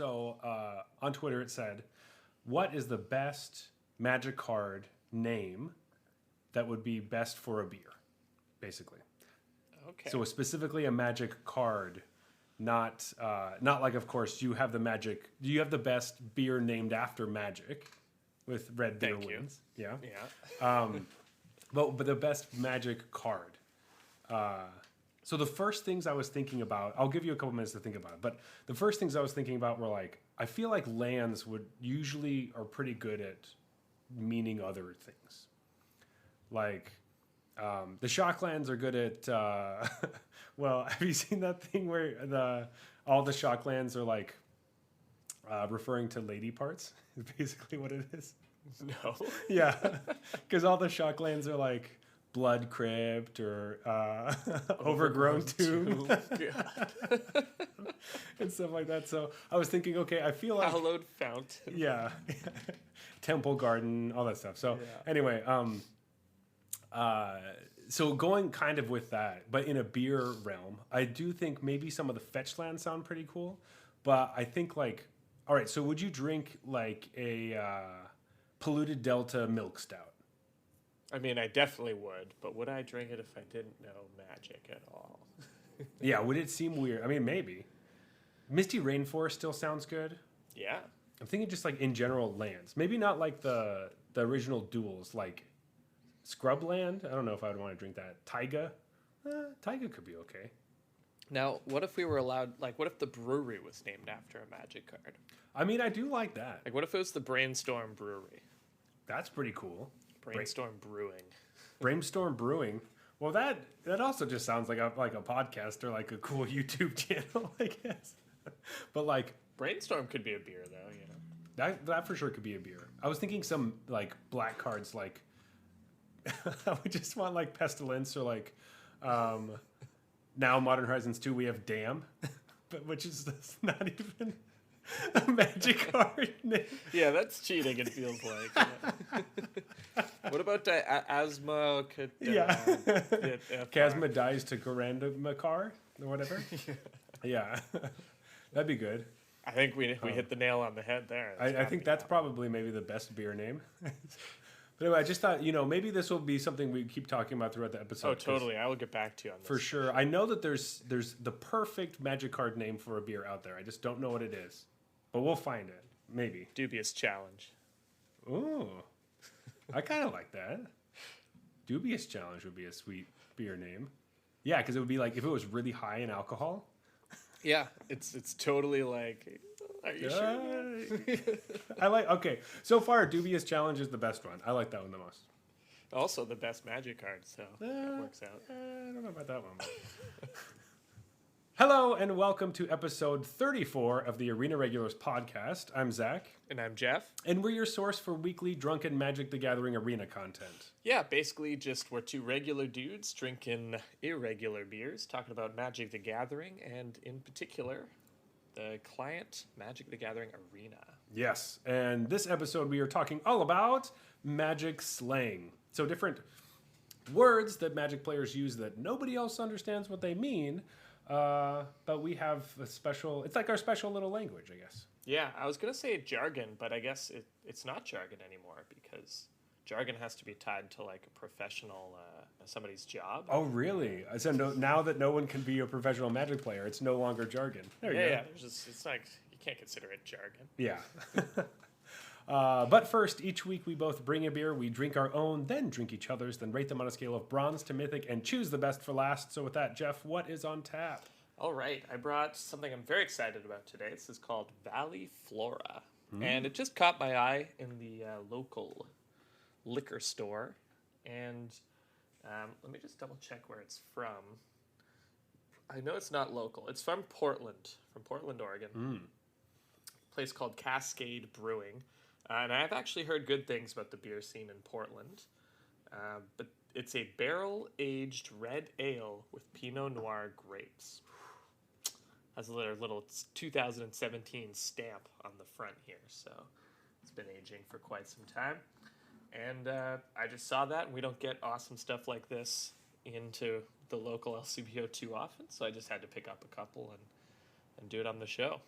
So on Twitter it said, what is the best Magic card name that would be best for a beer, basically. Okay. So specifically a Magic card, not like, of course, you have the best beer named after Magic with Red Beer Thank you. wins. Yeah. Yeah. But the best Magic card. So the first things I was thinking about, I'll give you a couple minutes to think about it, but the first things I was thinking about were like, I feel like lands are pretty good at meaning other things. Like, the Shocklands are good at, well, have you seen that thing where all the Shocklands are like referring to lady parts? Is basically what it is. No. Yeah, because all the Shocklands are like blood crypt or overgrown tomb and stuff like that. So I was thinking, okay, I feel like Hallowed fountain. yeah, temple garden, all that stuff. So Yeah. anyway, so going kind of with that, but in a beer realm, I do think maybe some of the fetch lands sound pretty cool. But I think like, all right, so would you drink like a polluted Delta milk stout? I mean, I definitely would, but would I drink it if I didn't know Magic at all? Yeah, would it seem weird? I mean, maybe. Misty Rainforest still sounds good. Yeah. I'm thinking just like in general lands. Maybe not like the original duels, like Scrubland. I don't know if I would want to drink that. Taiga? Taiga could be okay. Now, what if we were allowed, like, what if the brewery was named after a Magic card? I mean, I do like that. Like, what if it was the Brainstorm Brewery? That's pretty cool. Brainstorm Brewing. Brainstorm Brewing. Well, that also just sounds like a podcast or like a cool YouTube channel, I guess. But like Brainstorm could be a beer, though, you know. that for sure could be a beer. I was thinking some like black cards, like I would just want like Pestilence or like now Modern Horizons 2 we have Damn, but which is not even a Magic card name. Yeah, that's cheating, it feels like. Yeah. What about Asthma? Chasma dies to Garanda Makar or whatever. Yeah. That'd be good. I think we hit the nail on the head there. I think that's probably maybe the best beer name. But anyway, I just thought, maybe this will be something we keep talking about throughout the episode. Oh, totally. I will get back to you on this. For sure. I know that there's the perfect Magic card name for a beer out there. I just don't know what it is. But we'll find it. Maybe. Dubious Challenge. Ooh. I kind of like that. Dubious Challenge would be a sweet beer name. Yeah, because it would be like if it was really high in alcohol. Yeah, it's totally like, are you sure? Okay, so far Dubious Challenge is the best one. I like that one the most. Also the best Magic card, so that works out. I don't know about that one. Hello and welcome to episode 34 of the Arena Regulars podcast. I'm Zach. And I'm Jeff. And we're your source for weekly drunken Magic the Gathering arena content. Yeah, basically just we're two regular dudes drinking irregular beers, talking about Magic the Gathering, and in particular, the client Magic the Gathering arena. Yes, and this episode we are talking all about Magic Slang. So different words that Magic players use that nobody else understands what they mean, but we have it's like our special little language, I guess. Yeah, I was going to say jargon, but I guess it's not jargon anymore because jargon has to be tied to like a professional, somebody's job. Oh, really? So now that no one can be a professional Magic player, it's no longer jargon. There you go. Yeah, it's like, you can't consider it jargon. Yeah. But first, each week we both bring a beer, we drink our own, then drink each other's, then rate them on a scale of bronze to mythic, and choose the best for last. So with that, Jeff, what is on tap? All right, I brought something I'm very excited about today. This is called Valley Flora, and it just caught my eye in the local liquor store. And let me just double check where it's from. I know it's not local. It's from Portland, Oregon. A place called Cascade Brewing. And I've actually heard good things about the beer scene in Portland. But it's a barrel-aged red ale with Pinot Noir grapes. Has a little 2017 stamp on the front here, so it's been aging for quite some time. And I just saw that, and we don't get awesome stuff like this into the local LCBO too often, so I just had to pick up a couple and do it on the show.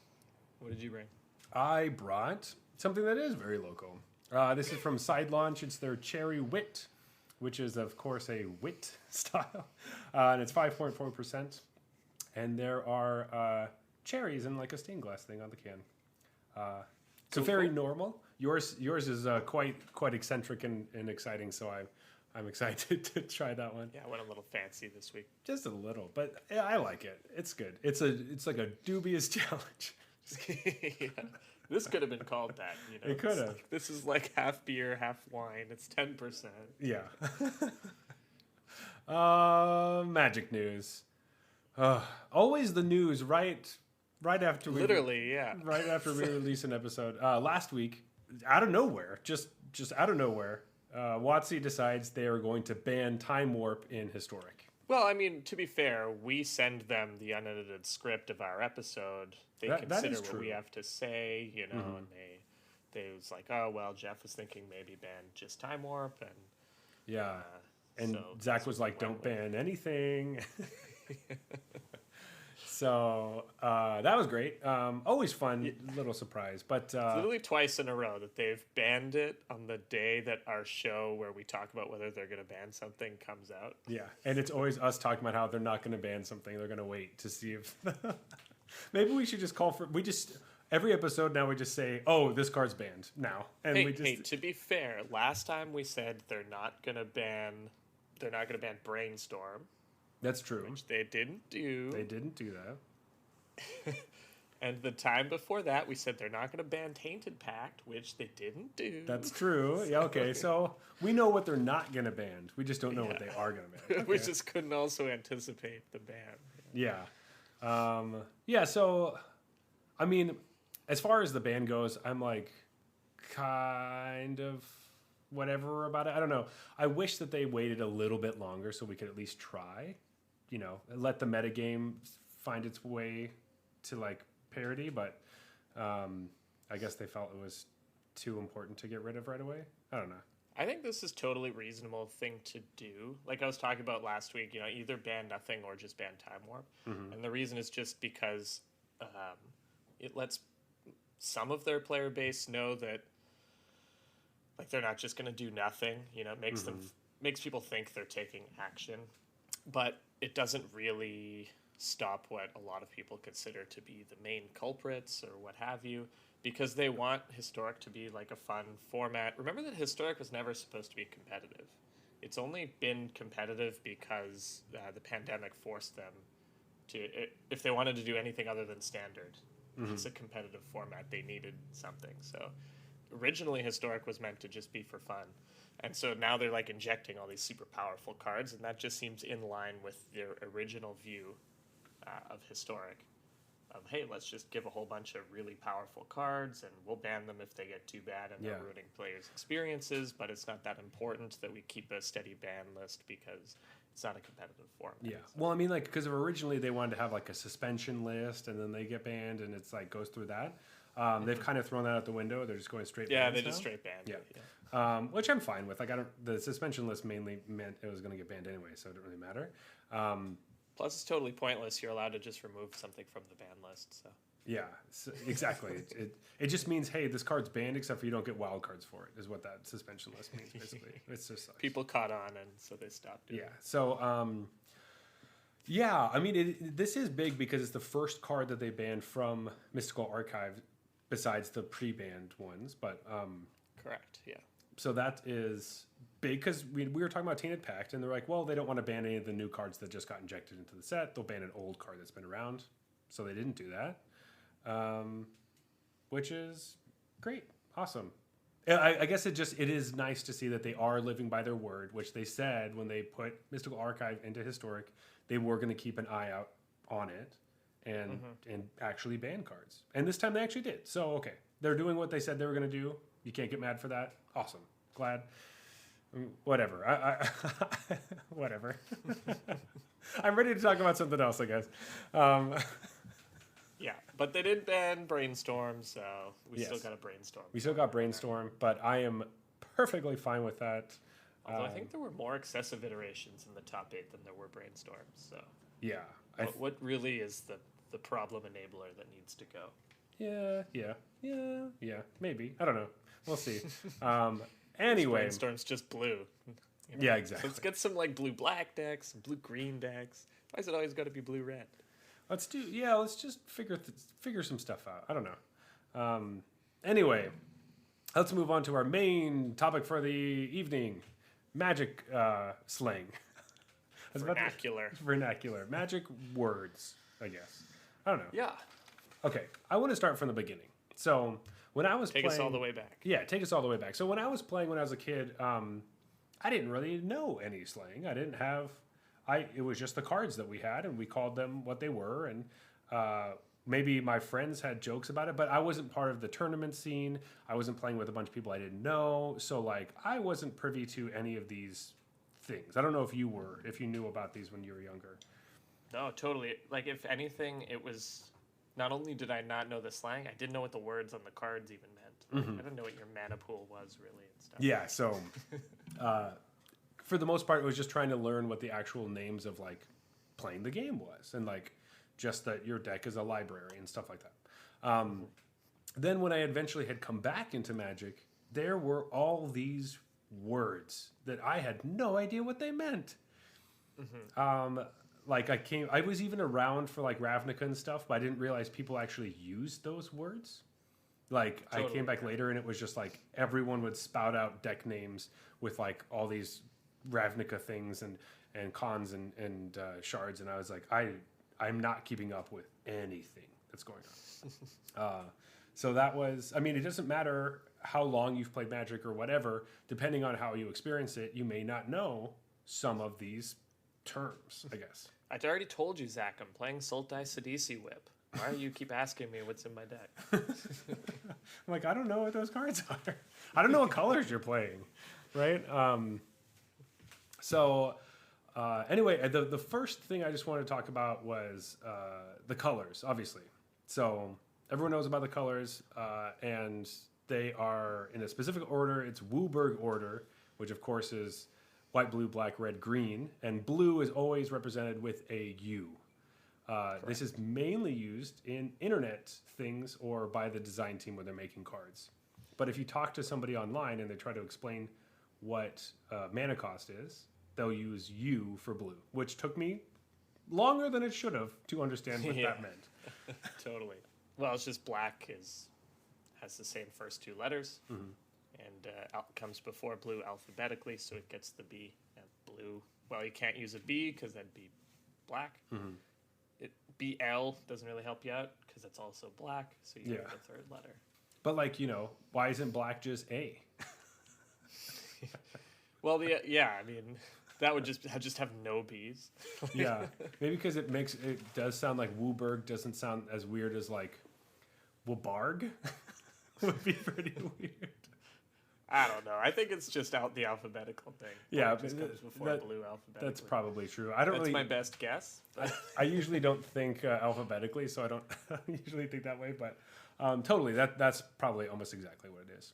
What did you bring? I brought something that is very local. This is from Side Launch. It's their Cherry Wit, which is, of course, a wit style. And it's 5.4%. And there are cherries in like a stained glass thing on the can. So very normal. Yours is quite eccentric and exciting, so I'm excited to try that one. Yeah, I went a little fancy this week. Just a little, but yeah, I like it. It's good. It's like a dubious challenge. Yeah. This could have been called that. You know, It could have. This is like half beer, half wine. It's 10%. Yeah. Magic news. Always the news right after we right after we release an episode. Last week, out of nowhere, just out of nowhere, WotC decides they are going to ban Time Warp in Historic. Well, I mean, to be fair, we send them the unedited script of our episode. They consider what we have to say, you know, and they was like, oh well, Jeff was thinking maybe ban just Time Warp, and yeah, and so Zach was like, don't ban anything. So that was great. Always fun, little surprise. But it's literally twice in a row that they've banned it on the day that our show where we talk about whether they're going to ban something comes out. Yeah, and it's always us talking about how they're not going to ban something. They're going to wait to see if... Maybe we should just call for... Every episode now we just say, oh, this card's banned now. And hey, to be fair, last time we said they're not going to ban Brainstorm. That's true. Which they didn't do. They didn't do that. And the time before that, we said they're not going to ban Tainted Pact, which they didn't do. That's true. Yeah, okay. So we know what they're not going to ban. We just don't know what they are going to ban. Okay. We just couldn't also anticipate the ban. Yeah. So, I mean, as far as the ban goes, I'm like kind of whatever about it. I don't know. I wish that they waited a little bit longer so we could at least try, you know, let the metagame find its way to like parity, but I guess they felt it was too important to get rid of right away. I don't know. I think this is totally reasonable thing to do. Like I was talking about last week, you know, either ban nothing or just ban Time Warp. Mm-hmm. And the reason is just because it lets some of their player base know that like they're not just going to do nothing. You know, it makes makes people think they're taking action, but it doesn't really stop what a lot of people consider to be the main culprits or what have you, because they want Historic to be like a fun format. Remember that Historic was never supposed to be competitive. It's only been competitive because the pandemic forced them to, if they wanted to do anything other than Standard, it's a competitive format, they needed something. So originally Historic was meant to just be for fun. And so now they're like injecting all these super powerful cards, and that just seems in line with their original view of Historic. Of, hey, let's just give a whole bunch of really powerful cards, and we'll ban them if they get too bad and they're ruining players' experiences, but it's not that important that we keep a steady ban list because it's not a competitive format. Yeah. So. Well, I mean, like, because originally they wanted to have like a suspension list, and then they get banned, and it's like goes through that. They've kind of thrown that out the window. They're just going straight bans. Yeah, they just straight banned it. Yeah. Which I'm fine with. Like, the suspension list mainly meant it was going to get banned anyway, so it didn't really matter. Plus, it's totally pointless. You're allowed to just remove something from the ban list. So. Yeah, exactly. it just means, hey, this card's banned except for you don't get wild cards for it, is what that suspension list means, basically. It's just sucks. People caught on, and so they stopped doing it. Yeah, so, yeah, I mean, this is big because it's the first card that they banned from Mystical Archive besides the pre-banned ones, but... Correct, yeah. So that is... big because we were talking about Tainted Pact, and they're like, well, they don't want to ban any of the new cards that just got injected into the set. They'll ban an old card that's been around. So they didn't do that, which is great. Awesome. I guess it is nice to see that they are living by their word, which they said when they put Mystical Archive into Historic, they were going to keep an eye out on it and actually ban cards. And this time they actually did. So, okay. They're doing what they said they were going to do. You can't get mad for that. Awesome. Glad. Whatever. I whatever. I'm ready to talk about something else, I guess. Yeah, but they didn't ban Brainstorm, so we still got a Brainstorm. We still got Brainstorm, but I am perfectly fine with that. Although I think there were more excessive iterations in the top 8 than there were Brainstorms. So yeah, what really is the problem enabler that needs to go? Yeah. Maybe. I don't know. We'll see. Anyway. Brainstorm's just blue. Yeah, exactly. So let's get some like blue-black decks, and blue-green decks. Why is it always got to be blue-red? Let's just figure some stuff out. I don't know. Anyway, let's move on to our main topic for the evening: magic slang. Vernacular. Magic words, I guess. I don't know. Yeah. Okay, I want to start from the beginning. So when I was Take us all the way back. Yeah, take us all the way back. So when I was playing when I was a kid, I didn't really know any slang. I didn't have. It was just the cards that we had, and we called them what they were, and maybe my friends had jokes about it, but I wasn't part of the tournament scene. I wasn't playing with a bunch of people I didn't know, so like I wasn't privy to any of these things. I don't know if you were, if you knew about these when you were younger. No, totally. Like if anything, it was not only did I not know the slang, I didn't know what the words on the cards even meant. Like, I didn't know what your mana pool was really and stuff. Yeah, so for the most part, it was just trying to learn what the actual names of like playing the game was, and like just that your deck is a library and stuff like that. Then when I eventually had come back into Magic, there were all these words that I had no idea what they meant. Like I was even around for like Ravnica and stuff, but I didn't realize people actually used those words. Like totally. I came back later and it was just like everyone would spout out deck names with like all these Ravnica things and cons and shards, and I was like, I'm not keeping up with anything that's going on. So that was, I mean, it doesn't matter how long you've played Magic or whatever, depending on how you experience it, you may not know some of these terms, I guess. I already told you, Zach, I'm playing Sultai Sidisi Whip. Why do you keep asking me what's in my deck? I'm like, I don't know what those cards are. I don't know what colors you're playing, right? Anyway, the first thing I just wanted to talk about was the colors, obviously. So everyone knows about the colors, and they are in a specific order. It's Wooburg order, which of course is white, blue, black, red, green, and blue is always represented with a U. This is mainly used in internet things or by the design team when they're making cards. But if you talk to somebody online and they try to explain what mana cost is, they'll use U for blue, which took me longer than it should have to understand what that meant. Totally. Well, it's just black has the same first two letters, and comes before blue alphabetically, so it gets the B. And blue, well, you can't use a B because that'd be black. BL doesn't really help you out because it's also black, so you need the third letter. But like, why isn't black just A? Well, I mean, that would just have no B's. Yeah, maybe because it does sound like Wooburg doesn't sound as weird as like Wabarg. Would be pretty weird. I don't know. I think it's just the alphabetical thing. Yeah, it just comes before blue alphabetically. That's probably true. That's my best guess. I usually don't think alphabetically, so I don't usually think that way. But totally, that's probably almost exactly what it is.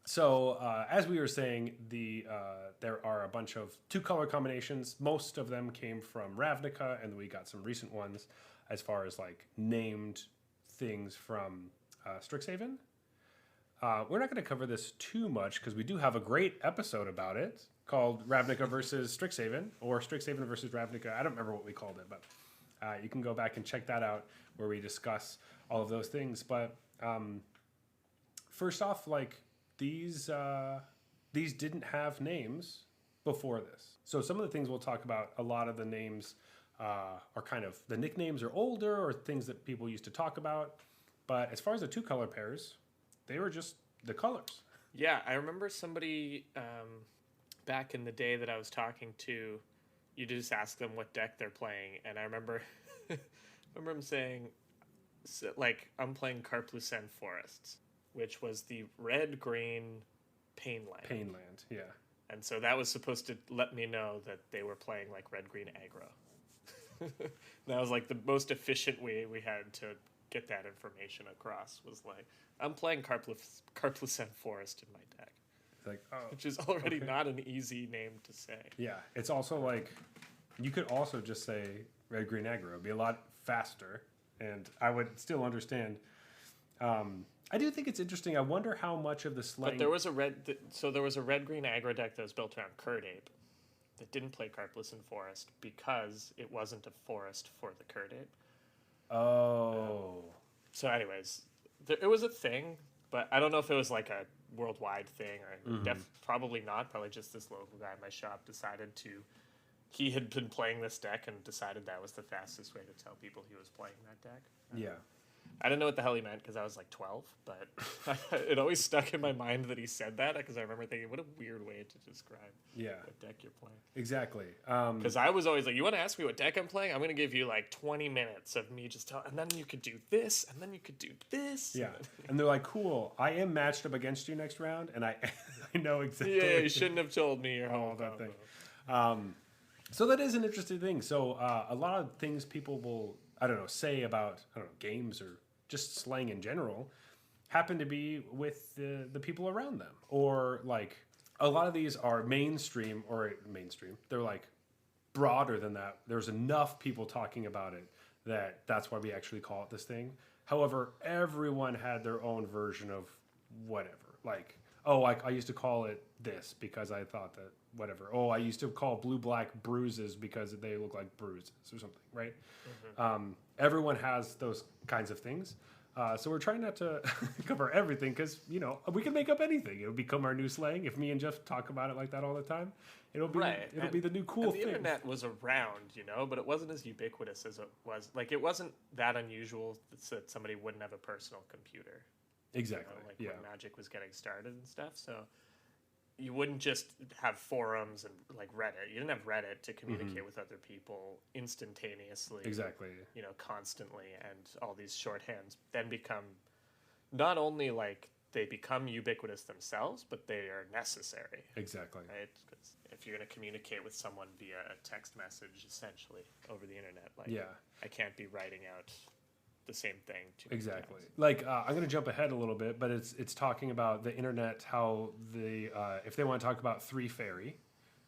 So as we were saying, there are a bunch of 2-color combinations. Most of them came from Ravnica, and we got some recent ones as far as like named things from Strixhaven. We're not going to cover this too much because we do have a great episode about it called Ravnica versus Strixhaven, or Strixhaven versus Ravnica. I don't remember what we called it, but you can go back and check that out where we discuss all of those things. But first off, like these didn't have names before this. So some of the things we'll talk about, a lot of the names are kind of, the nicknames are older or things that people used to talk about. But as far as the 2-color pairs, they were just the colors. Yeah, I remember somebody back in the day that I was talking to, you just ask them what deck they're playing, and I remember him saying, like, I'm playing Karplusan Forests, which was the red-green Painland. Painland, yeah. And so that was supposed to let me know that they were playing, like, red-green aggro. That was, like, the most efficient way we had to get that information across, was like, I'm playing Karplusan Forest in my deck. It's like, oh, which is already not an easy name to say. Yeah, it's also like, you could also just say red green aggro. It'd be a lot faster, and I would still understand I do think it's interesting. I wonder how much of the slang. But there was a red-green aggro deck that was built around Curd Ape that didn't play Carpless in Forest because it wasn't a forest for the Curd Ape. Oh. So, anyways, it was a thing, but I don't know if it was like a worldwide thing or probably not. Probably just this local guy in my shop decided to. He had been playing this deck and decided that was the fastest way to tell people he was playing that deck. Yeah. I didn't know what the hell he meant because I was like 12, but it always stuck in my mind that he said that because I remember thinking, what a weird way to describe what deck you're playing. Exactly. Because I was always like, you want to ask me what deck I'm playing? I'm going to give you like 20 minutes of me just telling, and then you could do this, and then you could do this. Yeah. And they're like, cool, I am matched up against you next round, and I know exactly. Yeah, you shouldn't have told me your whole that thing. So that is an interesting thing. So a lot of things people will, I don't know, say about, games or just slang in general happen to be with the people around them. Or like a lot of these are mainstream. They're like broader than that. There's enough people talking about it that's why we actually call it this thing. However, everyone had their own version of whatever. Like, I used to call it this because I thought that whatever. I used to call blue-black bruises because they look like bruises or something, right? Everyone has those kinds of things. So we're trying not to cover everything because, we can make up anything. It'll become our new slang. If me and Jeff talk about it like that all the time, it'll be the new cool thing. The internet was around, but it wasn't as ubiquitous as it was. Like, it wasn't that unusual that somebody wouldn't have a personal computer. Exactly. When Magic was getting started and stuff. So you wouldn't just have forums and like Reddit. You didn't have Reddit to communicate with other people instantaneously. Exactly. Constantly, and all these shorthands then become not only like they become ubiquitous themselves, but they are necessary. Exactly. Right? 'Cause if you're going to communicate with someone via a text message, essentially over the internet, I can't be writing out the same thing too many exactly times. Like I'm going to jump ahead a little bit, but it's talking about the internet, how if they want to talk about 3 fairy,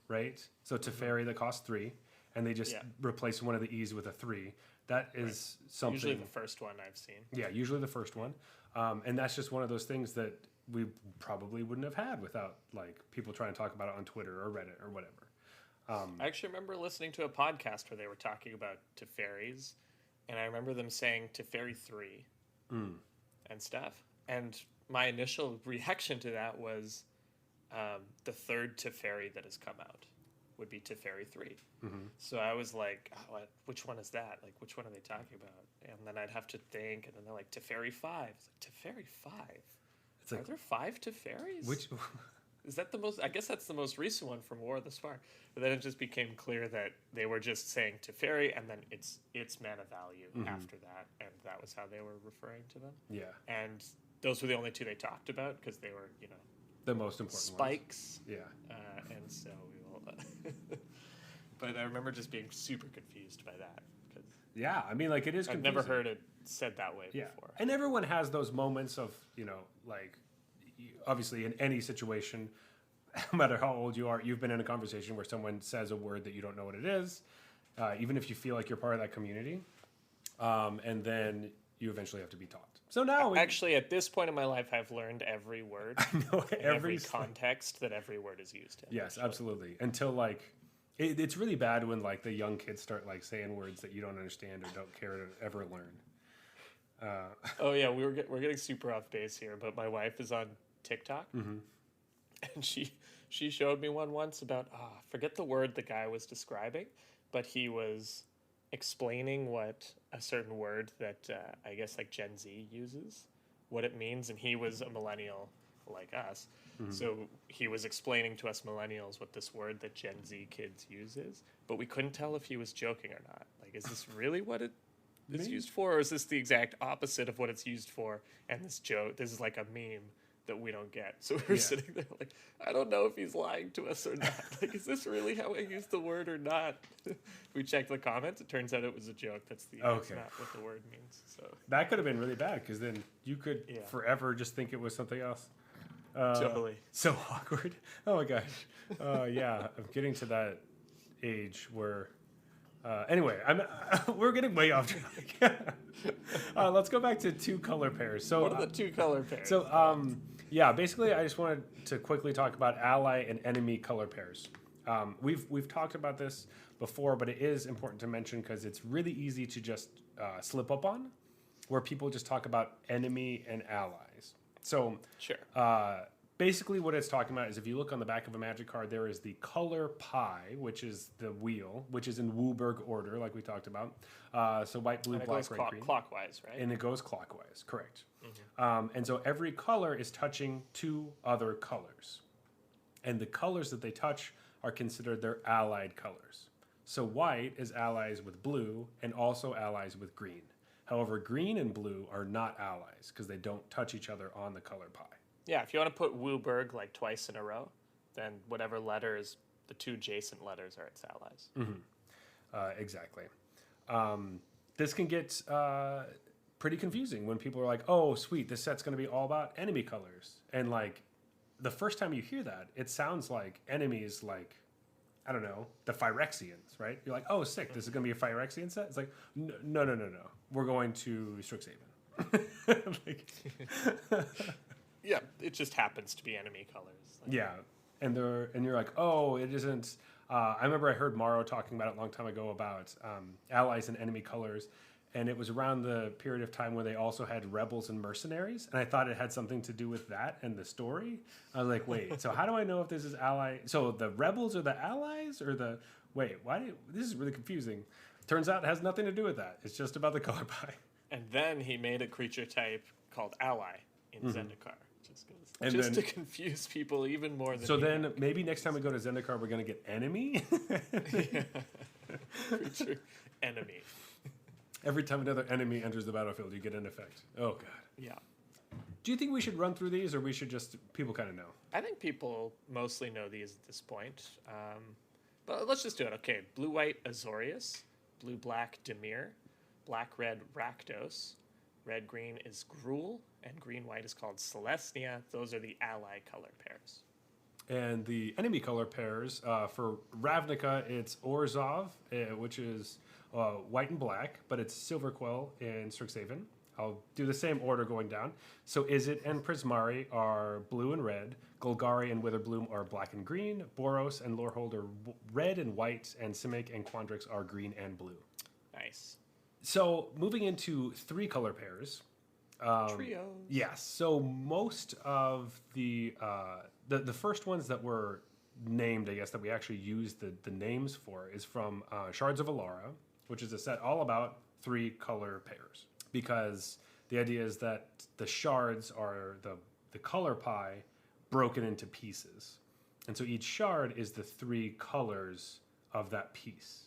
right? So Teferi that costs 3, and they just replace one of the E's with a 3. That is something. Usually the first one I've seen. Yeah, usually the first one, and that's just one of those things that we probably wouldn't have had without like people trying to talk about it on Twitter or Reddit or whatever. I actually remember listening to a podcast where they were talking about Teferis. And I remember them saying Teferi 3 and stuff. And my initial reaction to that was the third Teferi that has come out would be Teferi 3. So I was like, which one is that? Like, which one are they talking about? And then I'd have to think, and then they're like, Teferi 5. It's like, Teferi 5? Are there 5 Teferis? Which... Is that the most? I guess that's the most recent one from War of the Spar. But then it just became clear that they were just saying Teferi, and then it's mana value after that, and that was how they were referring to them. Yeah. And those were the only 2 they talked about because they were, the most important spikes. Ones. Yeah. And so we will. But I remember just being super confused by that. Yeah, I mean, like it is. I've confusing. never heard it said that way before. And everyone has those moments of like. Obviously, in any situation, no matter how old you are, you've been in a conversation where someone says a word that you don't know what it is, even if you feel like you're part of that community, and then you eventually have to be taught. So now... Actually, at this point in my life, I've learned every word, every context that every word is used in. Yes, absolutely. Until, like... It's really bad when, like, the young kids start, like, saying words that you don't understand or don't care to ever learn. Oh, yeah, we're getting super off base here, but my wife is on TikTok, and she showed me one once about forget the word the guy was describing, but he was explaining what a certain word that I guess like Gen Z uses, what it means, and he was a millennial like us, so he was explaining to us millennials what this word that Gen Z kids use is, but we couldn't tell if he was joking or not. Like, is this really what it is used for, or is this the exact opposite of what it's used for? And this is like a meme that we don't get. So we're sitting there like, I don't know if he's lying to us or not. Like, is this really how I use the word or not? We checked the comments. It turns out it was a joke. That's not what the word means. So that could have been really bad because then you could forever just think it was something else. Totally. So awkward. Oh my gosh. Yeah, I'm getting to that age where Anyway, we're getting way off track. Let's go back to two color pairs. So, What are the two color pairs? Yeah, basically, I just wanted to quickly talk about ally and enemy color pairs. We've talked about this before, but it is important to mention because it's really easy to just slip up on, where people just talk about enemy and allies. So, Sure. basically, what it's talking about is if you look on the back of a magic card, there is the color pie, which is the wheel, which is in Wooburg order, like we talked about. So white, blue, And it black, goes red, green. clockwise, right? And it goes clockwise, correct. And so every color is touching two other colors. And the colors that they touch are considered their allied colors. So white is allies with blue and also allies with green. However, green and blue are not allies because they don't touch each other on the color pie. Yeah, if you want to put Wooburg like twice in a row, then whatever letters, the two adjacent letters are its allies. Exactly. This can get pretty confusing when people are like, oh, sweet, this set's going to be all about enemy colors. And like the first time you hear that, it sounds like enemies like, I don't know, the Phyrexians, right? You're like, oh, sick, this is going to be a Phyrexian set? It's like, no. We're going to Strixhaven. Like, Yeah, it just happens to be enemy colors. Like, yeah, and you're like, oh, it isn't. I remember I heard Morrow talking about it a long time ago about allies and enemy colors, and it was around the period of time where they also had rebels and mercenaries, and I thought it had something to do with that and the story. I was like, wait, so how do I know if this is ally? So the rebels are the allies, or the wait? This is really confusing. Turns out it has nothing to do with that. It's just about the color pie. And then he made a creature type called Ally in Zendikar. And Just then- to confuse people even more than So he then had. maybe next time we go to Zendikar, we're gonna get enemy. Creature enemy. Every time another enemy enters the battlefield, you get an effect. Oh god. Yeah. Do you think we should run through these, or we should just people kind of know? I think people mostly know these at this point. But let's just do it. Okay, blue-white Azorius, blue-black Dimir, black-red Rakdos, red-green is Gruul, and green-white is called Celestia. Those are the ally color pairs. And the enemy color pairs for Ravnica, it's Orzhov, which is white and black, but it's Silverquill in Strixhaven. I'll do the same order going down. So Izzet and Prismari are blue and red. Golgari and Witherbloom are black and green. Boros and Lorehold are red and white. And Simic and Quandrix are green and blue. Nice. So moving into three color pairs. Trios. Yes. So most of the first ones that were named, I guess, that we actually used the names for is from Shards of Alara, which is a set all about three color pairs. Because the idea is that the shards are the color pie broken into pieces. And so each shard is the three colors of that piece.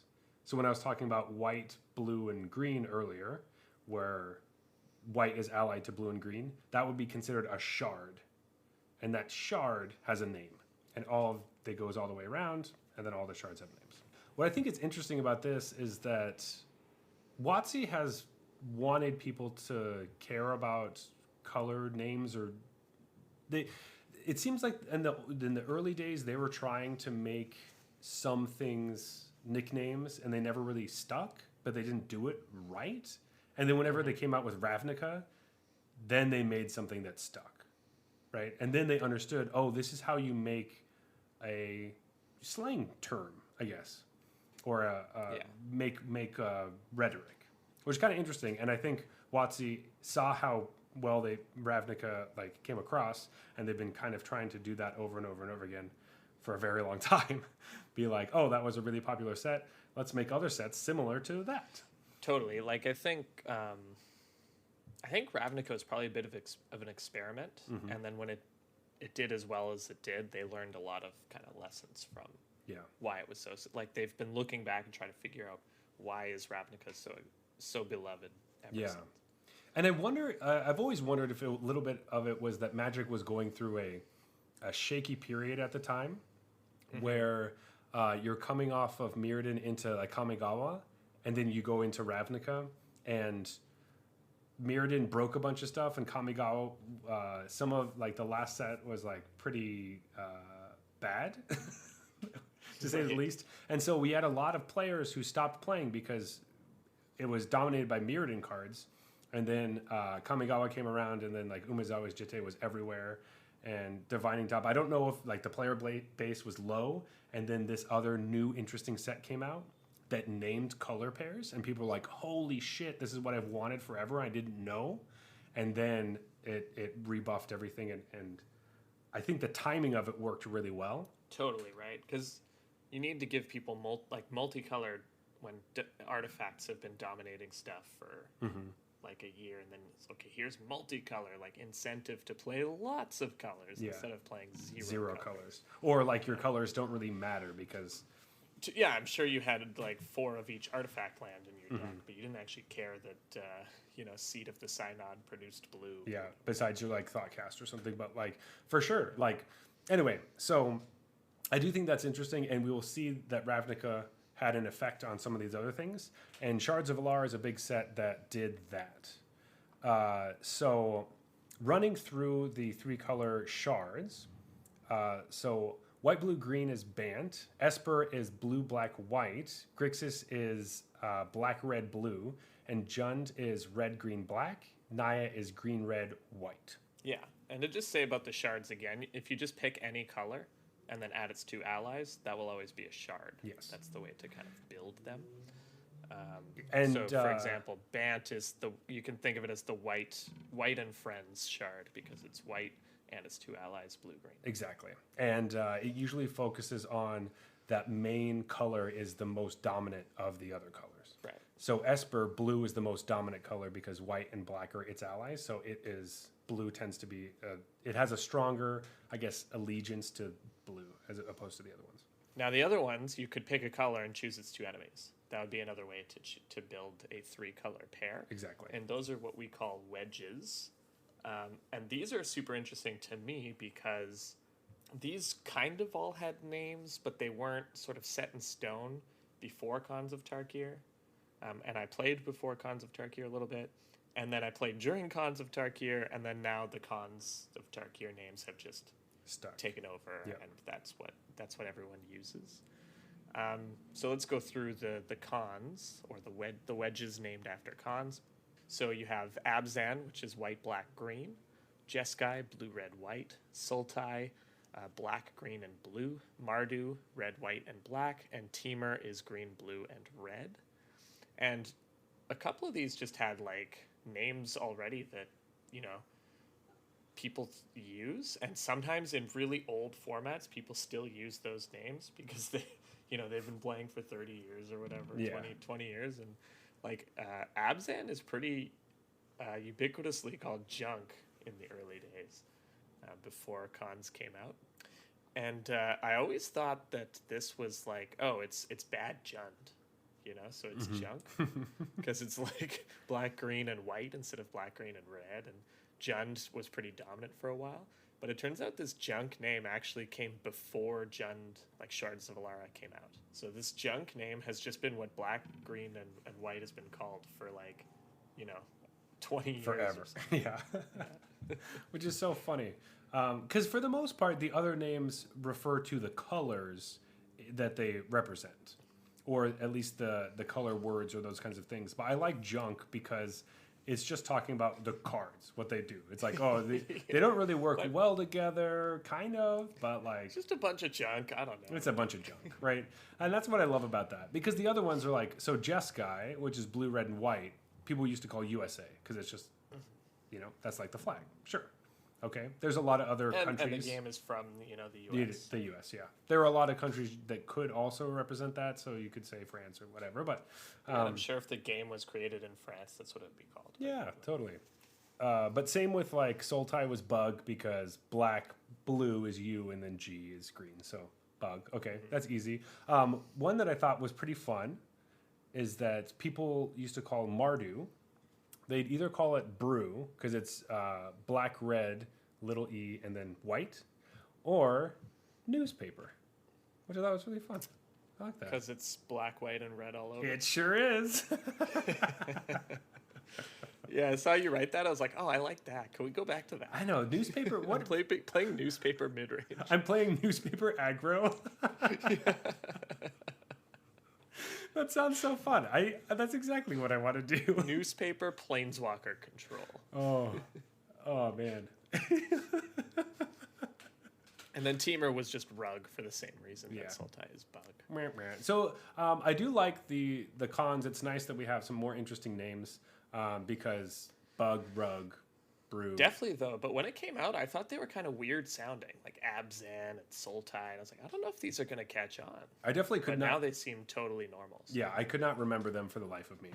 So when I was talking about white, blue, and green earlier, where white is allied to blue and green, that would be considered a shard. And that shard has a name. And it goes all the way around, and then all the shards have names. What I think is interesting about this is that WotC has wanted people to care about color names, or it seems like in the early days they were trying to make some things nicknames and they never really stuck, but they didn't do it right. And then whenever they came out with Ravnica, then they made something that stuck, right? And then they understood, oh, this is how you make a slang term, I guess, or make rhetoric. Which is kind of interesting, and I think WotC saw how well Ravnica came across, and they've been kind of trying to do that over and over and over again for a very long time. Be like, oh, that was a really popular set. Let's make other sets similar to that. Totally. Like I think Ravnica was probably a bit of an experiment, and then when it did as well as it did, they learned a lot of kind of lessons from why it was so. They've been looking back and trying to figure out why is Ravnica so beloved ever since. And I wonder, I've always wondered if a little bit of it was that Magic was going through a shaky period at the time where you're coming off of Mirrodin into Kamigawa, and then you go into Ravnica, and Mirrodin broke a bunch of stuff, and Kamigawa, some of the last set was pretty bad. to say the least. And so we had a lot of players who stopped playing because it was dominated by Mirrodin cards. And then Kamigawa came around, and then like Umezawa's Jitte was everywhere, and Divining Top. I don't know if like the player base was low, and then this other new interesting set came out that named color pairs, and people were like, "Holy shit, this is what I've wanted forever. I didn't know," and then it rebuffed everything, and I think the timing of it worked really well. Totally right, because you need to give people multicolored when artifacts have been dominating stuff for. Like a year, and then it's okay, here's multicolor, like incentive to play lots of colors instead of playing zero colors. Or like your colors don't really matter because I'm sure you had like 4 of each artifact land in your deck, but you didn't actually care that Seed of the Synod produced blue. Yeah, besides your like Thoughtcast or something, but like for sure, like anyway, so I do think that's interesting, and we will see that Ravnica had an effect on some of these other things. And Shards of Alar is a big set that did that. So running through the 3-color shards, so white, blue, green is Bant. Esper is blue, black, white. Grixis is black, red, blue. And Jund is red, green, black. Naya is green, red, white. Yeah, and to just say about the shards again, if you just pick any color, and then add its 2 allies, that will always be a shard. Yes. That's the way to kind of build them. And so, for example, Bant is you can think of it as the white and friends shard, because it's white and its 2 allies, blue, green. Exactly. And it usually focuses on that main color is the most dominant of the other colors. Right. So Esper, blue is the most dominant color because white and black are its allies. So blue tends to be, it has a stronger, I guess, allegiance to blue as opposed to the other ones. Now, the other ones, you could pick a color and choose its 2 enemies. That would be another way to build a 3-color pair. Exactly. And those are what we call wedges. And these are super interesting to me because these kind of all had names, but they weren't sort of set in stone before Khans of Tarkir. And I played before Khans of Tarkir a little bit. And then I played during Khans of Tarkir, and then now the Khans of Tarkir names have just taken over, and that's what everyone uses. So let's go through the Khans, or the wedges named after Khans. So you have Abzan, which is white, black, green. Jeskai, blue, red, white. Sultai, black, green, and blue. Mardu, red, white, and black. And Temur is green, blue, and red. And a couple of these just had like names already that people use, and sometimes in really old formats people still use those names because they've been playing for 30 years or whatever, 20 years, and like Abzan is pretty ubiquitously called junk in the early days before Khans came out. And I always thought that this was like, oh, it's bad Jund, so it's junk because it's like black, green, and white instead of black, green, and red. And Jund was pretty dominant for a while, but it turns out this junk name actually came before Jund, like Shards of Alara, came out. So this junk name has just been what black, green, and white has been called for 20 years forever. Yeah. Which is so funny because for the most part the other names refer to the colors that they represent, or at least the color words or those kinds of things. But I like junk because it's just talking about the cards, what they do. It's like, oh, they don't really work well together, kind of, but like... It's just a bunch of junk. I don't know. It's a bunch of junk, right? And that's what I love about that. Because the other ones are like, so Jeskai, which is blue, red, and white, people used to call USA, because it's just, that's like the flag. Sure. Okay. There's a lot of other countries. And the game is from, the U.S. The U.S., yeah. There are a lot of countries that could also represent that, so you could say France or whatever, but... I'm sure if the game was created in France, that's what it would be called. Yeah, totally. But same with, like, Sultai was bug because black, blue is U, and then G is green, so bug. Okay, that's easy. One that I thought was pretty fun is that people used to call Mardu. They'd either call it brew, because it's black, red, little e, and then white, or newspaper, which I thought was really fun. I like that. Because it's black, white, and red all over. It sure is. Yeah, I saw you write that. I was like, oh, I like that. Can we go back to that? I know newspaper. What Playing newspaper mid-range. I'm playing newspaper aggro. That sounds so fun. That's exactly what I want to do. Newspaper planeswalker control. Oh man. And then Teamer was just Rug for the same reason that Sultai is Bug. So I do like the cons. It's nice that we have some more interesting names because Bug, Rug, Brew. Definitely though, but when it came out, I thought they were kind of weird sounding, like Abzan and Sultai. I was like, I don't know if these are going to catch on. I definitely could but not. Now they seem totally normal. So. Yeah, I could not remember them for the life of me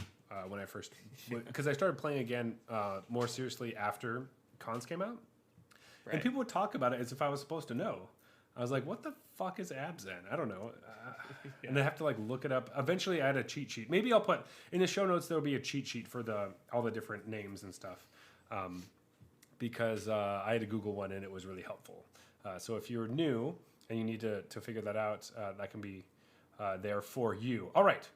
when I first, because I started playing again more seriously after cons came out, and people would talk about it as if I was supposed to know. I was like, what the fuck is Abzan? I don't know. And I have to like look it up. Eventually I had a cheat sheet. Maybe I'll put in the show notes, there'll be a cheat sheet for all the different names and stuff. Because I had to Google one and it was really helpful. So if you're new and you need to figure that out, that can be there for you. All right.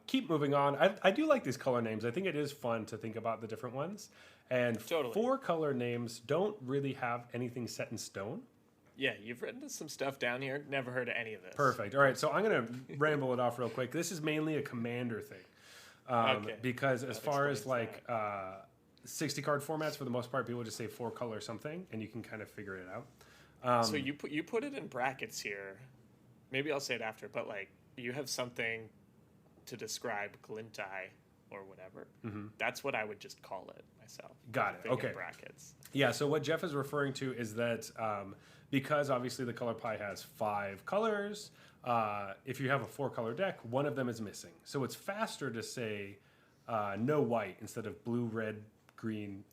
Keep moving on. I do like these color names. I think it is fun to think about the different ones. And totally. 4 color names don't really have anything set in stone. Yeah, you've written some stuff down here. Never heard of any of this. Perfect. All right, so I'm going to ramble it off real quick. This is mainly a commander thing. Because as far as like 60 card formats, for the most part, people just say 4 color something, and you can kind of figure it out. So you put it in brackets here. Maybe I'll say it after, but like you have something to describe Glintai or whatever. Mm-hmm. That's what I would just call it myself. Got it. Okay. Brackets. Yeah. So what Jeff is referring to is that because obviously the color pie has 5 colors, if you have a 4 color deck, one of them is missing. So it's faster to say no white instead of blue, red, green,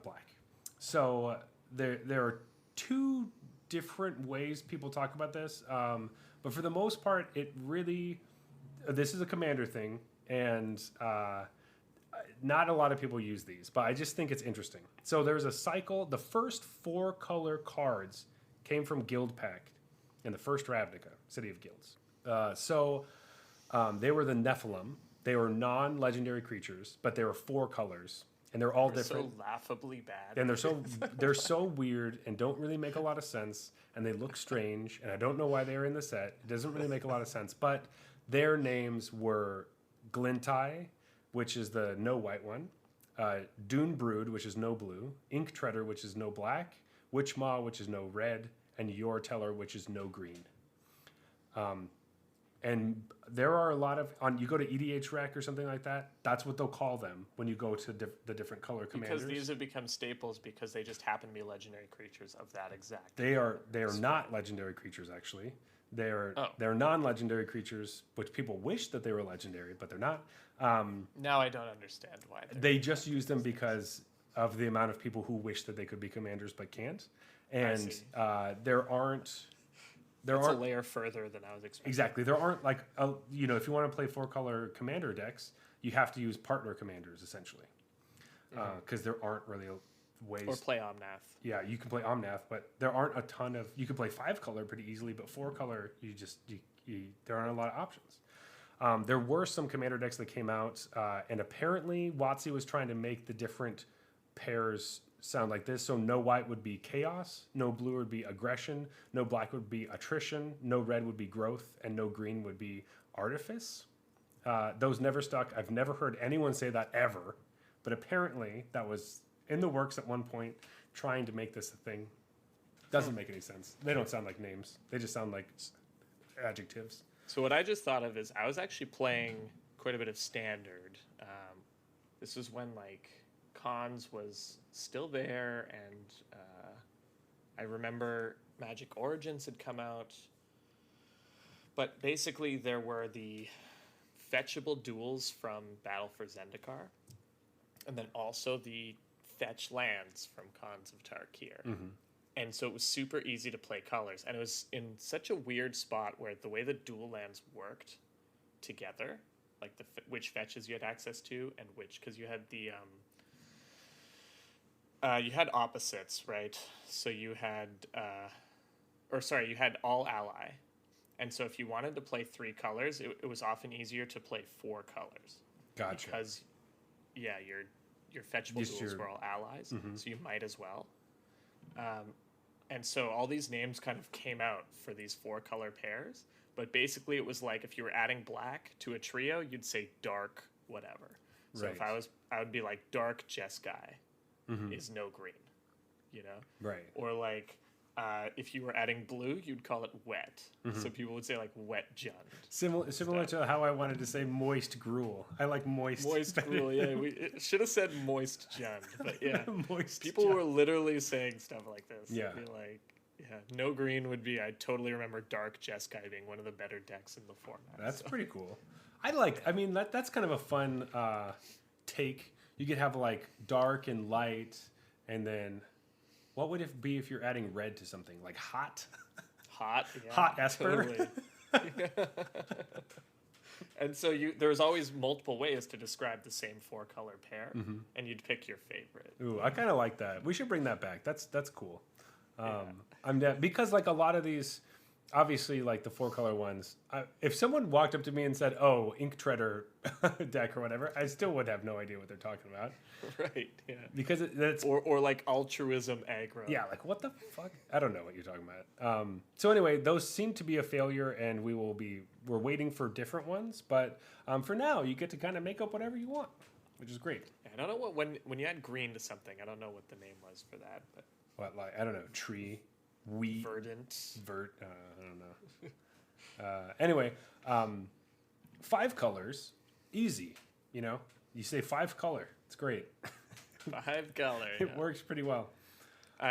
black. So there are 2 different ways people talk about this, but for the most part, it really this is a commander thing, and not a lot of people use these, but I just think it's interesting. So there's a cycle. The first 4 color cards came from Guild Pact in the first Ravnica, City of Guilds. They were the Nephilim. They were non-legendary creatures, but they were 4 colors. And they're all different. So laughably bad. And they're so weird and don't really make a lot of sense. And they look strange. And I don't know why they are in the set. It doesn't really make a lot of sense. But their names were Glintai, which is the no white one, Dune Brood, which is no blue, Ink Treader, which is no black, Witchmaw, which is no red, and Yor Teller, which is no green. And there are a lot of, you go to EDH Rec or something like that, that's what they'll call them when you go to the different color commanders. Because these have become staples because they just happen to be legendary creatures of that exact. They are not legendary creatures, actually. They're non-legendary creatures, which people wish that they were legendary, but they're not. Now I don't understand why. They just use them because of the amount of people who wish that they could be commanders but can't. And there aren't... That's a layer further than I was expecting. Exactly. There aren't like, if you want to play 4 color commander decks, you have to use partner commanders essentially. Because there aren't really ways. Or play Omnath. Yeah, you can play Omnath, but there aren't a ton of, you can play 5 color pretty easily, but 4 color, there aren't a lot of options. There were some commander decks that came out, and apparently WotC was trying to make the different pairs sound like this. So no white would be chaos, no blue would be aggression, no black would be attrition, no red would be growth, and no green would be artifice. Those never stuck. I've never heard anyone say that ever, but apparently that was in the works at one point, trying to make this a thing. Doesn't make any sense. They don't sound like names. They just sound like adjectives. So what I just thought of is I was actually playing quite a bit of Standard. This was when like Cons was still there, and I remember Magic Origins had come out. But basically there were the fetchable duels from Battle for Zendikar, and then also the fetch lands from Cons of Tarkir. Mm-hmm. And so it was super easy to play colors, and it was in such a weird spot where the way the dual lands worked together, like which fetches you had access to and which, because you had the you had opposites, right? So you had you had all ally, and so if you wanted to play 3 colors, it was often easier to play 4 colors. Gotcha. Because your fetchable Just duels your- were all allies, so you might as well. And so all these names kind of came out for these 4-color pairs, but basically it was like if you were adding black to a trio, you'd say dark whatever. So if Right. I would be like dark Jeskai is no green, you know? Right. Or like if you were adding blue, you'd call it wet. So people would say like wet Jund. Similar to how I wanted to say moist gruel. I like moist. Moist gruel, yeah. It should have said moist Jund, but yeah. Moist. People were literally saying stuff like this. Yeah. It'd be like, yeah, no green would be. I totally remember Dark Jeskai being one of the better decks in the format. That's pretty cool. I mean, that's kind of a fun take. You could have like dark and light, and then what would it be if you're adding red to something like hot? Hot, yeah, Hot Esper. totally. And so there's always multiple ways to describe the same 4-color pair, and you'd pick your favorite. Ooh, I kind of like that. We should bring that back. That's cool. Because like a lot of these, obviously like the 4-color ones, if someone walked up to me and said, "Oh, Ink Treader deck" or whatever, I still would have no idea what they're talking about. Right, yeah. Because that's Or like altruism aggro. yeah, like what the fuck? I don't know what you're talking about. So anyway, those seem to be a failure, and we're waiting for different ones. But for now, you get to kind of make up whatever you want, which is great. I don't know what when you add green to something. I don't know what the name was for that, but What like I don't know, tree, wheat, verdant. I don't know. Anyway, 5 colors, easy. You know, you say 5 color, it's great. 5-color. It works pretty well.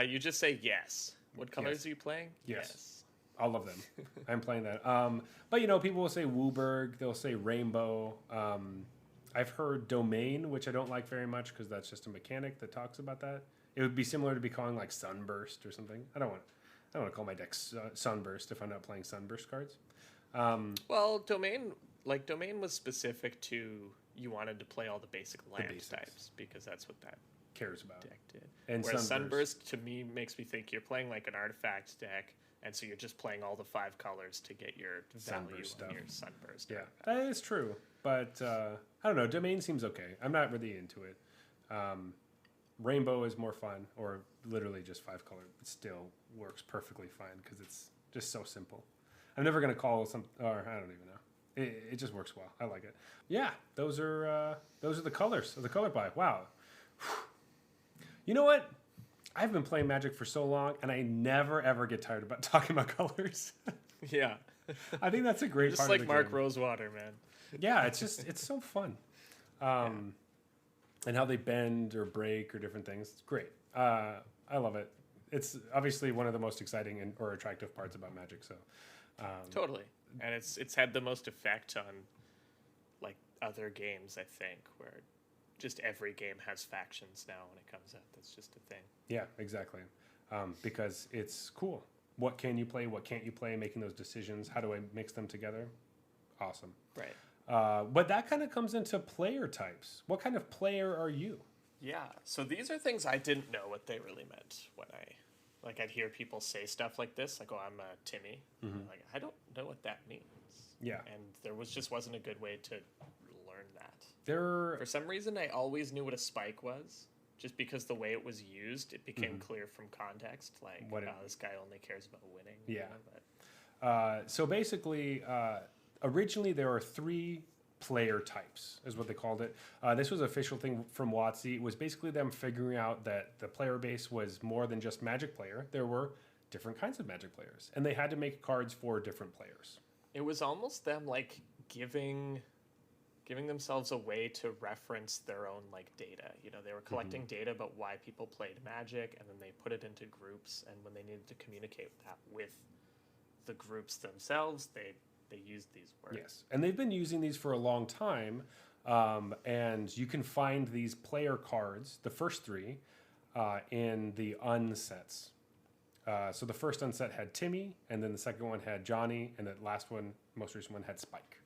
You just say yes. What colors Yes. are you playing? Yes. All of them. I'm playing that. But you know, people will say Wooburg. They'll say Rainbow. I've heard Domain, which I don't like very much because that's just a mechanic that talks about that. It would be similar to be calling like Sunburst or something. I don't want to call my deck Sunburst if I'm not playing Sunburst cards. Well, Domain was specific to you wanted to play all the basic land basics. types because that's what that Cares about. deck did. And Whereas Sunburst. Sunburst to me makes me think you're playing like an artifact deck, and so you're just playing all the 5 colors to get your value Sunburst on stuff. your Sunburst. Yeah, that is true. But I don't know. Domain seems okay. I'm not really into it. Rainbow is more fun, or literally just 5 color. It still works perfectly fine because it's just so simple. I'm never gonna call or I don't even know. It just works well. I like it. Yeah, those are the colors of the color pie. Wow. You know what? I've been playing Magic for so long, and I never ever get tired about talking about colors. Yeah. I think that's a great Just part like of the Mark game. Rosewater, man. Yeah, it's so fun. And how they bend or break or different things. It's great. I love it. It's obviously one of the most exciting or attractive parts about Magic. So Totally. And it's had the most effect on like other games, I think, where just every game has factions now when it comes out. That's just a thing. yeah, exactly. Because it's cool. What can you play? What can't you play? Making those decisions. How do I mix them together? Awesome. Right. But that kind of comes into player types. What kind of player are you? Yeah. So these are things I didn't know what they really meant when I'd hear people say stuff like this, like, "Oh, I'm a Timmy." Like, I don't know what that means. Yeah. And there wasn't a good way to learn that. There. For some reason, I always knew what a spike was, just because the way it was used, it became clear from context. Like, this guy only cares about winning. Yeah. You know, but So basically, originally there were 3 player types, is what they called it. This was an official thing from WotC. It was basically them figuring out that the player base was more than just Magic player. There were different kinds of Magic players, and they had to make cards for different players. it was almost them like giving themselves a way to reference their own like data. You know, they were collecting data about why people played Magic, and then they put it into groups. And when they needed to communicate that with the groups themselves, they used these words. Yes, and they've been using these for a long time, and you can find these player cards, the first 3, in the unsets. So the first unset had Timmy, and then the second one had Johnny, and the last one, most recent one, had Spike.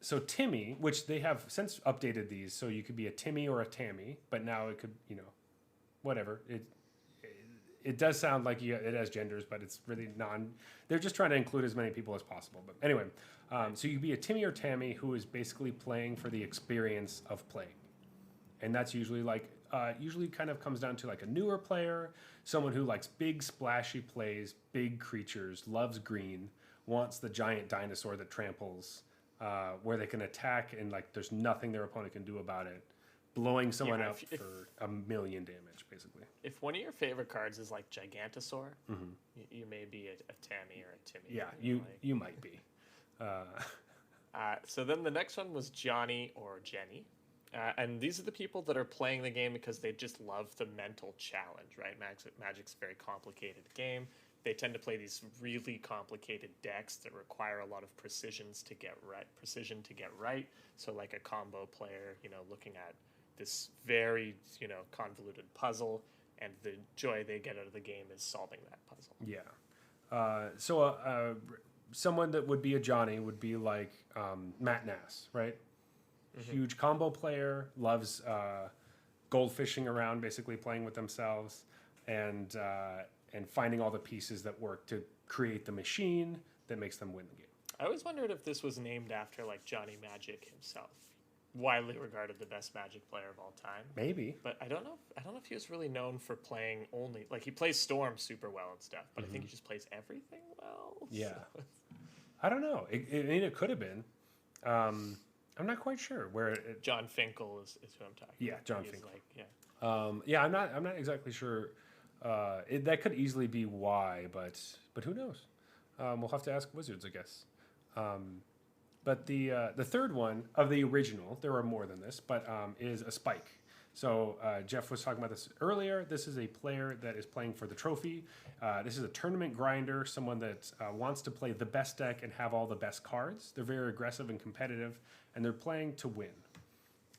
So Timmy, which they have since updated these, so you could be a Timmy or a Tammy, but now it could, whatever. It does sound like it has genders, but it's really they're just trying to include as many people as possible. But anyway, so you could be a Timmy or Tammy who is basically playing for the experience of playing. and that's usually like usually kind of comes down to like a newer player, someone who likes big splashy plays, big creatures, loves green, wants the giant dinosaur that tramples, where they can attack and like there's nothing their opponent can do about it, blowing someone Yeah, up for a million damage basically. If one of your favorite cards is like Gigantosaur, you may be a Tammy or a Timmy. Yeah, know, you might be. So then the next one was Johnny or Jenny. And these are the people that are playing the game because they just love the mental challenge, right? Magic's a very complicated game. They tend to play these really complicated decks that require a lot of precision to get right. So like a combo player, looking at this very, convoluted puzzle, and the joy they get out of the game is solving that puzzle. Yeah. So someone that would be a Johnny would be like Matt Nass, right? Huge combo player, loves goldfishing around, basically playing with themselves, and finding all the pieces that work to create the machine that makes them win the game. I always wondered if this was named after like Johnny Magic himself, widely regarded the best Magic player of all time. Maybe, but I don't know if he was really known for playing only like he plays Storm super well and stuff, but I think he just plays everything well. Yeah, so. I don't know. It could have been. I'm not quite sure where. John Finkel is who I'm talking. Yeah, about. John He's Finkel. Yeah, I'm not exactly sure. That could easily be why, but who knows? We'll have to ask Wizards, I guess. But the third one of the original, there are more than this, but is a Spike. So Jeff was talking about this earlier. This is a player that is playing for the trophy. This is a tournament grinder, someone that wants to play the best deck and have all the best cards. They're very aggressive and competitive, and they're playing to win.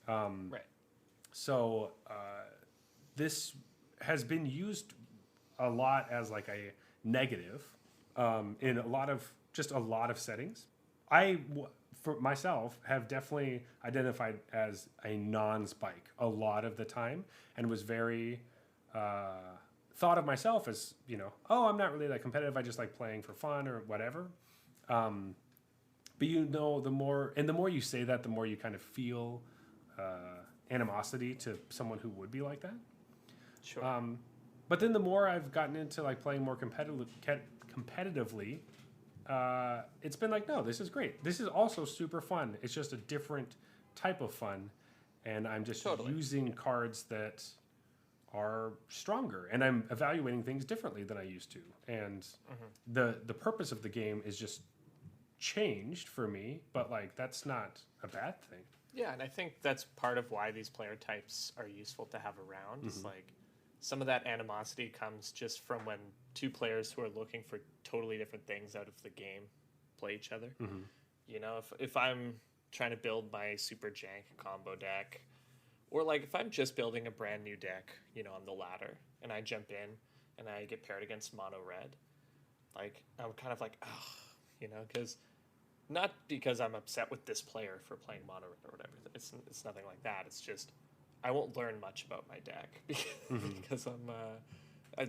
right. So this has been used a lot as like a negative in a lot of settings. For myself, have definitely identified as a non-Spike a lot of the time, and was very thought of myself as I'm not really that competitive. I just like playing for fun or whatever. But the more you say that, the more you kind of feel animosity to someone who would be like that. Sure. But then the more I've gotten into like playing more competitively, it's been like, no, this is great. This is also super fun. It's just a different type of fun, and I'm just using cards that are stronger, and I'm evaluating things differently than I used to. And the purpose of the game is just changed for me, but like that's not a bad thing. Yeah, and I think that's part of why these player types are useful to have around. It's like some of that animosity comes just from when two players who are looking for totally different things out of the game play each other. If I'm trying to build my super jank combo deck, or like if I'm just building a brand new deck, on the ladder, and I jump in and I get paired against mono red, like I'm kind of like, because not because I'm upset with this player for playing mono red or whatever. It's nothing like that. It's just I won't learn much about my deck because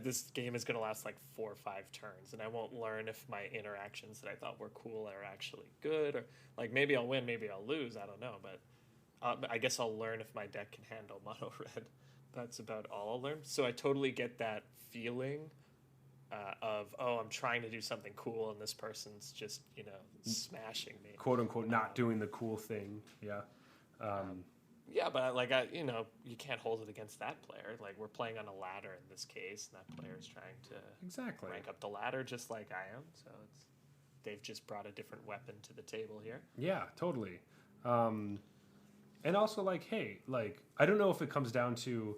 this game is going to last like 4 or 5 turns, and I won't learn if my interactions that I thought were cool are actually good, or like maybe I'll win, maybe I'll lose. I don't know, but I guess I'll learn if my deck can handle mono red. That's about all I'll learn. So I totally get that feeling of I'm trying to do something cool, and this person's just smashing me, quote unquote, not doing the cool thing. Yeah. Yeah, but you can't hold it against that player. Like we're playing on a ladder in this case, and that player is trying to rank up the ladder just like I am. So they've just brought a different weapon to the table here. Yeah, totally. And also like, hey, like I don't know if it comes down to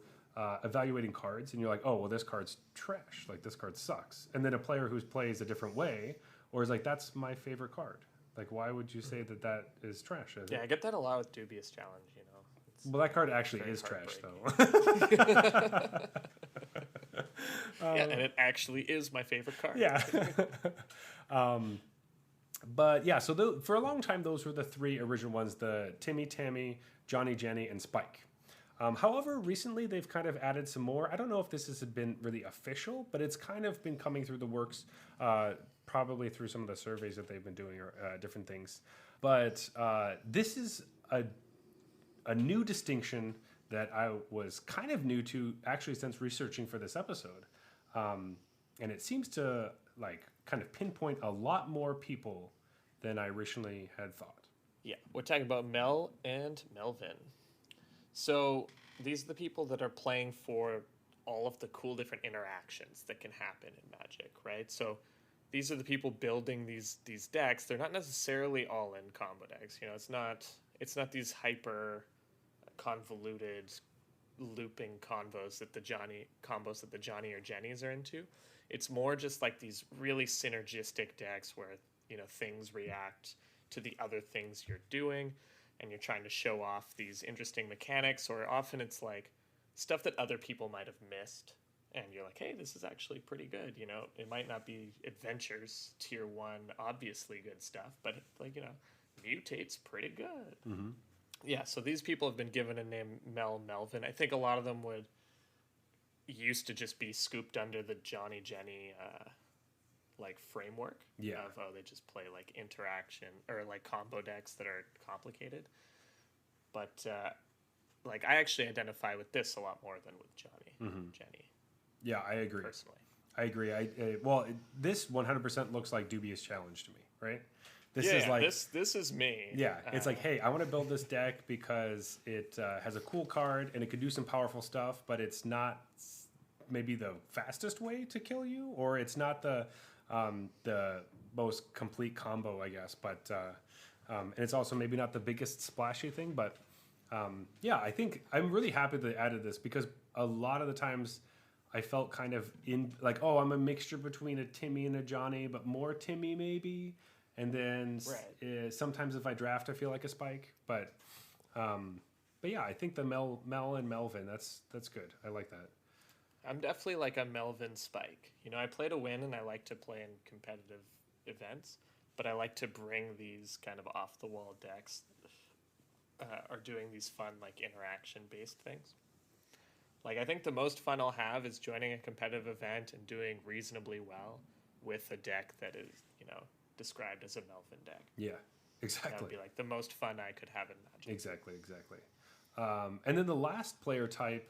evaluating cards, and you're like, oh well, this card's trash. Like this card sucks. And then a player who plays a different way, or is like, that's my favorite card. Like, why would you say that is trash? Yeah, I get that a lot with Dubious Challenge. Well, that card actually is trash, though. Yeah, and it actually is my favorite card. Yeah. But yeah, so for a long time, those were the 3 original ones: the Timmy, Tammy, Johnny, Jenny, and Spike. However, recently they've kind of added some more. I don't know if this has been really official, but it's kind of been coming through the works, probably through some of the surveys that they've been doing or different things. But this is a new distinction that I was kind of new to actually since researching for this episode. And it seems to like kind of pinpoint a lot more people than I originally had thought. Yeah, we're talking about Mel and Melvin. So these are the people that are playing for all of the cool different interactions that can happen in Magic, right? So these are the people building these decks. They're not necessarily all in combo decks. You know, it's not these hyper convoluted looping combos that the Johnny or Jennies are into. It's more just like these really synergistic decks where, you know, things react to the other things you're doing, and you're trying to show off these interesting mechanics, or often it's like stuff that other people might have missed, and you're like, hey, this is actually pretty good. You know, it might not be Adventures tier 1 obviously good stuff, but like, you know, Mutate's pretty good. Mm-hmm. Yeah, so these people have been given a name, Melvin. I think a lot of them used to just be scooped under the Johnny Jenny like framework. Yeah. Of they just play like interaction or like combo decks that are complicated. But like I actually identify with this a lot more than with Jenny. Yeah, I agree. Personally, I agree. This 100% looks like Dubious Challenge to me, right? This is me. Yeah, it's like, hey, I want to build this deck because it has a cool card and it could do some powerful stuff, but it's not maybe the fastest way to kill you, or it's not the most complete combo, I guess. But and it's also maybe not the biggest splashy thing. But yeah, I think I'm really happy that they added this because a lot of the times I felt kind of in like, oh, I'm a mixture between a Timmy and a Johnny, but more Timmy maybe. And then sometimes if I draft, I feel like a Spike. But yeah, I think the Mel and Melvin, that's good. I like that. I'm definitely like a Melvin Spike. You know, I play to win and I like to play in competitive events, but I like to bring these kind of off the wall decks or doing these fun like interaction based things. Like I think the most fun I'll have is joining a competitive event and doing reasonably well with a deck that is, you know, described as a Melvin deck. Yeah, exactly. That would be like the most fun I could have in Magic. Exactly. And then the last player type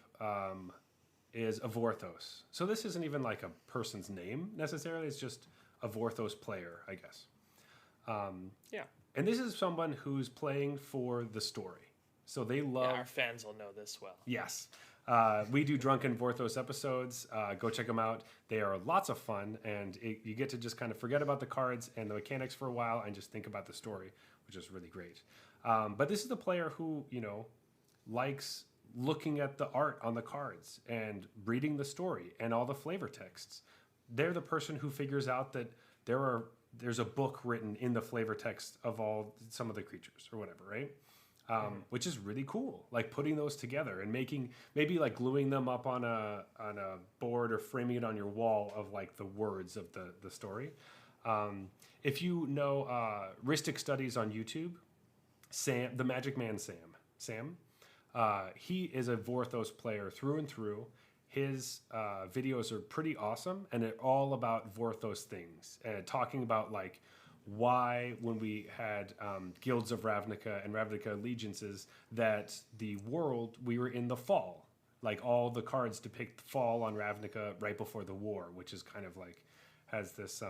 is a Vorthos. So this isn't even like a person's name necessarily. It's just a Vorthos player, I guess. Yeah. And this is someone who's playing for the story. So they love... Yeah, our fans will know this well. Yes. We do Drunken Vorthos episodes. Go check them out. They are lots of fun, and you get to just kind of forget about the cards and the mechanics for a while and just think about the story, which is really great. But this is the player who, you know, likes looking at the art on the cards and reading the story and all the flavor texts. They're the person who figures out that there's a book written in the flavor text of some of the creatures or whatever, right? Which is really cool. Like putting those together and maybe like gluing them up on a board or framing it on your wall of like the words of the story. If you know Ristic Studies on YouTube, Sam, the Magic Man Sam, he is a Vorthos player through and through. His videos are pretty awesome, and they're all about Vorthos things and talking about like why when we had Guilds of Ravnica and Ravnica Allegiances that we were in the fall. Like all the cards depict fall on Ravnica right before the war, which is kind of like has this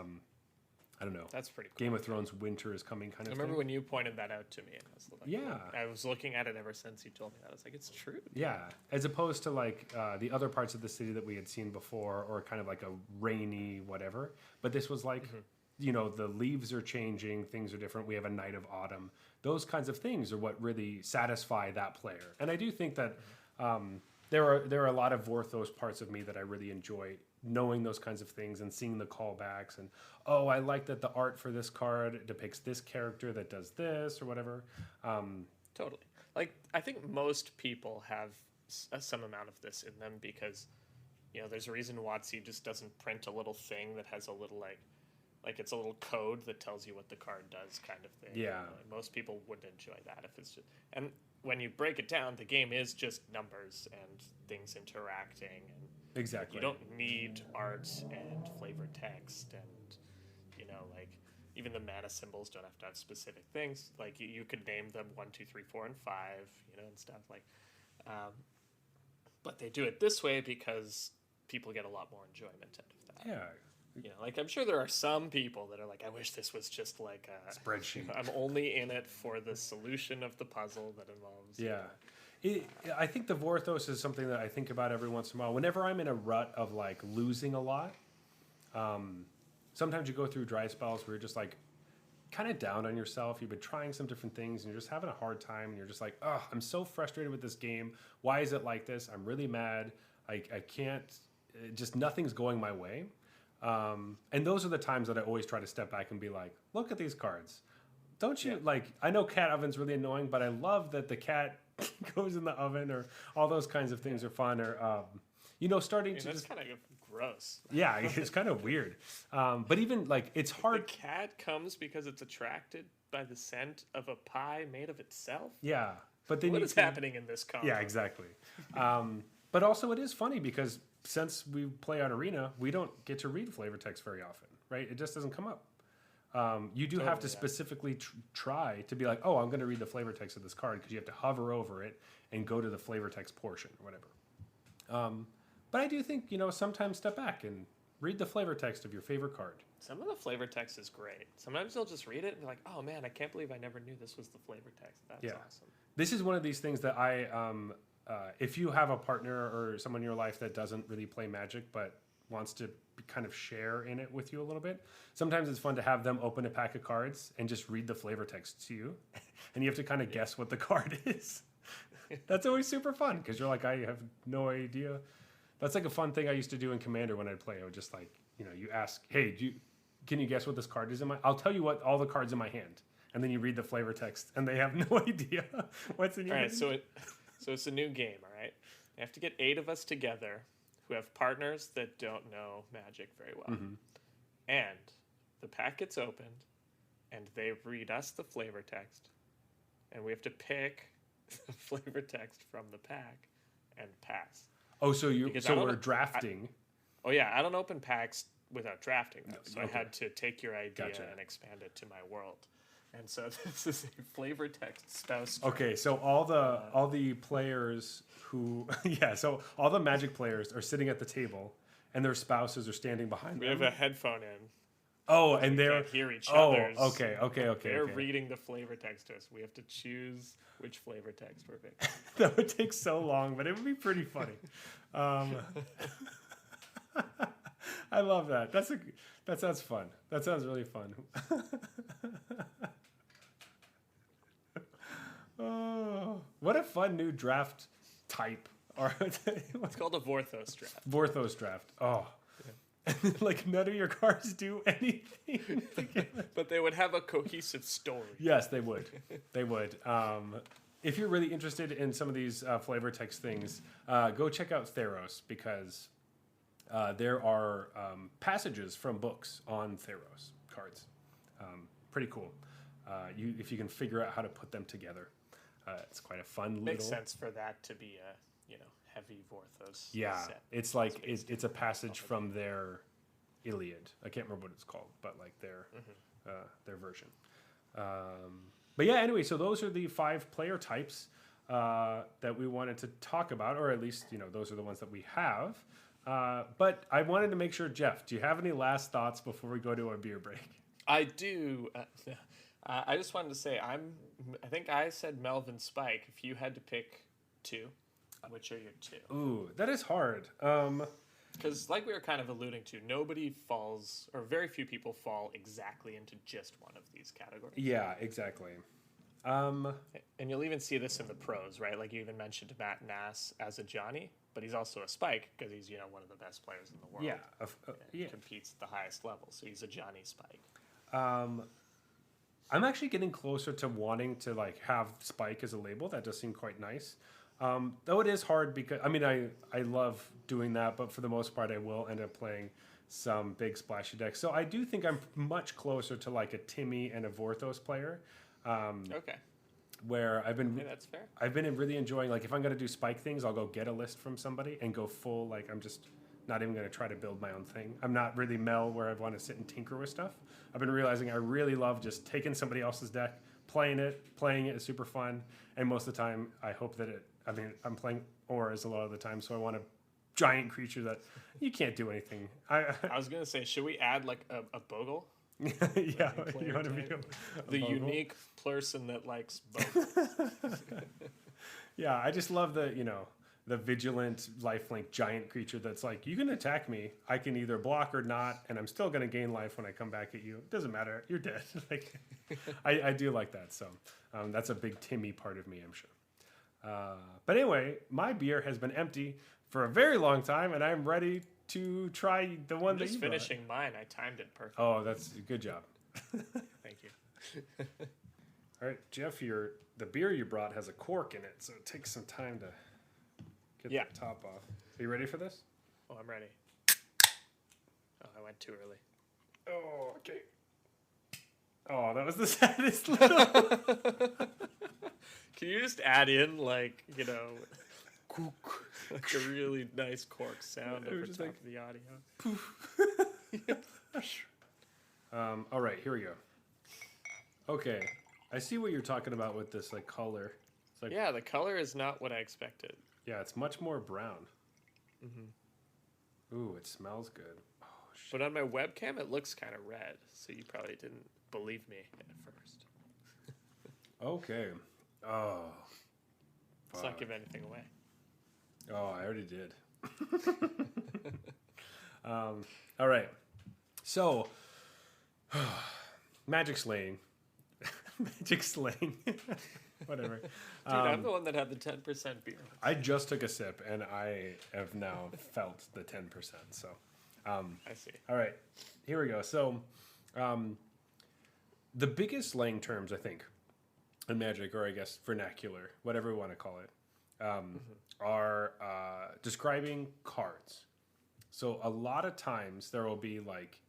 I don't know. That's pretty cool. Game of Thrones winter is coming kind of thing. I remember when you pointed that out to me. And I was like, yeah. I was looking at it ever since you told me that. I was like, it's true. Yeah. As opposed to like the other parts of the city that we had seen before or kind of like a rainy whatever. But this was like, you know, the leaves are changing. Things are different. We have a night of autumn. Those kinds of things are what really satisfy that player. And I do think that there are a lot of Vorthos parts of me that I really enjoy knowing those kinds of things and seeing the callbacks and I like that the art for this card depicts this character that does this or whatever. Totally. Like I think most people have some amount of this in them because, you know, there's a reason WotC just doesn't print a little thing that has a little like it's a little code that tells you what the card does kind of thing. Yeah. You know, most people wouldn't enjoy that if it's just and when you break it down, the game is just numbers and things interacting and exactly. You don't need art and flavored text and, you know, like even the mana symbols don't have to have specific things. Like you could name them 1, 2, 3, 4, and 5, you know, and stuff like. but they do it this way because people get a lot more enjoyment out of that. Yeah. You know, like I'm sure there are some people that are like, I wish this was just like a Spreadsheet. I'm only in it for the solution of the puzzle that involves. Yeah. I think the Vorthos is something that I think about every once in a while. Whenever I'm in a rut of like losing a lot, sometimes you go through dry spells where you're just like kind of down on yourself. You've been trying some different things and you're just having a hard time. And you're just like, oh, I'm so frustrated with this game. Why is it like this? I'm really mad. I can't, just nothing's going my way. And those are the times that I always try to step back and be like, look at these cards. Don't you like, I know cat oven's really annoying, but I love that the cat goes in the oven, or all those kinds of things are fun, or, starting to That's just, kind of gross. yeah, it's kind of weird. But even like, it's The hard. cat comes because it's attracted by the scent of a pie made of itself. Yeah. But then What is happening in this combo? Yeah, exactly. But also it is funny because since we play on Arena, we don't get to read flavor text very often, right? It just doesn't come up. You do have to specifically try to be like, oh, I'm going to read the flavor text of this card, because you have to hover over it and go to the flavor text portion or whatever. But I do think, sometimes step back and read the flavor text of your favorite card. Some of the flavor text is great. Sometimes they'll just read it and be like, oh man, I can't believe I never knew this was the flavor text. That's awesome. This is one of these things that if you have a partner or someone in your life that doesn't really play Magic but wants to kind of share in it with you a little bit, sometimes it's fun to have them open a pack of cards and just read the flavor text to you. And you have to kind of guess what the card is. That's always super fun because you're like, I have no idea. That's like a fun thing I used to do in Commander when I'd play. I would just like, you ask, hey, can you guess what this card is in my... I'll tell you what all the cards in my hand. And then you read the flavor text and they have no idea what's in your hand. All right, so it's a new game, all right? You have to get 8 of us together who have partners that don't know Magic very well. Mm-hmm. And the pack gets opened, and they read us the flavor text, and we have to pick the flavor text from the pack and pass. Oh, so we're drafting. I don't open packs without drafting them, so okay. I had to take your idea Gotcha. and expand it to my world. And so this is a flavor text spouse string. Okay, so all the players who so all the Magic players are sitting at the table and their spouses are standing behind We them. have a headphone in. Oh, and We they're can't hear each other's. okay. They're reading the flavor text to us. We have to choose which flavor text we're picking. That would take so long, but it would be pretty funny. I love that. That sounds fun. That sounds really fun. Oh, what a fun new draft type. It's called a Vorthos draft. Vorthos draft. Oh. Yeah. Like none of your cards do anything together. But they would have a cohesive story. Yes, they would. They would. If you're really interested in some of these flavor text things, go check out Theros, because there are passages from books on Theros cards. Pretty cool. If you can figure out how to put them together. It's quite a fun Makes little... sense for that to be a heavy Vorthos set. It's like it's a passage from their Iliad. I can't remember what it's called, but like their version. But yeah, anyway, so those are the 5 player types that we wanted to talk about, or at least those are the ones that we have. But I wanted to make sure, Jeff, do you have any last thoughts before we go to our beer break? I do. I just wanted to say I think I said Melvin Spike. If you had to pick 2, which are your 2? Ooh, that is hard. Because like we were kind of alluding to, nobody falls, or very few people fall exactly into just one of these categories. Yeah, exactly. And you'll even see this in the pros, right? Like you even mentioned Matt Nass as a Johnny, but he's also a Spike because he's one of the best players in the world. Yeah, Competes at the highest level, so he's a Johnny Spike. I'm actually getting closer to wanting to like have Spike as a label. That does seem quite nice. Though it is hard because I love doing that, but for the most part I will end up playing some big splashy decks. So I do think I'm much closer to like a Timmy and a Vorthos player. Okay. Where I've been that's fair. I've been really enjoying, like if I'm gonna do Spike things, I'll go get a list from somebody and go full, like I'm just not even gonna try to build my own thing. I'm not really Mel where I want to sit and tinker with stuff. I've been realizing I really love just taking somebody else's deck, playing it is super fun, and most of the time I hope that I mean, I'm playing auras a lot of the time, so I want a giant creature that you can't do anything. I was gonna say, should we add like a bogle? Yeah, you want to be The unique person that likes both. Yeah, I just love the, the vigilant lifelink giant creature that's like, you can attack me. I can either block or not, and I'm still going to gain life when I come back at you. It doesn't matter. You're dead. Like, I do like that. So that's a big Timmy part of me, I'm sure. But anyway, my beer has been empty for a very long time, and I'm ready to try the one that you brought. Just finishing mine. I timed it perfectly. Oh, that's a good job. Thank you. All right, Jeff, the beer you brought has a cork in it, so it takes some time to get the top off. Are you ready for this? Oh, I'm ready. Oh, I went too early. Oh, okay. Oh, that was the saddest little... Can you just add in, like a really nice cork sound over top of the audio? All right, here we go. Okay, I see what you're talking about with this like color. It's like, yeah, the color is not what I expected. Yeah, it's much more brown. Ooh, it smells good. Oh, shit. But on my webcam, it looks kind of red, so you probably didn't believe me at first. Okay. Oh. Let's not give anything away. Oh, I already did. All right. So, magic slaying. Magic slaying. Whatever. Dude, I'm the one that had the 10% beer. I just took a sip, and I have now felt the 10%. So, I see. All right. Here we go. So, the biggest slang terms, I think, in Magic, or I guess vernacular, whatever we want to call it, are describing cards. So a lot of times there will be like,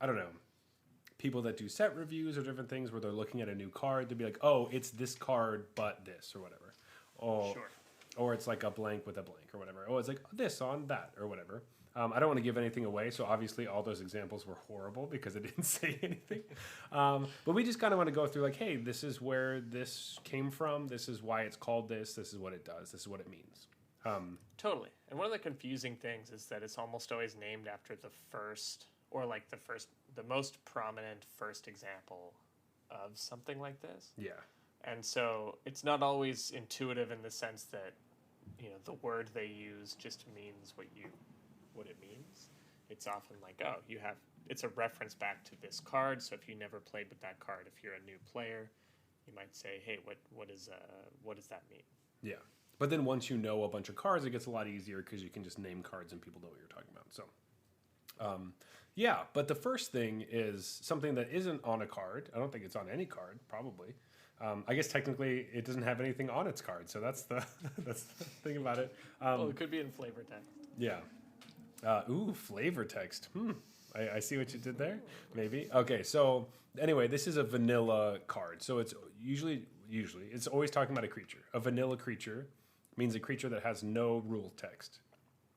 I don't know, people that do set reviews or different things where they're looking at a new card. They'll be like, oh, it's this card, but this or whatever. Or it's like a blank with a blank or whatever. Oh, it's like this on that or whatever. I don't want to give anything away, so obviously all those examples were horrible because it didn't say anything. But we just kind of want to go through like, hey, this is where this came from. This is why it's called this. This is what it does. This is what it means. Totally. And one of the confusing things is that it's almost always named after the first, or like the most prominent first example of something like this. Yeah. And so it's not always intuitive in the sense that, the word they use just means what it means. It's often like, oh, it's a reference back to this card. So if you never played with that card, if you're a new player, you might say, hey, what does that mean? Yeah. But then once you know a bunch of cards, it gets a lot easier because you can just name cards and people know what you're talking about. So, yeah. But the first thing is something that isn't on a card. I don't think it's on any card, probably. I guess technically it doesn't have anything on its card. So that's the thing about it. Well, it could be in flavor text. Yeah. Flavor text. I see what you did there. Maybe. Okay, so anyway, this is a vanilla card. So it's usually, it's always talking about a creature. A vanilla creature means a creature that has no rule text.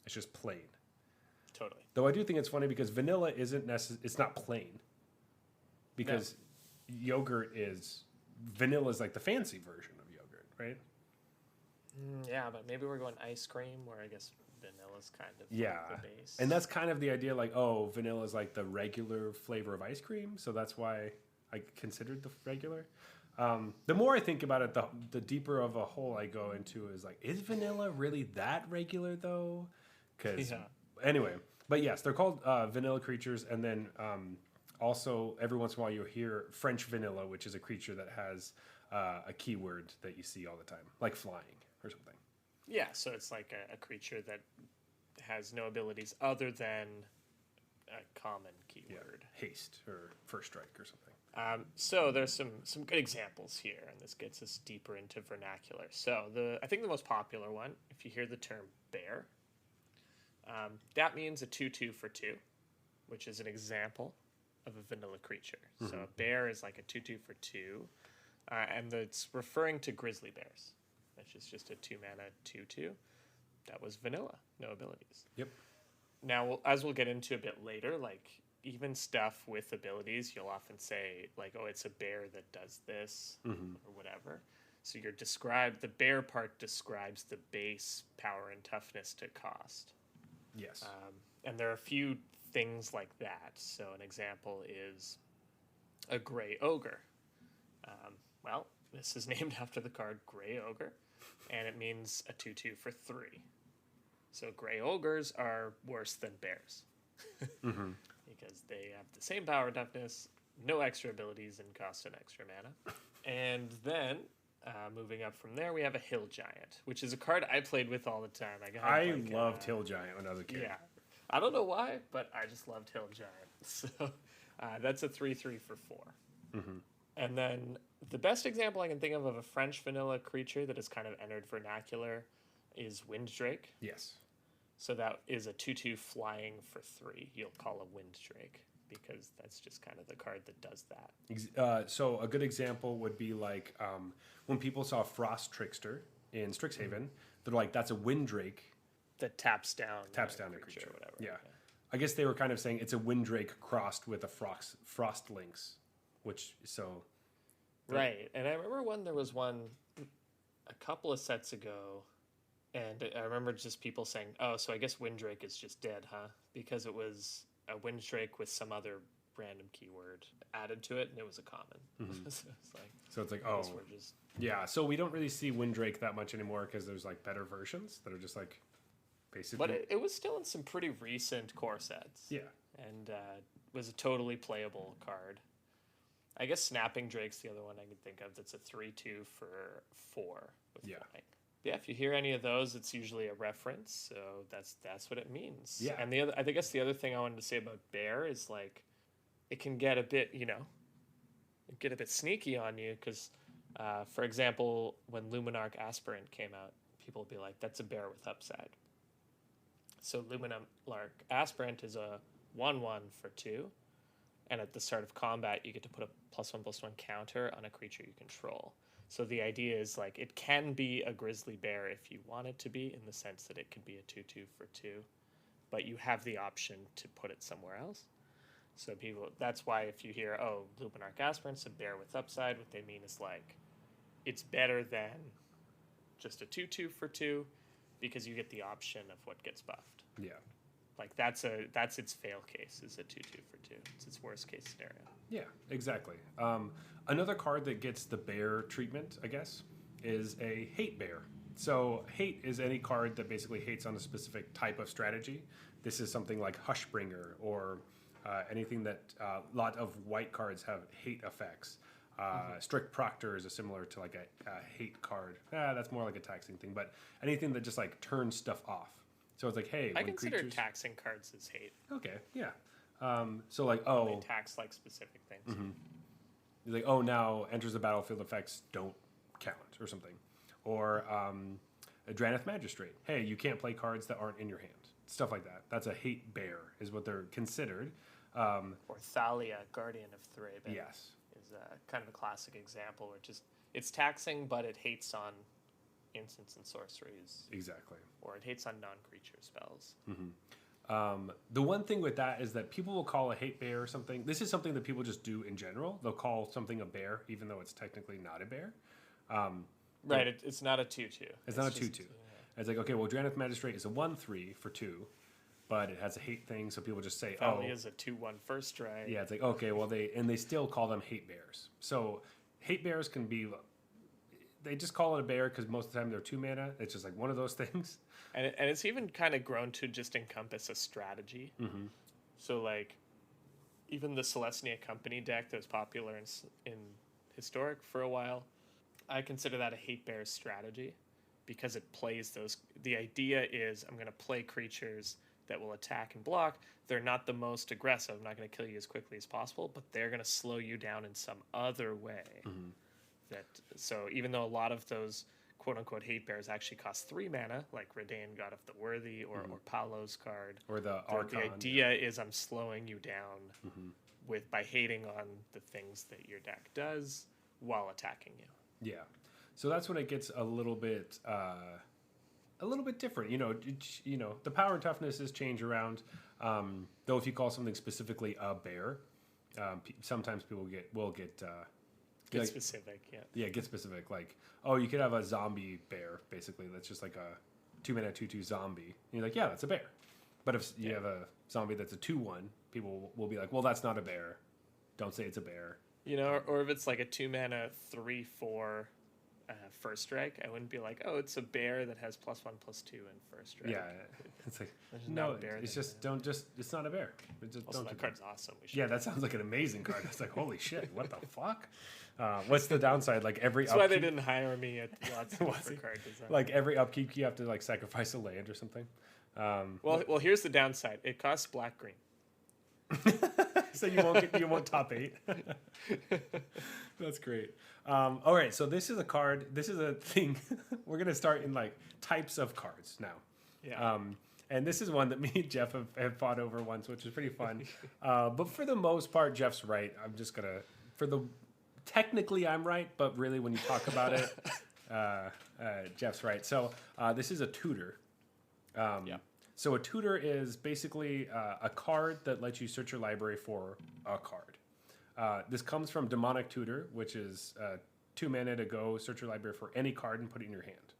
It's just plain. Totally. Though I do think it's funny because vanilla isn't it's not plain. Because vanilla is like the fancy version of yogurt, right? Yeah, but maybe we're going ice cream, where I guess vanilla's kind of like the base. And that's kind of the idea, like, oh, vanilla is like the regular flavor of ice cream, so that's why I considered the regular. The more I think about it, the deeper of a hole I go into is like, is vanilla really that regular though? Because anyway, but yes, they're called vanilla creatures, and then also every once in a while you'll hear French vanilla, which is a creature that has a keyword that you see all the time, like flying or something. Yeah, so it's like a creature that has no abilities other than a common keyword. Yeah, haste or first strike or something. So there's some good examples here, and this gets us deeper into vernacular. So I think the most popular one, if you hear the term bear, that means a 2/2 for 2, which is an example of a vanilla creature. Mm-hmm. So a bear is like a 2/2 for 2, and it's referring to grizzly bears, which is just a 2-mana 2/2. That was vanilla, no abilities. Yep. Now, as we'll get into a bit later, like even stuff with abilities, you'll often say like, oh, it's a bear that does this or whatever. So the bear part describes the base power and toughness to cost. Yes. And there are a few things like that. So an example is a gray ogre. Well, this is named after the card Gray Ogre, and it means a 2/2 for 3. So gray ogres are worse than bears because they have the same power toughness, no extra abilities, and cost an extra mana. And then moving up from there, we have a Hill Giant, which is a card I played with all the time. I loved Hill Giant when I was a kid. Yeah. I don't know why, but I just loved Hill Giant. So that's a 3/3 for 4. And then the best example I can think of a French vanilla creature that has kind of entered vernacular is Winddrake. Yes. So that is a 2/2 flying for 3. You'll call a Winddrake because that's just kind of the card that does that. So a good example would be like when people saw Frost Trickster in Strixhaven, they're like, that's a Winddrake. That taps down A creature. or whatever. Yeah. I guess they were kind of saying it's a Winddrake crossed with a Frost Lynx, which so. Right, and I remember when there was one a couple of sets ago, and I remember just people saying, "Oh, so I guess Winddrake is just dead, huh?" Because it was a Winddrake with some other random keyword added to it, and it was a common. So it's like, oh, we're just... yeah. So we don't really see Winddrake that much anymore because there's like better versions that are just like basically. But it was still in some pretty recent core sets. Yeah, and was a totally playable card. I guess Snapping Drake's the other one I can think of that's a 3/2 for 4 with flying. Yeah, if you hear any of those, it's usually a reference, so that's what it means. Yeah. And I guess the other thing I wanted to say about bear is like it can get a bit, sneaky on you because, for example, when Luminarch Aspirant came out, people would be like, "That's a bear with upside." So Luminarch Aspirant is a 1/1 for 2. And at the start of combat, you get to put a +1/+1 counter on a creature you control. So the idea is like it can be a grizzly bear if you want it to be, in the sense that it could be a 2/2 for 2, but you have the option to put it somewhere else. So that's why if you hear, "Oh, Luminarch Aspirant's a bear with upside," what they mean is like it's better than just a 2/2 for 2 because you get the option of what gets buffed. Yeah. Like that's its fail case is a 2/2 for 2. It's its worst case scenario. Yeah, exactly. Another card that gets the bear treatment, I guess, is a hate bear. So hate is any card that basically hates on a specific type of strategy. This is something like Hushbringer or anything that a lot of white cards have hate effects. Strict Proctor is similar to like a hate card. That's more like a taxing thing, but anything that just like turns stuff off. So it's like, hey, I consider taxing cards as hate. Okay, yeah. So like, they tax like specific things. It's like, oh, now enters the battlefield effects don't count or something, or a Drannith Magistrate. Hey, you can't play cards that aren't in your hand. Stuff like that. That's a hate bear, is what they're considered. Or Thalia, Guardian of Thraben. Yes, is kind of a classic example where it's taxing, but it hates on instants and sorceries. Exactly. Or it hates on non-creature spells. The one thing with that is that people will call a hate bear or something. This is something that people just do in general. They'll call something a bear, even though it's technically not a bear. Right, it's not a 2/2. It's not a 2/2. Yeah. It's like, okay, well, Drannith Magistrate is a 1/3 for 2, but it has a hate thing, so people just say, Thalia is a 2/1 first strike. Yeah, it's like, okay, well, they still call them hate bears. So hate bears can be... They just call it a bear because most of the time they're 2 mana. It's just like one of those things. And it's even kind of grown to just encompass a strategy. So like, even the Celestia Company deck that was popular in Historic for a while, I consider that a hate bear strategy because it plays those. The idea is I'm going to play creatures that will attack and block. They're not the most aggressive. I'm not going to kill you as quickly as possible, but they're going to slow you down in some other way. So even though a lot of those quote-unquote hate bears actually cost 3 mana, like Redain, God of the Worthy, or Paolo's card, or the Archon. The idea is I'm slowing you down by hating on the things that your deck does while attacking you. Yeah, so that's when it gets a little bit different. The power and toughness is change around. Though if you call something specifically a bear, sometimes people will get Get Like, specific, yeah. yeah, get specific. Like, oh, you could have a zombie bear, basically. That's just like a 2-mana 2/2 zombie. And you're like, yeah, that's a bear. But if you have a zombie that's a 2/1, people will be like, well, that's not a bear. Don't say it's a bear. You know, or if it's like a 2-mana 3/4 first strike, I wouldn't be like, oh, it's a bear that has +1/+2 in first strike. Yeah, it's like There's no, not a bear it's then, just don't just it's not a bear. Just Also, don't that do card's awesome. We should Yeah, that sounds like an amazing card. It's like holy shit, what the fuck? What's the downside? Like every That's why they upkeep, didn't hire me at lots of for card design. like every upkeep you have to like sacrifice a land or something. Well, here's the downside. It costs black green. So you won't top 8. That's great. All right, so this is a card. This is a thing. We're gonna start in like types of cards now. Yeah. And this is one that me and Jeff have fought over once, which is pretty fun. But for the most part, Jeff's right. I'm just gonna technically I'm right, but really when you talk about it, Jeff's right. So this is a tutor. Yeah. So a tutor is basically a card that lets you search your library for a card. This comes from Demonic Tutor, which is 2 mana to go search your library for any card and put it in your hand.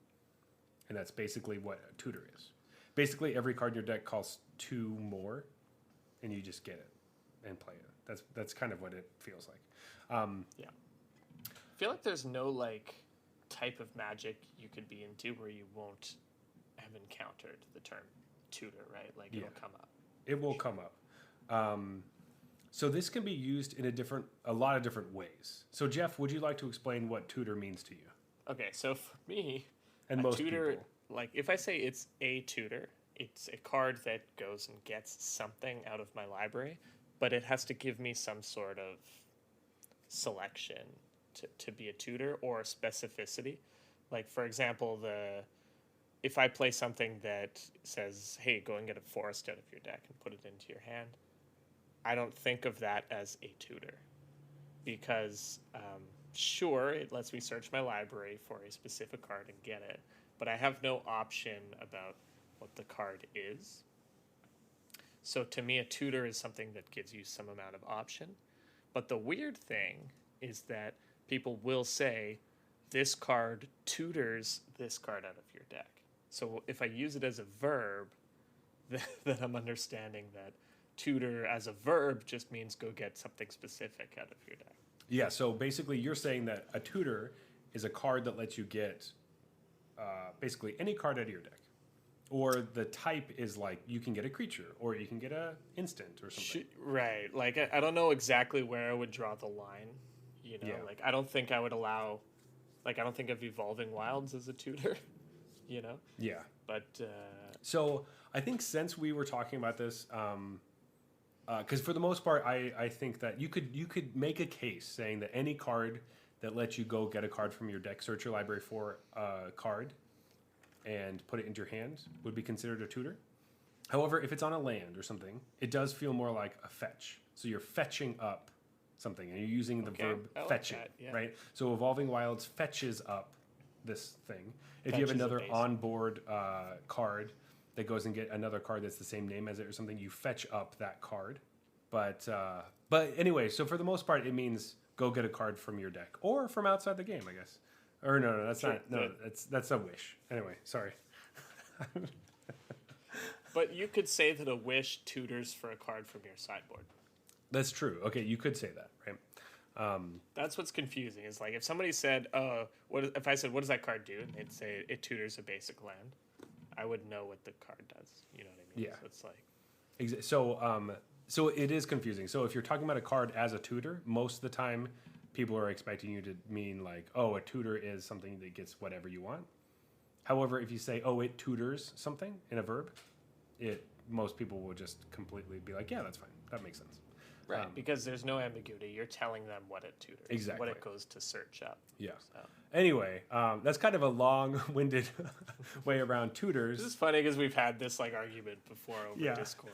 And that's basically what a tutor is. Basically, every card in your deck costs 2 more, and you just get it and play it. That's kind of what it feels like. Yeah. I feel like there's no like type of magic you could be into where you won't have encountered the term tutor, right? Like it'll come up. It will come up. So this can be used in a lot of different ways. So Jeff, would you like to explain what tutor means to you? Okay, so for me, And a most tutor, people. like if I say it's a tutor, it's a card that goes and gets something out of my library, but it has to give me some sort of selection to be a tutor or specificity. Like for example, if I play something that says, hey, go and get a forest out of your deck and put it into your hand, I don't think of that as a tutor because sure, it lets me search my library for a specific card and get it, but I have no option about what the card is. So to me, a tutor is something that gives you some amount of option. But the weird thing is that people will say, this card tutors this card out of your deck. So if I use it as a verb, then I'm understanding that tutor as a verb just means go get something specific out of your deck. Yeah, so basically you're saying that a tutor is a card that lets you get basically any card out of your deck. Or the type is like you can get a creature or you can get a instant or something. Right. Like I don't know exactly where I would draw the line. You know, like I don't think I would allow, like I don't think of Evolving Wilds as a tutor, you know? Yeah. But so I think since we were talking about this, because for the most part, I think that you could make a case saying that any card that lets you go get a card from your deck, search your library for a card, and put it into your hand would be considered a tutor. However, if it's on a land or something, it does feel more like a fetch. So you're fetching up something, and you're using the verb fetching, right? So Evolving Wilds fetches up this thing. If you have another onboard card that goes and get another card that's the same name as it or something, you fetch up that card. But anyway, so for the most part, it means go get a card from your deck or from outside the game, I guess. Or no, that's not. No, that's a wish. Anyway, sorry. But you could say that a wish tutors for a card from your sideboard. That's true. Okay, you could say that, right? That's what's confusing. Is like if somebody said, if I said, what does that card do? And they'd say it tutors a basic land. I would know what the card does. You know what I mean? Yeah. So it's like. So it is confusing. So if you're talking about a card as a tutor, most of the time people are expecting you to mean like, oh, a tutor is something that gets whatever you want. However, if you say, oh, it tutors something in a verb, most people will just completely be like, yeah, that's fine. That makes sense. Right, because there's no ambiguity. You're telling them what it tutors. Exactly. What it goes to search up. Yeah. So. Anyway, that's kind of a long-winded way around tutors. This is funny because we've had this like argument before over Discord.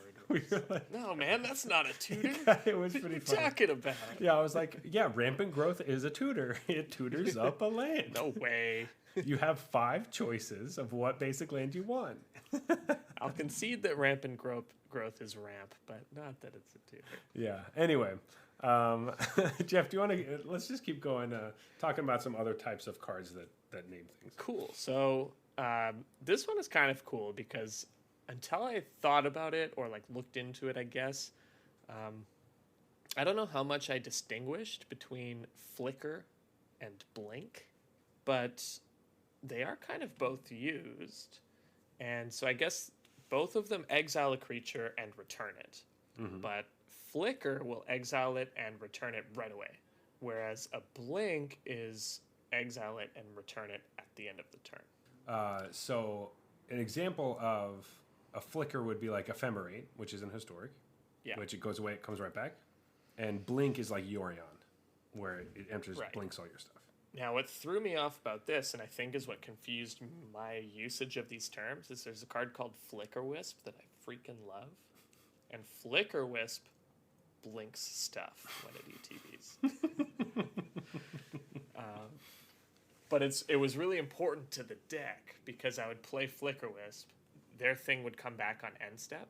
No, man, that's not a tutor. It was pretty funny. What are you talking about? Yeah, I was like, yeah, rampant growth is a tutor. It tutors up a land. No way. You have 5 choices of what basic land you want. I'll concede that rampant growth is ramp, but not that it's a 2. Yeah. Anyway, Jeff, do you want to? Let's just keep going, talking about some other types of cards that name things. Cool. So this one is kind of cool because until I thought about it or like looked into it, I guess, I don't know how much I distinguished between flicker and blink, but they are kind of both used. And so I guess both of them exile a creature and return it. But flicker will exile it and return it right away, whereas a blink is exile it and return it at the end of the turn. So an example of a flicker would be like ephemerate, which is in historic, which it goes away, it comes right back. And blink is like Yorion, where it enters, blinks all your stuff. Now, what threw me off about this, and I think is what confused my usage of these terms, is there's a card called Flicker Wisp that I freaking love. And Flicker Wisp blinks stuff when it ETBs. But it was really important to the deck because I would play Flicker Wisp. Their thing would come back on end step.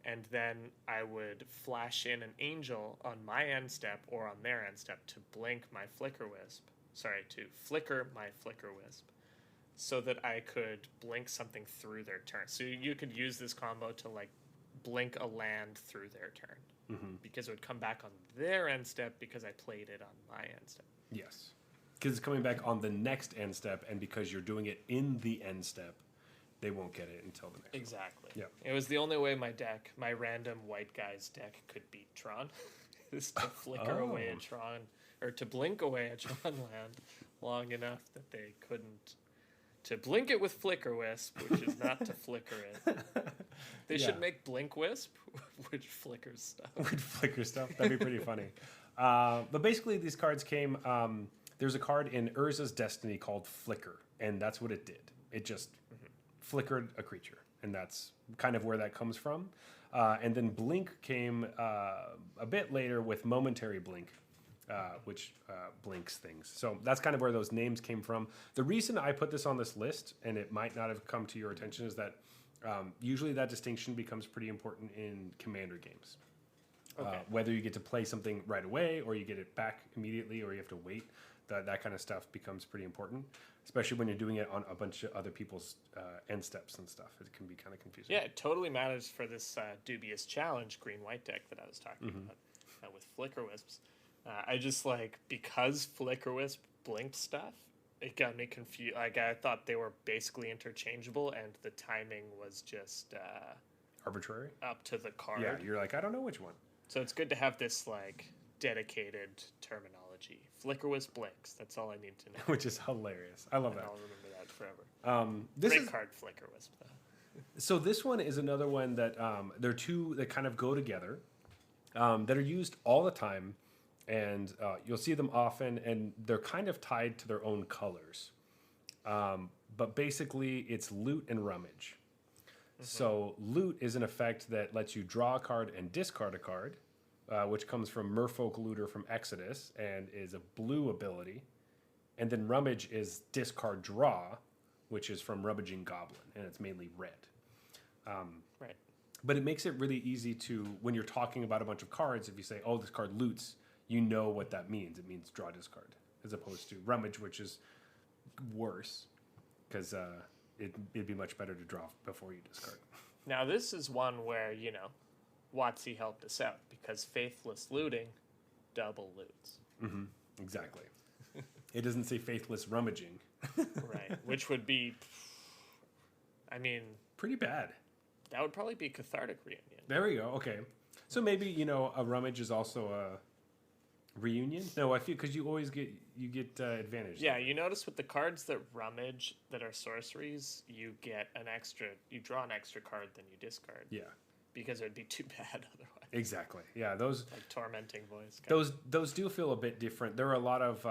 And then I would flash in an angel on my end step or on their end step to blink my Flicker Wisp. Sorry, to flicker my Flicker Wisp so that I could blink something through their turn. So you could use this combo to like blink a land through their turn because it would come back on their end step because I played it on my end step. Yes. Because it's coming back on the next end step, and because you're doing it in the end step, they won't get it until the next Exactly. one. Yeah. It was the only way my random white guy's deck could beat Tron is to flicker away a Tron, or to blink away a Tron land long enough that they couldn't. To blink it with Flicker Wisp, which is not to flicker it. They should make Blink Wisp, which flickers stuff. Would flicker stuff. That'd be pretty funny. But basically, these cards came. There's a card in Urza's Destiny called Flicker, and that's what it did. It just flickered a creature, and that's kind of where that comes from. And then Blink came a bit later with Momentary Blink, which blinks things. So that's kind of where those names came from. The reason I put this on this list, and it might not have come to your attention, is that usually that distinction becomes pretty important in Commander games. Okay. Whether you get to play something right away, or you get it back immediately, or you have to wait, that kind of stuff becomes pretty important, especially when you're doing it on a bunch of other people's end steps and stuff. It can be kind of confusing. Yeah, it totally matters for this dubious challenge green-white deck that I was talking about with Flicker Wisps. I just because Flicker Wisp blinked stuff, it got me confused. Like, I thought they were basically interchangeable, and the timing was just arbitrary, up to the card. Yeah, you're like, I don't know which one. So it's good to have this dedicated terminology. Flicker Wisp blinks. That's all I need to know. Which is hilarious. I love that. I'll remember that forever. Great card, Flicker Wisp, though. So this one is another one that there are two that kind of go together, that are used all the time. And you'll see them often, and they're kind of tied to their own colors. But basically, it's Loot and Rummage. So Loot is an effect that lets you draw a card and discard a card, which comes from Merfolk Looter from Exodus, and is a blue ability. And then Rummage is discard draw, which is from Rummaging Goblin, and it's mainly red. Right. But it makes it really easy to, when you're talking about a bunch of cards, if you say, oh, this card loots, you know what that means. It means draw, discard, as opposed to Rummage, which is worse, because it'd be much better to draw before you discard. Now, this is one where, WotC helped us out, because Faithless Looting double loots. Mm-hmm. Exactly. It doesn't say Faithless Rummaging. Right, which would be, pretty bad. That would probably be Cathartic Reunion. There we go, okay. So maybe, a Rummage is also a Reunion? No, I feel because you always get advantage. Yeah, you notice with the cards that Rummage that are sorceries, you draw an extra card than you discard. Yeah. Because it would be too bad otherwise. Exactly. Yeah, those Tormenting Voice. Those do feel a bit different. There are a lot of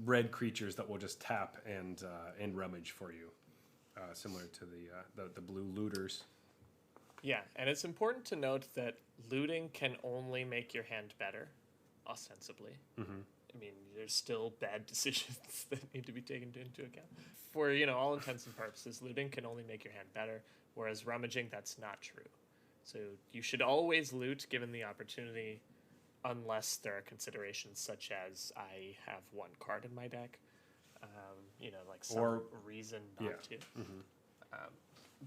red creatures that will just tap and rummage for you, similar to the blue looters. Yeah, and it's important to note that looting can only make your hand better ostensibly. Mm-hmm. I mean, there's still bad decisions that need to be taken into account. For, all intents and purposes, looting can only make your hand better, whereas rummaging, that's not true. So you should always loot given the opportunity, unless there are considerations such as I have one card in my deck, like some reason not to. Mm-hmm.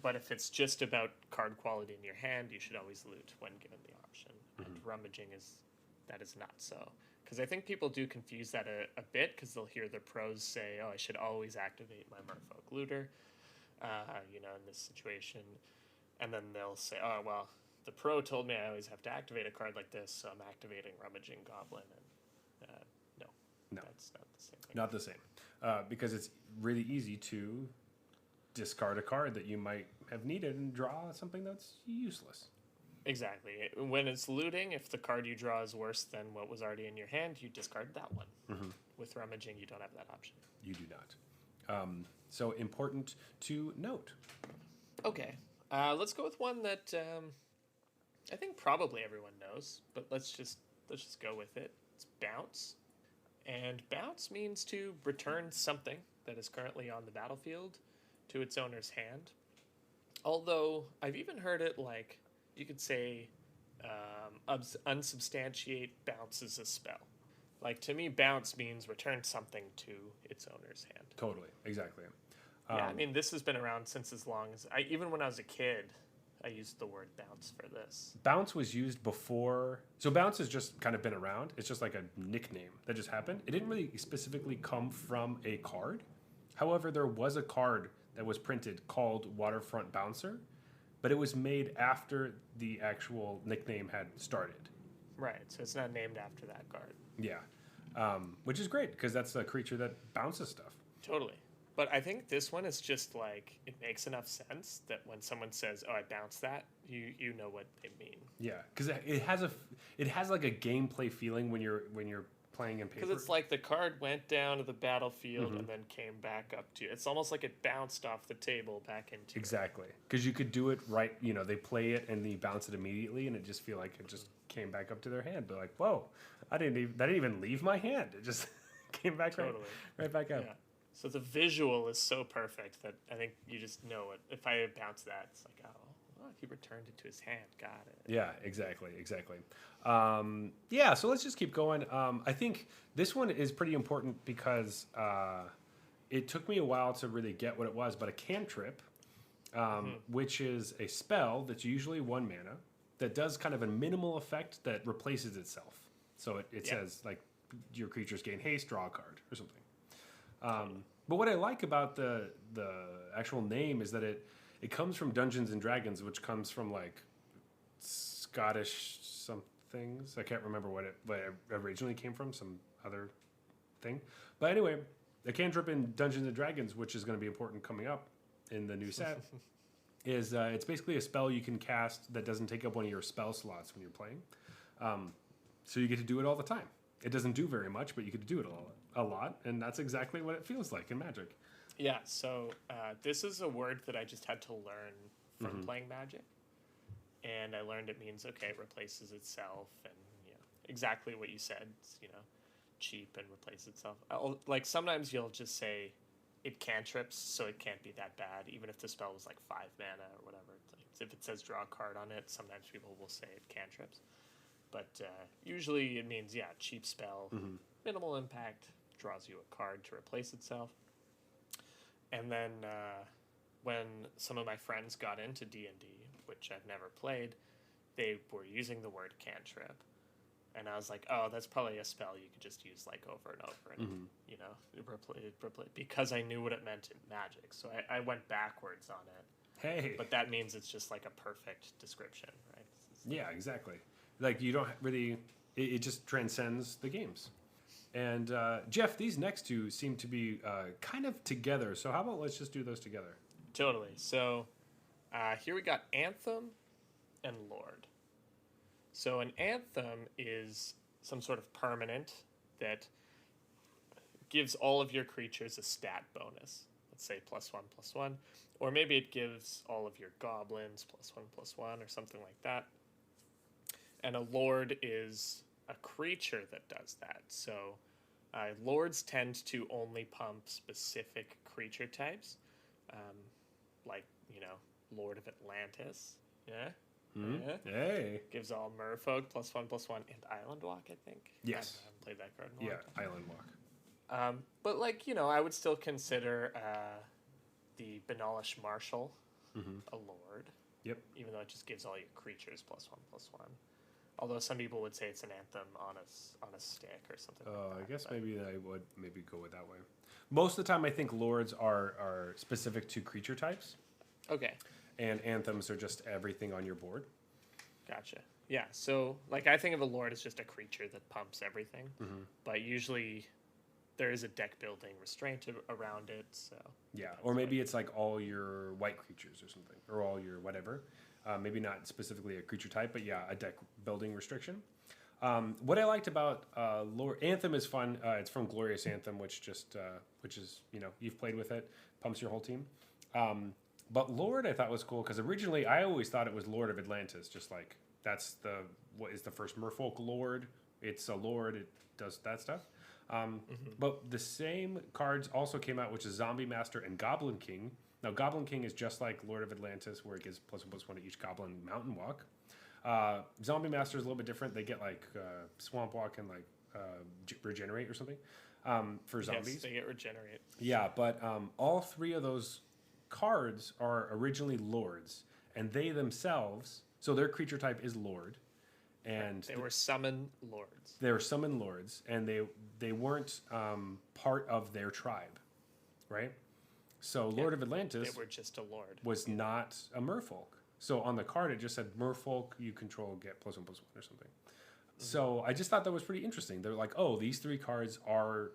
But if it's just about card quality in your hand, you should always loot when given the option. And rummaging is not so. Because I think people do confuse that a bit, because they'll hear the pros say, oh, I should always activate my Merfolk Looter, in this situation. And then they'll say, oh, well, the pro told me I always have to activate a card like this, so I'm activating Rummaging Goblin. And no, that's not the same thing. Not the same. Because it's really easy to discard a card that you might have needed and draw something that's useless. Exactly. When it's looting, if the card you draw is worse than what was already in your hand, you discard that one. Mm-hmm. With rummaging, you don't have that option. You do not. So important to note. Okay. Let's go with one that I think probably everyone knows, but let's just go with it. It's bounce. And bounce means to return something that is currently on the battlefield to its owner's hand. Although I've even heard it like, you could say unsubstantiate bounce is a spell. Like, to me, bounce means return something to its owner's hand. Totally, exactly. Yeah, I mean, this has been around since as long as even when I was a kid, I used the word bounce for this. Bounce was used before. So bounce has just kind of been around. It's just like a nickname that just happened. It didn't really specifically come from a card. However, there was a card that was printed called Waterfront Bouncer, but it was made after the actual nickname had started. Right, so it's not named after that card. Yeah, which is great because that's a creature that bounces stuff. Totally. But I think this one is just like, it makes enough sense that when someone says, oh, I bounced that, you know what they mean. Yeah, because it has like a gameplay feeling when you're playing in paper. Because it's like the card went down to the battlefield and then came back up to you. It's almost like it bounced off the table back into Exactly. Because you could do it right, they play it and you bounce it immediately and it just feel like it just came back up to their hand. But like, whoa, that didn't even leave my hand. It just came back right back up. Yeah. So the visual is so perfect that I think you just know it. If I bounce that, it's like, oh, he returned it to his hand. Got it. Yeah, exactly. So let's just keep going. I think this one is pretty important because it took me a while to really get what it was, but a cantrip, which is a spell that's usually 1 mana that does kind of a minimal effect that replaces itself. So it says, like, your creatures gain haste, draw a card, or something. But what I like about the actual name is that it comes from Dungeons and Dragons, which comes from like Scottish somethings. I can't remember what it originally came from, some other thing. But anyway, a cantrip in Dungeons and Dragons, which is going to be important coming up in the new set, is it's basically a spell you can cast that doesn't take up one of your spell slots when you're playing. So you get to do it all the time. It doesn't do very much, but you get to do it a lot, and that's exactly what it feels like in Magic. Yeah, so this is a word that I just had to learn from playing Magic, and I learned it means, okay, it replaces itself, and exactly what you said, it's, cheap and replace itself. Like, sometimes you'll just say it cantrips, so it can't be that bad, even if the spell was like 5 mana or whatever. If it says draw a card on it, sometimes people will say it cantrips. But usually it means, cheap spell, minimal impact, draws you a card to replace itself. And then when some of my friends got into D&D, which I've never played, they were using the word cantrip. And I was like, oh, that's probably a spell you could just use like over and over and, replace, because I knew what it meant in Magic. So I went backwards on it. Hey. But that means it's just like a perfect description, right? Yeah, exactly. Like, you don't really, it just transcends the games. And Jeff, these next two seem to be kind of together. So how about let's just do those together? Totally. So here we got Anthem and Lord. So an Anthem is some sort of permanent that gives all of your creatures a stat bonus. Let's say +1/+1. Or maybe it gives all of your goblins +1/+1 or something like that. And a Lord is a creature that does that. So lords tend to only pump specific creature types, like, Lord of Atlantis. Yeah. Yeah. Hey. Gives all merfolk +1/+1 and Island Walk, I think. Yes. I haven't played that card in a while. Yeah, Island Walk. But, like, I would still consider the Benalish Marshal a lord. Yep. Even though it just gives all your creatures +1/+1. Although some people would say it's an anthem on a stick or something like that. I guess maybe I would maybe go with that way. Most of the time, I think lords are specific to creature types, Okay. and anthems are just everything on your board. Gotcha. Yeah, so, like, I think of a lord as just a creature that pumps everything. But usually there is a deck building restraint around it, so... Yeah, or maybe it's like all your white creatures or something, or all your whatever. Maybe not specifically a creature type, but yeah, a deck building restriction. What I liked about Lord Anthem is fun. It's from Glorious Anthem, which is you've played with it, pumps your whole team. But Lord I thought was cool because originally I always thought it was Lord of Atlantis, just like that's what is the first Merfolk Lord. It's a Lord. It does that stuff. But the same cards also came out, which is Zombie Master and Goblin King. Now, Goblin King is just like Lord of Atlantis, where it gives +1/+1 to each Goblin Mountain Walk. Zombie Master is a little bit different. They get like Swamp Walk and like Regenerate or something for zombies. Yes, they get Regenerate. Yeah, but all three of those cards are originally Lords, and they themselves, so their creature type is Lord. And they were summon lords. They were summon lords, and they weren't part of their tribe, right? So Lord of Atlantis They were just a lord. was not a merfolk. So on the card it just said merfolk you control get +1/+1 or something. So I just thought that was pretty interesting. They're like, oh, these three cards are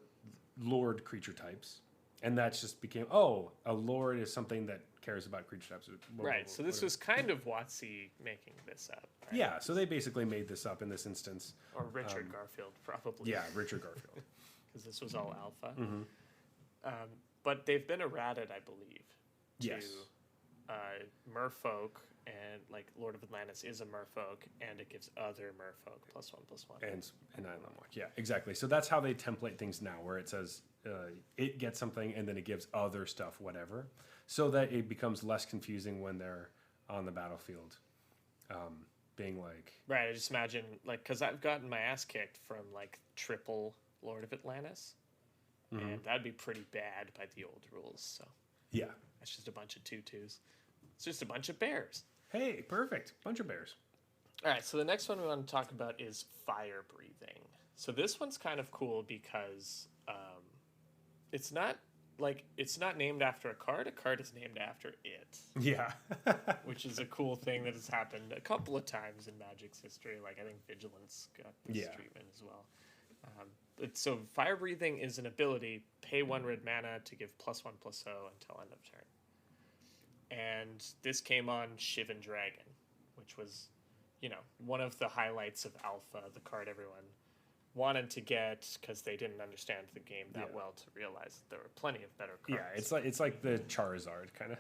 lord creature types, and that just became a lord is something that cares about creature types. Right. So this was kind of WotC making this up. Right? Yeah. So they basically made this up in this instance. Or Richard Garfield, probably. Yeah, Richard Garfield. Because this was all alpha. But they've been errated, I believe. Yes. Merfolk, and like Lord of Atlantis is a merfolk, and it gives other merfolk +1/+1. And Island Walk. Yeah, exactly. So that's how they template things now, where it says it gets something and then it gives other stuff, whatever, so that it becomes less confusing when they're on the battlefield, being like... Right, I just imagine, like, because I've gotten my ass kicked from, like, triple Lord of Atlantis, and that'd be pretty bad by the old rules, so... Yeah. It's just a bunch of tutus. It's just a bunch of bears. Hey, perfect. Bunch of bears. All right, so the next one we want to talk about is fire breathing. So this one's kind of cool because it's not named after a card. A card is named after it. Yeah. Which is a cool thing that has happened a couple of times in Magic's history. Like, I think Vigilance got this treatment as well. So fire breathing is an ability, pay 1 red mana to give +1/+0 until end of turn. And this came on Shivan Dragon, which was, one of the highlights of Alpha, the card everyone wanted to get because they didn't understand the game that well to realize that there were plenty of better cards. Yeah, it's like the Charizard kind of.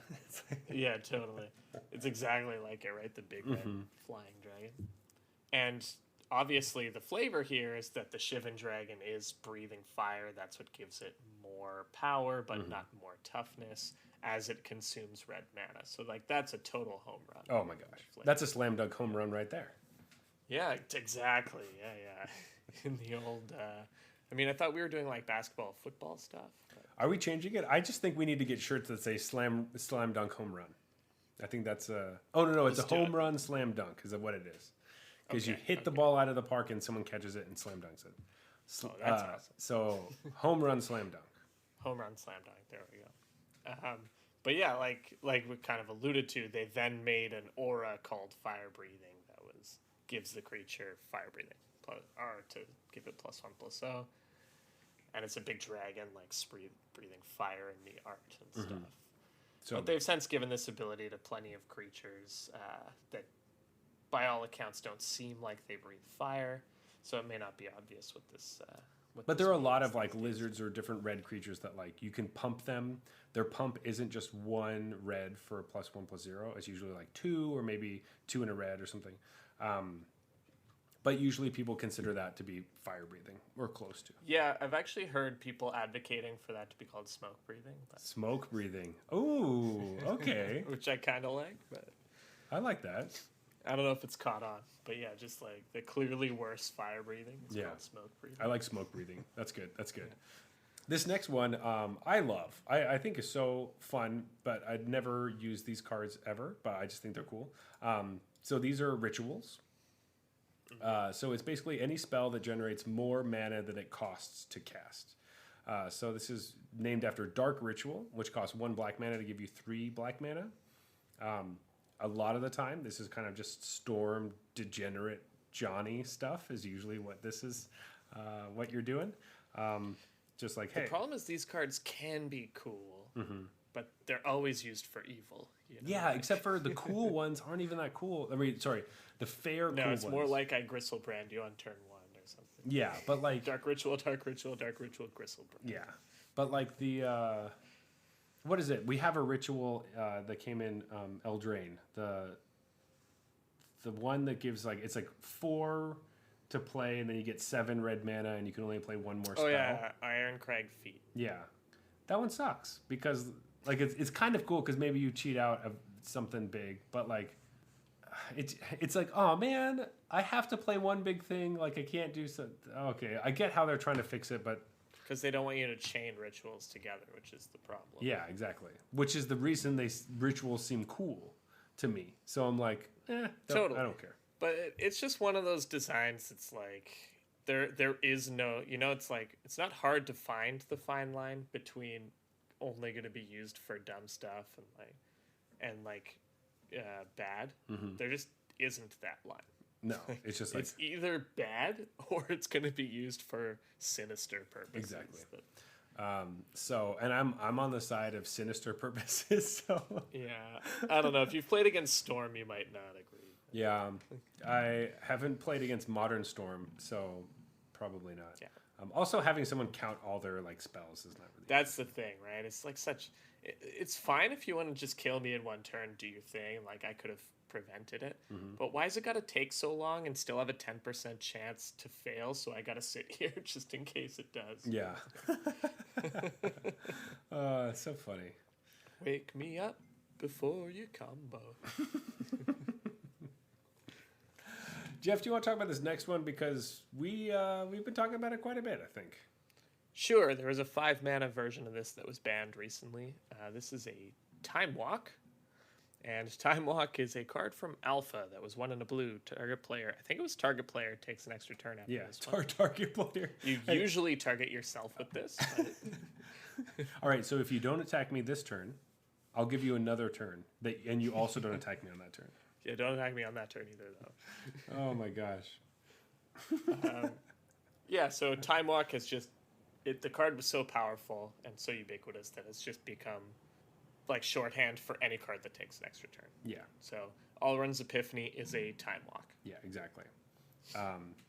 Yeah, totally. It's exactly like it, right? The big red flying dragon. And obviously the flavor here is that the Shivan Dragon is breathing fire. That's what gives it more power, but not more toughness as it consumes red mana. So, like, that's a total home run. Oh my gosh. That's a slam dunk home run right there. Yeah, exactly. Yeah. In the old... I thought we were doing, like, basketball, football stuff. But... Are we changing it? I just think we need to get shirts that say slam dunk home run. I think that's a... Oh, no, it's a home run slam dunk is what it is. Because you hit the ball out of the park and someone catches it and slam dunks it. That's awesome. So, home run slam dunk. Home run slam dunk. There we go. But yeah, like we kind of alluded to, they then made an aura called Fire Breathing that gives the creature Fire Breathing, or to give it +1/+0. And it's a big dragon, like, breathing fire in the art and stuff. So, but they've since given this ability to plenty of creatures that, by all accounts, don't seem like they breathe fire. So it may not be obvious with this. But there are a lot of, like, lizards or different red creatures that, like, you can pump them. Their pump isn't just 1 red for +1/+0. It's usually like 2 or maybe 2 and a red or something. but usually people consider that to be fire breathing or close to. Yeah, I've actually heard people advocating for that to be called smoke breathing, Smoke breathing. Ooh, okay. which I kind of like, but I like that. I don't know if it's caught on. But yeah, just like the clearly worse fire breathing. It's called smoke breathing. I like smoke breathing. That's good. That's good. This next one, I love. I think is so fun, but I'd never use these cards ever. But I just think they're cool. So these are rituals. So it's basically any spell that generates more mana than it costs to cast. So this is named after Dark Ritual, which costs 1 black mana to give you 3 black mana. A lot of the time, this is kind of just Storm Degenerate Johnny stuff is usually what this is, what you're doing. Just like, hey. The problem is these cards can be cool, but they're always used for evil. You know? Yeah, except for the cool ones aren't even that cool. I mean, sorry, the fair cool ones. No, it's more like I Gristlebrand you on turn 1 or something. Yeah, but like... Dark Ritual, Gristlebrand. Yeah, but like the... what is it? We have a ritual that came in Eldraine. The one that gives like... It's like 4... to play, and then you get 7 red mana, and you can only play 1 more spell. Oh yeah, Ironcrag Feet. Yeah, that one sucks because like it's kind of cool because maybe you cheat out of something big, but like it's like, oh man, I have to play one big thing. Like I can't do so. Okay, I get how they're trying to fix it, but because they don't want you to chain rituals together, which is the problem. Yeah, exactly. Which is the reason rituals seem cool to me. So I'm like, totally. I don't care. But it's just one of those designs. It's like there is no, it's like it's not hard to find the fine line between only going to be used for dumb stuff and bad. There just isn't that line. No, it's just like it's either bad or it's going to be used for sinister purposes. Exactly. So, and I'm on the side of sinister purposes. So yeah, I don't know if you've played against Storm, you might not agree. Yeah, I haven't played against Modern Storm, so probably not. Yeah. Also, having someone count all their like spells is not really. That's the thing, right? It's like it's fine if you want to just kill me in one turn, do your thing. Like I could have prevented it, but why's it got to take so long and still have a 10% chance to fail? So I got to sit here just in case it does. Yeah. It's so funny. Wake me up before you combo. Jeff, do you want to talk about this next one? Because we've been talking about it quite a bit, I think. Sure. There was a 5 mana version of this that was banned recently. This is a Time Walk. And Time Walk is a card from Alpha that was 1 in a blue. Target player, I think it was target player, takes an extra turn after this one. Target player. You usually target yourself with this. All right, so if you don't attack me this turn, I'll give you another turn. And you also don't attack me on that turn. Yeah, don't attack me on that turn either, though. Oh my gosh. Yeah, so Time Walk has just... the card was so powerful and so ubiquitous that it's just become like shorthand for any card that takes an extra turn. Yeah. So All Run's Epiphany is a Time Walk. Yeah, exactly.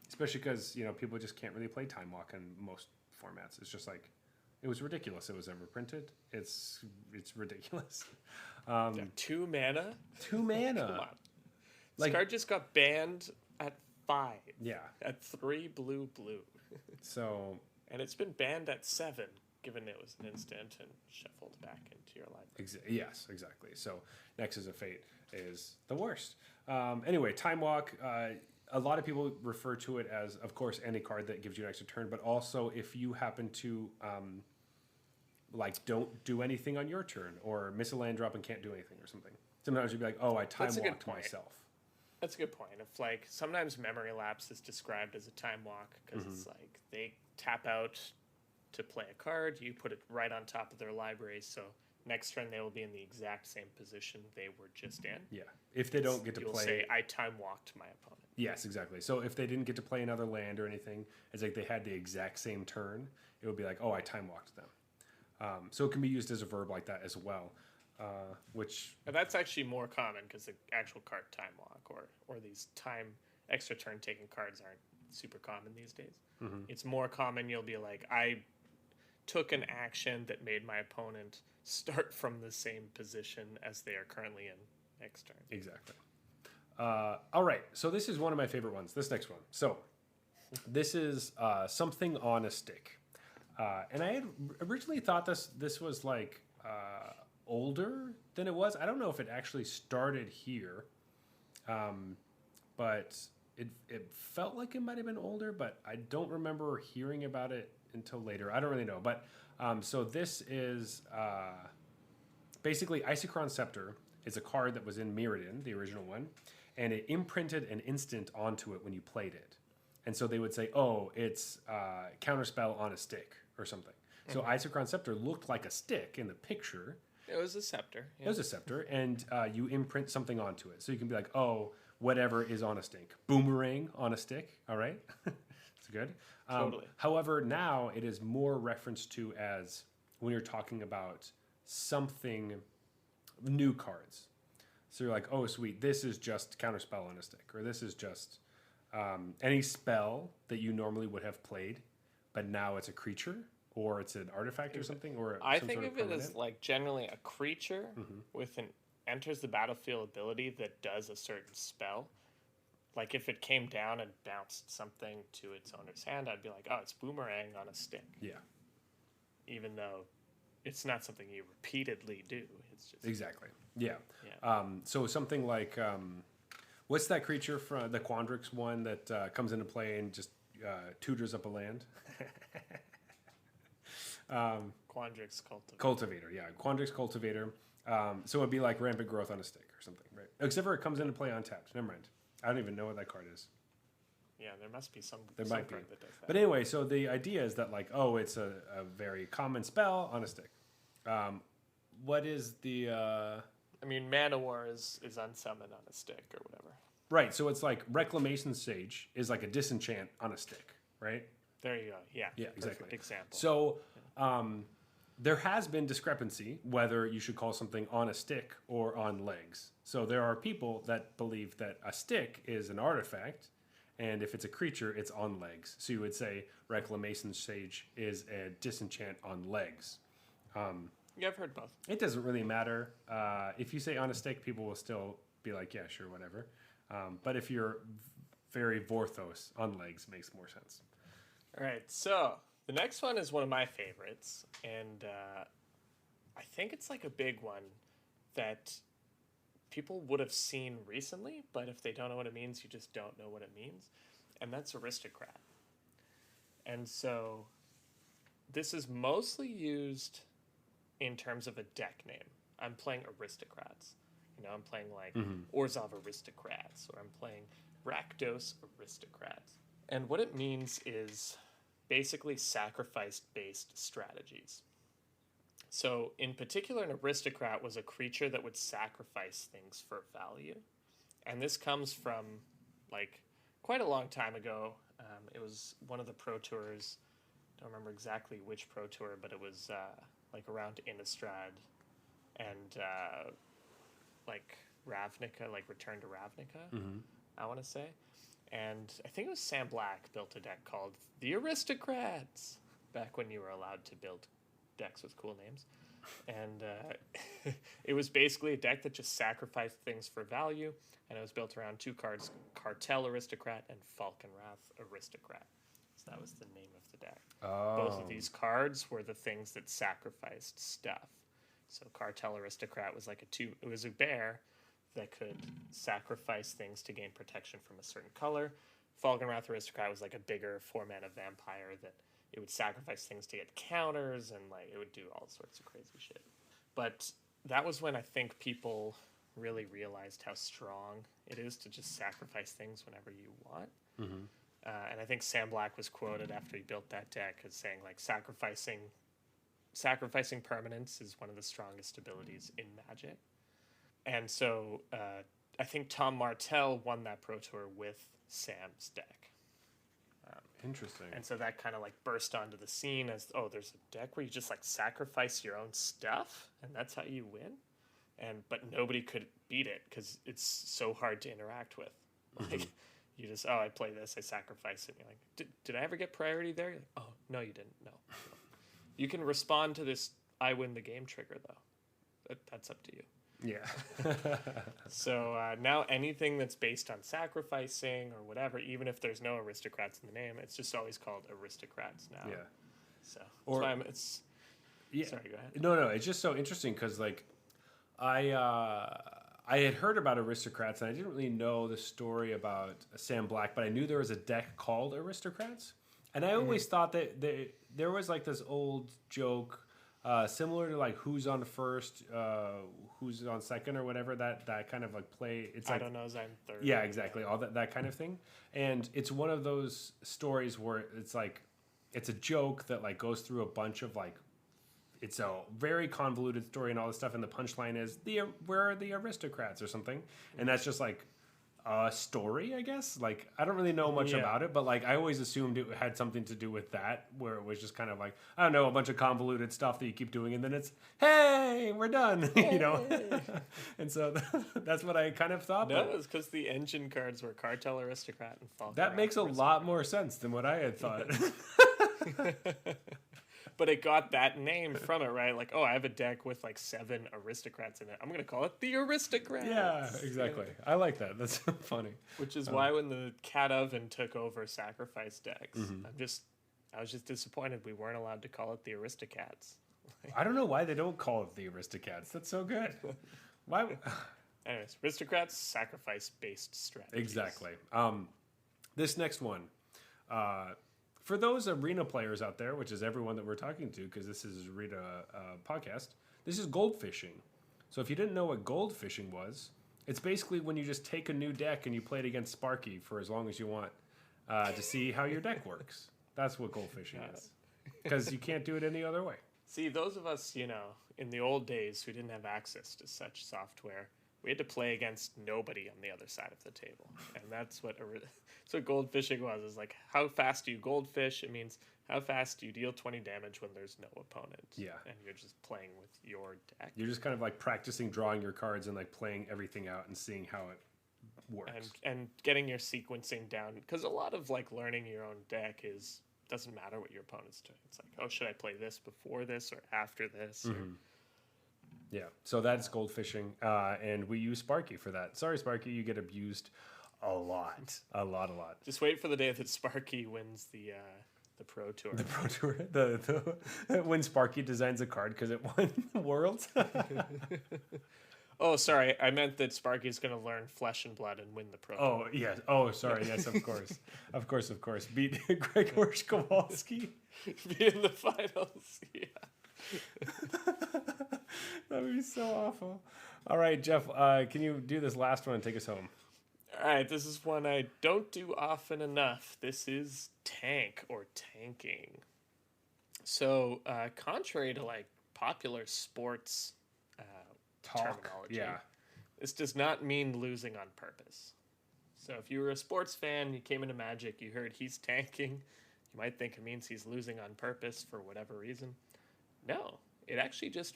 Especially because, people just can't really play Time Walk in most formats. It's just like... It was ridiculous. It was ever printed. It's ridiculous. 2 mana? 2 mana. Come on. This card just got banned at 5. Yeah. At 3 blue. So. And it's been banned at 7, given it was an instant and shuffled back into your library. Yes, exactly. So Nexus of Fate is the worst. Anyway, Time Walk. A lot of people refer to it as, of course, any card that gives you an extra turn, but also if you happen to don't do anything on your turn or miss a land drop and can't do anything or something. Sometimes you'd be like, I Time Walked myself. That's a good point. If sometimes Memory Lapse is described as a Time Walk because it's like they tap out to play a card, you put it right on top of their library, so next turn they will be in the exact same position they were just in. Yeah. If they don't get to play... You'll say, I Time Walked my opponent. Yes, exactly. So if they didn't get to play another land or anything, it's like they had the exact same turn, it would be like, I Time Walked them. So it can be used as a verb like that as well. And that's actually more common because the actual card Time Walk or these extra turn taking cards aren't super common these days. It's more common you'll be like, I took an action that made my opponent start from the same position as they are currently in next turn. Exactly. All right, so this is one of my favorite ones. This next one. So this is something on a stick, and I had originally thought this was like older than it was. I don't know if it actually started here, but it felt like it might have been older. But I don't remember hearing about it until later. I don't really know. But so this is basically Isochron Scepter is a card that was in Mirrodin, the original one, and it imprinted an instant onto it when you played it. And so they would say, oh, it's Counterspell on a stick or something. So Isochron Scepter looked like a stick in the picture. It was a scepter. Yeah. It was a scepter, and you imprint something onto it. So you can be like, oh, whatever is on a stick. Boomerang on a stick, all right? It's good. Totally. However, now it is more referenced to as when you're talking about something, new cards. So you're like, oh, sweet, this is just Counterspell on a stick, or this is just any spell that you normally would have played, but now it's a creature, or it's an artifact or something, or I some think sort of it as like generally a creature with an enters the battlefield ability that does a certain spell. Like if it came down and bounced something to its owner's hand, I'd be like, oh, it's Boomerang on a stick. Yeah. Even though it's not something you repeatedly do. It's just Exactly. Yeah. Yeah. So something like, what's that creature from the Quandrix one that comes into play and just tutors up a land? Quandrix Cultivator. Cultivator, yeah. Quandrix Cultivator. So it'd be like Rampant Growth on a stick or something, right? Except for it comes into play untapped. Never mind. I don't even know what that card is. Yeah, there must be some There some might be. card that does that. But anyway, so the idea is that like, oh, it's a very common spell on a stick. What is the... I mean, Mana War is unsummoned on a stick or whatever. Right, so it's like Reclamation Sage is like a disenchant on a stick, right? There you go. Yeah. Yeah, exactly. Perfect example. So there has been discrepancy whether you should call something on a stick or on legs. So there are people that believe that a stick is an artifact, and if it's a creature, it's on legs. So you would say Reclamation Sage is a disenchant on legs. Yeah, I've heard both. It doesn't really matter. If you say on a stick, people will still be like, yeah, sure, whatever. But if you're very Vorthos, on legs makes more sense. All right, so the next one is one of my favorites, and I think it's like a big one that people would have seen recently, but if they don't know what it means, you just don't know what it means, and that's Aristocrat. And so this is mostly used in terms of a deck name. I'm playing Aristocrats. You know, I'm playing like Orzhov Aristocrats, or I'm playing Rakdos Aristocrats. And what it means is basically sacrifice-based strategies. So in particular, an aristocrat was a creature that would sacrifice things for value. And this comes from like quite a long time ago. It was one of the Pro Tours. I don't remember exactly which Pro Tour, but it was like around Innistrad and like Ravnica, like Return to Ravnica, I want to say. And I think it was Sam Black built a deck called the Aristocrats back when you were allowed to build decks with cool names. And it was basically a deck that just sacrificed things for value, and it was built around two cards, Cartel Aristocrat and Falconwrath Aristocrat. So that was the name of the deck. Both of these cards were the things that sacrificed stuff. So Cartel Aristocrat was like it was a bear that could sacrifice things to gain protection from a certain color. Falconwrath Aristocrat was like a bigger 4-mana vampire that it would sacrifice things to get counters, and like it would do all sorts of crazy shit. But that was when I think people really realized how strong it is to just sacrifice things whenever you want. And I think Sam Black was quoted after he built that deck as saying like sacrificing permanence is one of the strongest abilities in Magic. And so I think Tom Martell won that Pro Tour with Sam's deck. Interesting. And so that kind of like burst onto the scene as, oh, there's a deck where you just like sacrifice your own stuff and that's how you win. But nobody could beat it because it's so hard to interact with. Like you just, oh, I play this, I sacrifice it. And you're like, did I ever get priority there? You're like, oh, no, you didn't. No. You can respond to this I win the game trigger though. That's up to you. Yeah. So now anything that's based on sacrificing or whatever, even if there's no aristocrats in the name, it's just always called aristocrats now. Yeah. So Or- that's why it's. Yeah. Sorry, go ahead. No, it's just so interesting because like I had heard about aristocrats and I didn't really know the story about Sam Black, but I knew there was a deck called Aristocrats, and I always thought that there was like this old joke similar to like who's on first, who's on second, or whatever that kind of like play. It's like I don't know, as I'm third. yeah, exactly, all that kind of thing, and it's one of those stories where it's like it's a joke that like goes through a bunch of like. It's a very convoluted story and all this stuff, and the punchline is where are the aristocrats or something, and that's just like a story, I guess. Like I don't really know much about it, but like I always assumed it had something to do with that, where it was just kind of like I don't know, a bunch of convoluted stuff that you keep doing, and then it's hey, we're done, you know. And so that's what I kind of thought. No, but it's because the engine cards were Cartel Aristocrat and Falcon. that makes a lot more sense than what I had thought. But it got that name from it, right? Like, oh, I have a deck with like 7 aristocrats in it. I'm going to call it the Aristocrats. Yeah, exactly. I like that. That's funny. Which is why when the Cat Oven took over sacrifice decks, I was just disappointed we weren't allowed to call it the Aristocats. I don't know why they don't call it the Aristocats. That's so good. Why? Anyways, Aristocrats, sacrifice-based strategies. Exactly. This next one. For those arena players out there, which is everyone that we're talking to, because this is Arena podcast, this is gold fishing. So if you didn't know what gold fishing was, it's basically when you just take a new deck and you play it against Sparky for as long as you want to see how your deck works. That's what gold fishing is. Because you can't do it any other way. See, those of us, you know, in the old days who didn't have access to such software, we had to play against nobody on the other side of the table. And that's what gold fishing was, is like how fast do you goldfish? It means how fast do you deal 20 damage when there's no opponent. Yeah. And you're just playing with your deck. You're just kind of like practicing drawing your cards and like playing everything out and seeing how it works. And getting your sequencing down. Because a lot of like learning your own deck doesn't matter what your opponent's doing. It's like, oh, should I play this before this or after this? Mm-hmm. Yeah, so that's gold fishing, and we use Sparky for that. Sorry, Sparky, you get abused a lot. Just wait for the day that Sparky wins the Pro Tour. The Pro Tour, the when Sparky designs a card because it won Worlds. Oh, sorry, I meant that Sparky's going to learn Flesh and Blood and win the Pro Tour. Oh, yes. Oh, sorry. Yes, of course. Of course. Beat Gregor Kowalski. Be in the finals, yeah. That would be so awful. All right, Jeff, can you do this last one and take us home? All right, this is one I don't do often enough. This is tank or tanking. So, contrary to like popular sports terminology, yeah, this does not mean losing on purpose. So, if you were a sports fan, you came into Magic, you heard he's tanking, you might think it means he's losing on purpose for whatever reason. No, it actually just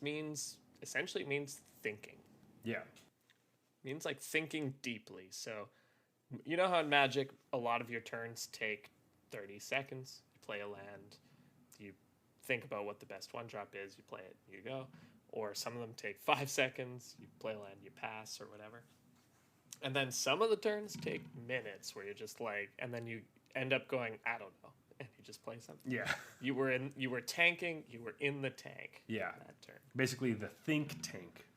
essentially means thinking. Yeah. It means like thinking deeply. So, you know how in Magic, a lot of your turns take 30 seconds. You play a land, you think about what the best one drop is, you play it, you go. Or some of them take 5 seconds, you play a land, you pass, or whatever. And then some of the turns take minutes where you're just like, and then you end up going, I don't know. And you just play something. Yeah. You were tanking, you were in the tank. Yeah. That turn. Basically the think tank.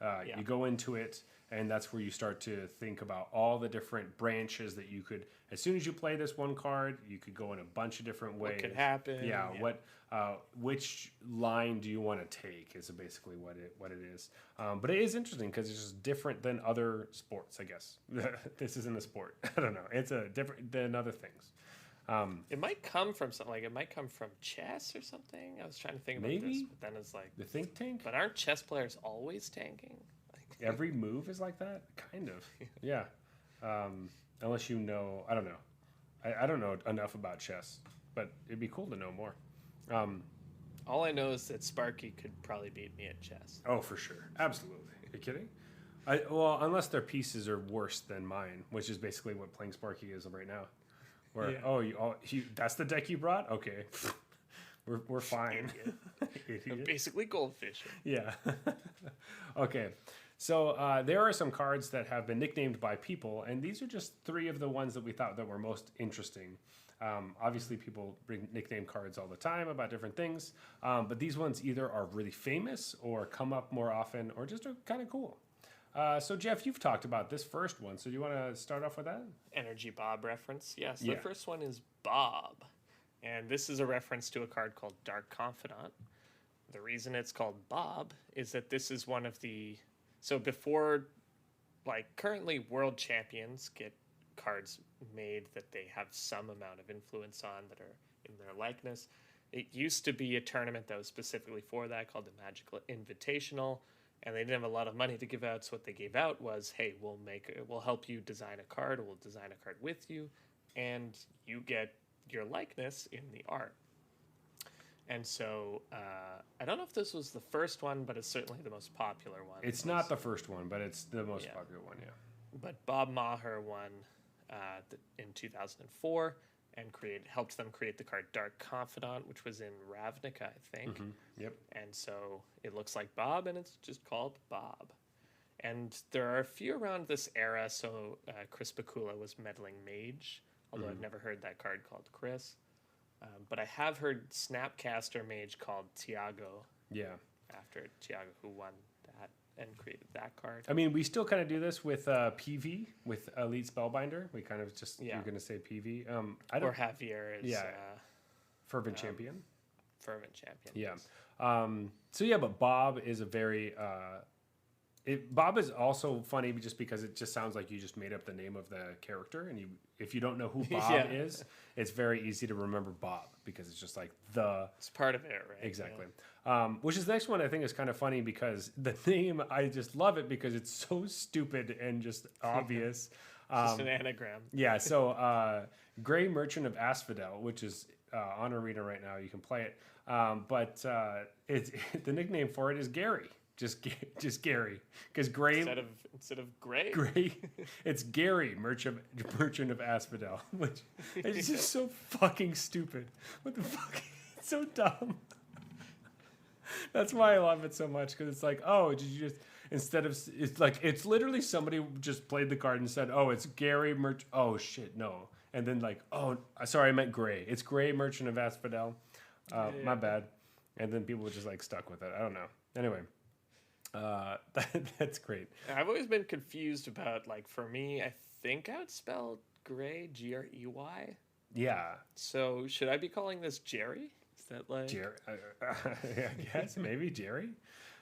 Yeah. You go into it, and that's where you start to think about all the different branches that you could. As soon as you play this one card, you could go in a bunch of different ways. What could happen? Yeah. Which line do you want to take? Is basically what it is. But it is interesting because it's just different than other sports. I guess this isn't a sport. I don't know. It's a different than other things. It might come from something like it might come from chess or something. I was trying to think about Maybe? this, but then it's like The think tank. but aren't chess players always tanking? Like, Every move is like that, kind of. Yeah. Unless you know, I don't know. I don't know enough about chess, but it'd be cool to know more. all I know is that Sparky could probably beat me at chess. Oh, for sure, absolutely. Are you kidding? Well, unless their pieces are worse than mine, which is basically what playing Sparky is right now. Where that's the deck you brought? Okay, we're fine. I'm basically goldfish. Yeah. Okay. So there are some cards that have been nicknamed by people, and these are just 3 of the ones that we thought that were most interesting. Obviously, people bring nickname cards all the time about different things, but these ones either are really famous or come up more often or just are kind of cool. So, Jeff, you've talked about this first one, so do you want to start off with that? Energy Bob reference. Yes, Yeah. the first one is Bob. And this is a reference to a card called Dark Confidant. The reason it's called Bob is that this is one of the... So before, like, currently world champions get cards made that they have some amount of influence on that are in their likeness. It used to be a tournament that was specifically for that called the Magical Invitational, and they didn't have a lot of money to give out, so what they gave out was, hey, we'll help you design a card, or we'll design a card with you, and you get your likeness in the art. And so, I don't know if this was the first one, but it's certainly the most popular one. It's not the first one, but it's the most popular one, yeah. But Bob Maher won in 2004 and helped them create the card Dark Confidant, which was in Ravnica, I think. Mm-hmm. Yep. And so it looks like Bob, and it's just called Bob. And there are a few around this era. So Chris Bakula was Meddling Mage, although I've never heard that card called Chris. But I have heard Snapcaster Mage called Tiago. Yeah. After Tiago, who won that and created that card. I mean, we still kind of do this with PV, with Elite Spellbinder. We kind of just, you're going to say PV. Or Javier is Fervent Champion. Fervent Champion. Yeah. So, yeah, but Bob is a very... Bob is also funny just because it just sounds like you just made up the name of the character, and if you don't know who Bob is, it's very easy to remember Bob because it's just like it's part of it, right? Exactly. Yeah. Which is the next one I think is kind of funny because the name, I just love it because it's so stupid and just obvious. Just an anagram. Yeah. So Grey Merchant of Asphodel, which is on Arena right now, you can play it, but it's the nickname for it is Gary. Just Gary, because Gray instead of Gray, it's Gary, Merchant of Asphodel, which is just so fucking stupid. What the fuck? It's so dumb. That's why I love it so much, because it's like, oh, did you just it's literally somebody just played the card and said, oh, it's Gary oh shit, no, and then like, oh, sorry, I meant Gray. It's Gray, Merchant of Asphodel. My bad. And then people were just like stuck with it. I don't know. Anyway. That's great. I've always been confused about, like, for me, I think I would spell Grey Grey. Yeah. So should I be calling this Jerry? Is that like Jerry? I guess maybe Jerry.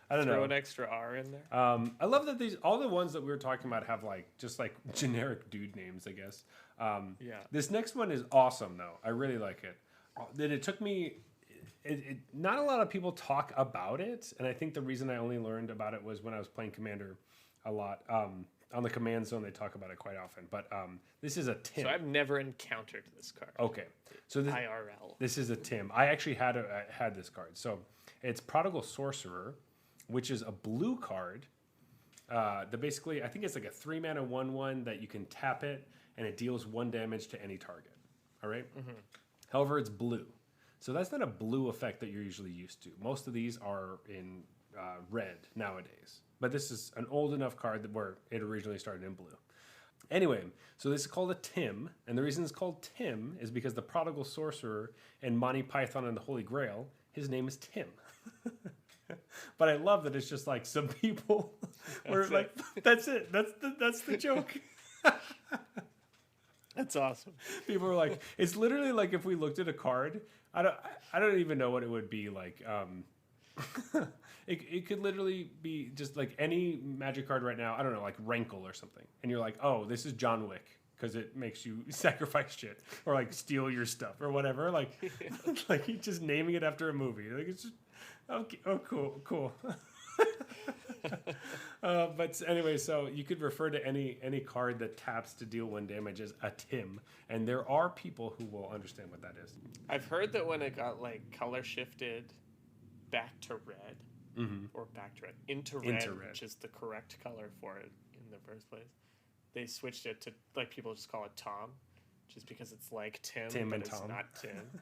I don't know. Throw an extra R in there. I love that all the ones that we were talking about have just generic dude names, I guess. Yeah. This next one is awesome though. I really like it. Then it took me. Not a lot of people talk about it, and I think the reason I only learned about it was when I was playing Commander a lot. On the Command Zone, they talk about it quite often. But this is a Tim. So I've never encountered this card. Okay. So IRL. This is a Tim. I actually had this card. So it's Prodigal Sorcerer, which is a blue card. That basically, I think it's like a 3-mana 1/1 that you can tap it, and it deals 1 damage to any target. All right? Mm-hmm. However, it's blue. So that's not a blue effect that you're usually used to. Most of these are in red nowadays. But this is an old enough card where it originally started in blue. Anyway, so this is called a Tim. And the reason it's called Tim is because the Prodigal Sorcerer in Monty Python and the Holy Grail, his name is Tim. But I love that it's just like some people were like, that's it. That's the joke. That's awesome. People are like, it's literally like if we looked at a card, I don't even know what it would be like. It could literally be just like any Magic card right now. I don't know, like Rankle or something, and you're like, oh, this is John Wick because it makes you sacrifice shit or like steal your stuff or whatever. Like, like he's just naming it after a movie. Like it's just okay. Oh, cool. But anyway, so you could refer to any card that taps to deal 1 damage as a Tim, and there are people who will understand what that is. I've heard that when it got like color shifted back to red, or back to red into red, which is the correct color for it in the first place, they switched it to, like, people just call it Tom, just because it's like Tim but it's Tom. Not Tim.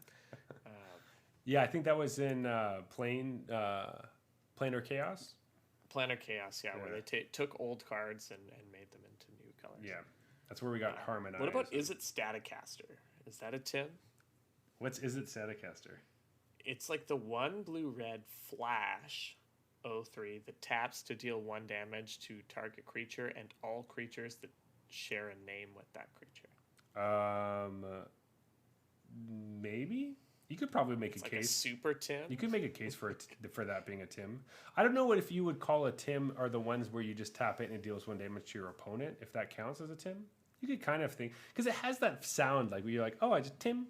Yeah, I think that was in Planar Chaos. Planar Chaos, where they took old cards and made them into new colors. Yeah, that's where we got harmonized. What about Is It Staticaster? Is that a Tim? Is it Staticaster? It's like the 1 blue-red flash 03 that taps to deal 1 damage to target creature and all creatures that share a name with that creature. Maybe you could probably make It's a like case. A super Tim. You could make a case for that being a Tim. I don't know what if you would call a Tim are the ones where you just tap it and it deals 1 damage to your opponent. If that counts as a Tim, you could kind of think because it has that sound like where you're like, oh, I just Tim,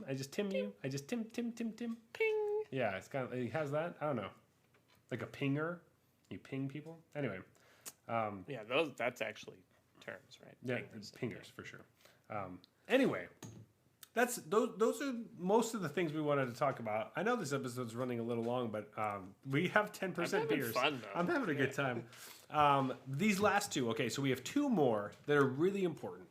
I just Tim you, I just Tim. Ping. Yeah, it's kind of it has that. I don't know, like a pinger. You ping people. Anyway. That's actually terms, right? Yeah, pingers for sure. Anyway. Those are most of the things we wanted to talk about. I know this episode's running a little long, but we have 10% beers. Fun, though. I'm having a good time. These last two, okay, so we have 2 more that are really important.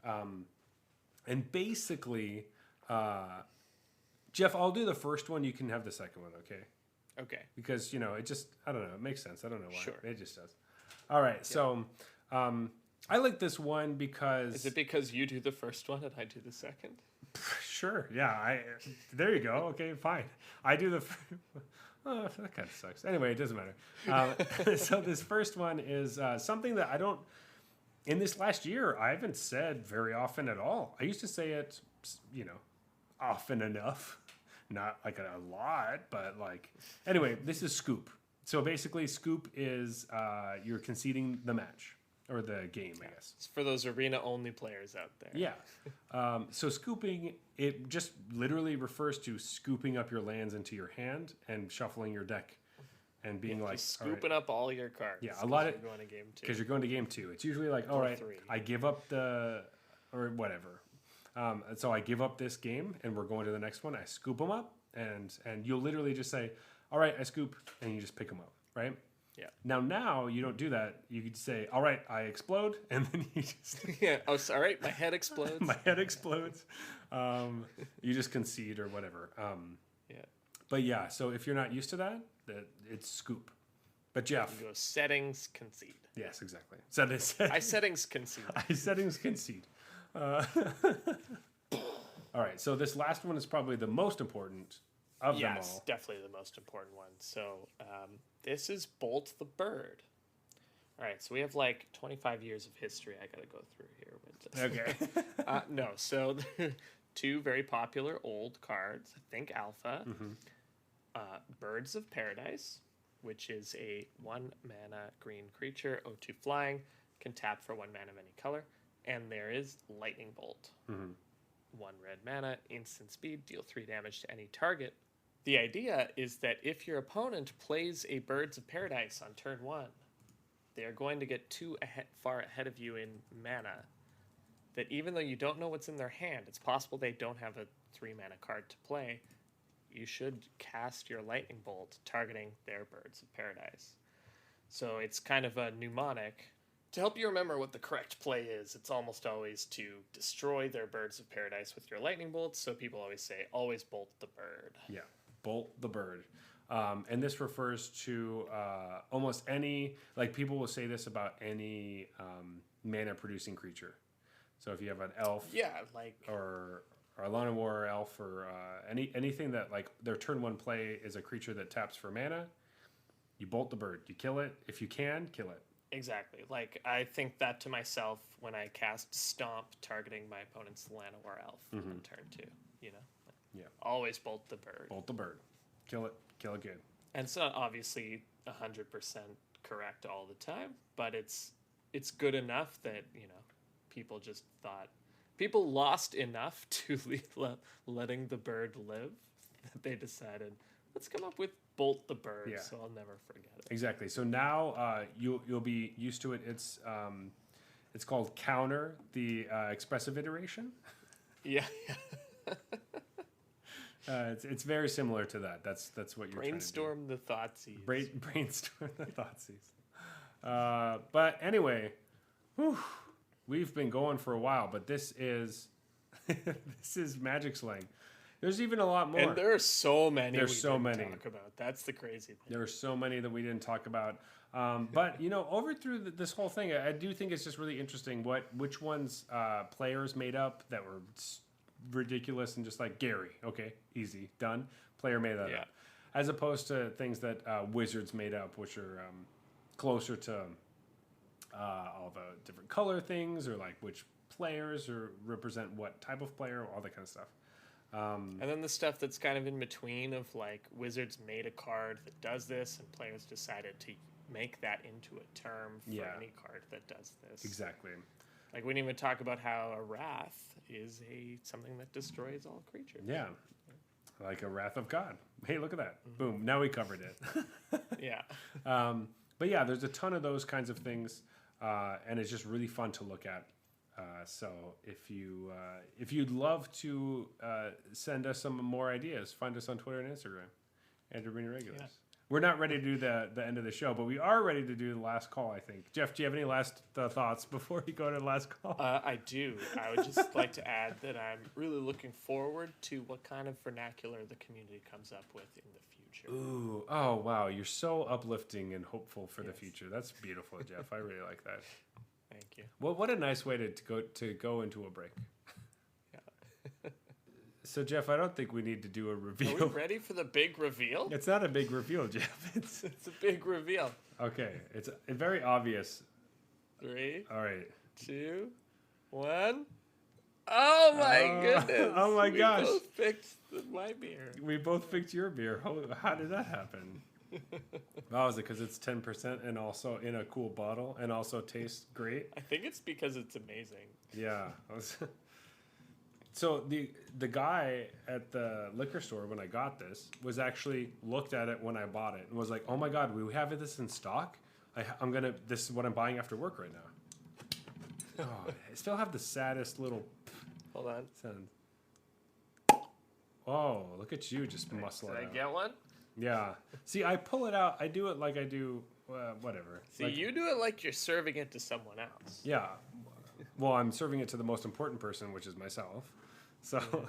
And basically, Jeff, I'll do the first one. You can have the second one, okay? Okay. Because, it just, I don't know, it makes sense. I don't know why. Sure. It just does. All right, so I like this one because... Is it because you do the first one and I do the second? Sure. Yeah. There you go. Okay. Fine. I do the. Oh, that kind of sucks. Anyway, it doesn't matter. So this first one is something that I don't. In this last year, I haven't said very often at all. I used to say it, often enough, not like a lot, but like. Anyway, this is scoop. So basically, scoop is you're conceding the match. Or the game, I guess. It's for those arena-only players out there. Yeah. So scooping, it just literally refers to scooping up your lands into your hand and shuffling your deck and being like... scooping up all your cards. Yeah, a lot of... You're going to game 2. Because you're going to game 2. It's usually like, all right, 3. I give up the... Or whatever. So I give up this game and we're going to the next one. I scoop them up and you'll literally just say, all right, I scoop, and you just pick them up, right? Yeah. Now you don't do that. You could say, "All right, I explode," and then you just yeah. Oh, sorry, my head explodes. My head explodes. You just concede or whatever. Yeah. But yeah, so if you're not used to that, it's scoop. But Jeff, you go settings concede. Yes, exactly. I settings concede. I settings concede. All right. So this last one is probably the most important of them all. Yes, definitely the most important one. So this is Bolt the Bird. All right, so we have like 25 years of history I got to go through here. But okay. No, so 2 very popular old cards. Think Alpha. Mm-hmm. Birds of Paradise, which is a 1 mana green creature, 0/2 flying, can tap for 1 mana of any color. And there is Lightning Bolt. Mm-hmm. 1 red mana, instant speed, deal 3 damage to any target. The idea is that if your opponent plays a Birds of Paradise on turn 1, they are going to get 2 far ahead of you in mana. That even though you don't know what's in their hand, it's possible they don't have a 3 mana card to play. You should cast your Lightning Bolt targeting their Birds of Paradise. So it's kind of a mnemonic. To help you remember what the correct play is, it's almost always to destroy their Birds of Paradise with your Lightning Bolt. So people always say, always bolt the bird. Yeah, bolt the bird. And this refers to almost any, like people will say this about any mana-producing creature. So if you have an elf, or a Lana War elf, or anything that like their turn 1 play is a creature that taps for mana, you bolt the bird. You kill it. If you can, kill it. Exactly. Like, I think that to myself when I cast Stomp targeting my opponent's Lana War elf on turn 2, you know? Yeah. Always bolt the bird. Bolt the bird. Kill it. Kill it good. And it's not obviously 100% correct all the time, but it's good enough that, you know, people just thought... People lost enough to letting the bird live that they decided, let's come up with Bolt the Bird, so I'll never forget it. Exactly. So now you'll be used to it. It's called counter the expressive iteration. Yeah. It's very similar to that. That's what you're brainstorm trying to do. The Thoughtseize. Brainstorm the Thoughtseize. But anyway, we've been going for a while. But this is this is Magic Slang. There's even a lot more. And there are so many. There's so many. Talk about. That's the crazy thing. There are so many that we didn't talk about. But over through this whole thing, I do think it's just really interesting which ones players made up that were ridiculous and just like Gary. Okay, easy, done. Player made that up. As opposed to things that wizards made up, which are closer to all the different color things, or like which players or represent what type of player, all that kind of stuff. And then the stuff that's kind of in between of like wizards made a card that does this, and players decided to make that into a term for any card that does this. Exactly. Like we didn't even talk about how a wrath is something that destroys all creatures. Yeah. Like a wrath of God. Hey, look at that. Boom. Now we covered it. Yeah. But yeah, there's a ton of those kinds of things, and it's just really fun to look at. So if you'd love to send us some more ideas, find us on Twitter and Instagram, and Arena Regulars. Yeah. We're not ready to do the end of the show, but we are ready to do the last call, I think. Jeff, do you have any last thoughts before we go to the last call? I do. I would just like to add that I'm really looking forward to what kind of vernacular the community comes up with in the future. Ooh, oh wow, you're so uplifting and hopeful for the future. That's beautiful, Jeff. I really like that. Thank you. Well, what a nice way to go into a break. Yeah. So, Jeff, I don't think we need to do a reveal. Are we ready for the big reveal? It's not a big reveal, Jeff. It's a big reveal. Okay, it's very obvious. 3, all right, 2, 1. Oh my goodness! Oh my gosh! We both picked my beer. We both picked your beer. How did that happen? Oh, is it because it's 10% and also in a cool bottle and also tastes great? I think it's because it's amazing. Yeah. So the guy at the liquor store when I got this was actually looked at it when I bought it and was like, "Oh my God, we have this in stock. This is what I'm buying after work right now." Oh, I still have the saddest little. Hold on. Sound. Oh, look at you just muscle it out. Did I get one? Yeah. See, I pull it out. I do it like I do whatever. See, like, you do it like you're serving it to someone else. Yeah. Well, I'm serving it to the most important person, which is myself. So,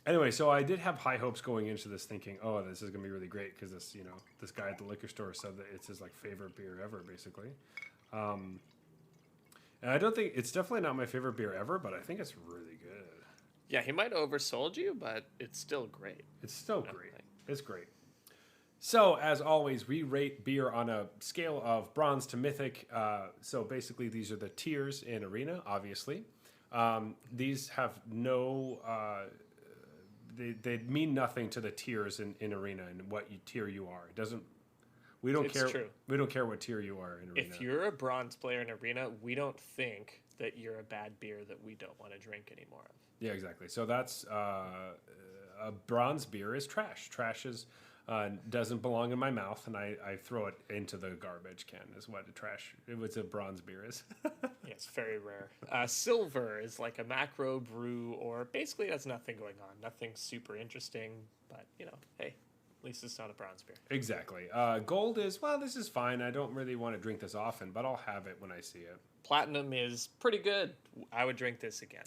anyway, so I did have high hopes going into this, thinking, "Oh, this is gonna be really great," because this guy at the liquor store said that it's his like favorite beer ever, basically. And I don't think it's definitely not my favorite beer ever, but I think it's really good. Yeah, he might have oversold you, but it's still great. It's still great. It's great. So, as always, we rate beer on a scale of bronze to mythic. So basically, these are the tiers in Arena, obviously. These have no... They mean nothing to the tiers in Arena and what tier you are. It doesn't... We don't care. True. We don't care what tier you are in Arena. If you're a bronze player in Arena, we don't think that you're a bad beer that we don't want to drink anymore of. Yeah, exactly. So that's a bronze beer is trash. Trash is doesn't belong in my mouth, and I throw it into the garbage can. Is what a trash. It was a bronze beer is. Yeah, it's very rare. Silver is like a macro brew, or basically has nothing going on, nothing super interesting. But hey, at least it's not a bronze beer. Exactly. Gold is, well, this is fine. I don't really want to drink this often, but I'll have it when I see it. Platinum is pretty good. I would drink this again.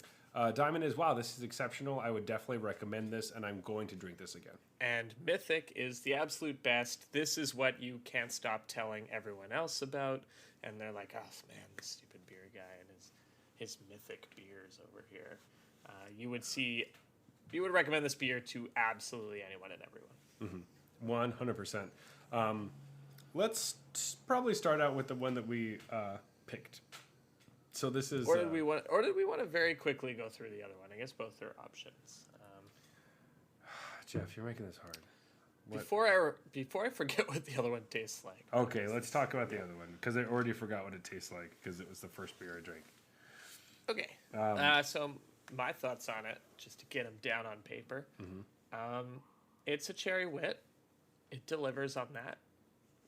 Diamond is, wow, this is exceptional. I would definitely recommend this, and I'm going to drink this again. And Mythic is the absolute best. This is what you can't stop telling everyone else about. And they're like, oh, man, this stupid beer guy and his Mythic beers over here. You would recommend this beer to absolutely anyone and everyone. 100%. Let's probably start out with the one that we picked. So this is. Or did we want to very quickly go through the other one? I guess both are options. Jeff, you're making this hard. Before I forget what the other one tastes like. Okay, let's talk about the other one because I already forgot what it tastes like because it was the first beer I drank. Okay. So my thoughts on it, just to get them down on paper. It's a cherry wit. It delivers on that,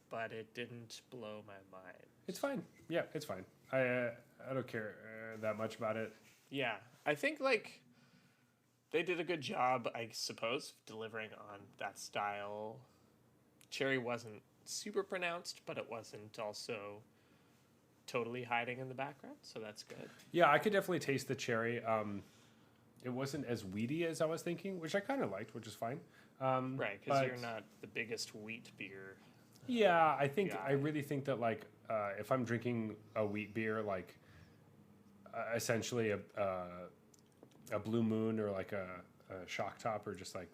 but it didn't blow my mind. It's fine. Yeah, it's fine. I don't care that much about it. Yeah, I think they did a good job, I suppose, delivering on that style. Cherry wasn't super pronounced, but it wasn't also totally hiding in the background, so that's good. Yeah, I could definitely taste the cherry. it wasn't as weedy as I was thinking, which I kind of liked, which is fine. Right, because but- you're not the biggest wheat beer. Yeah, I think guy. I really think that like if I'm drinking a wheat beer, like essentially a Blue Moon or like a Shock Top are just like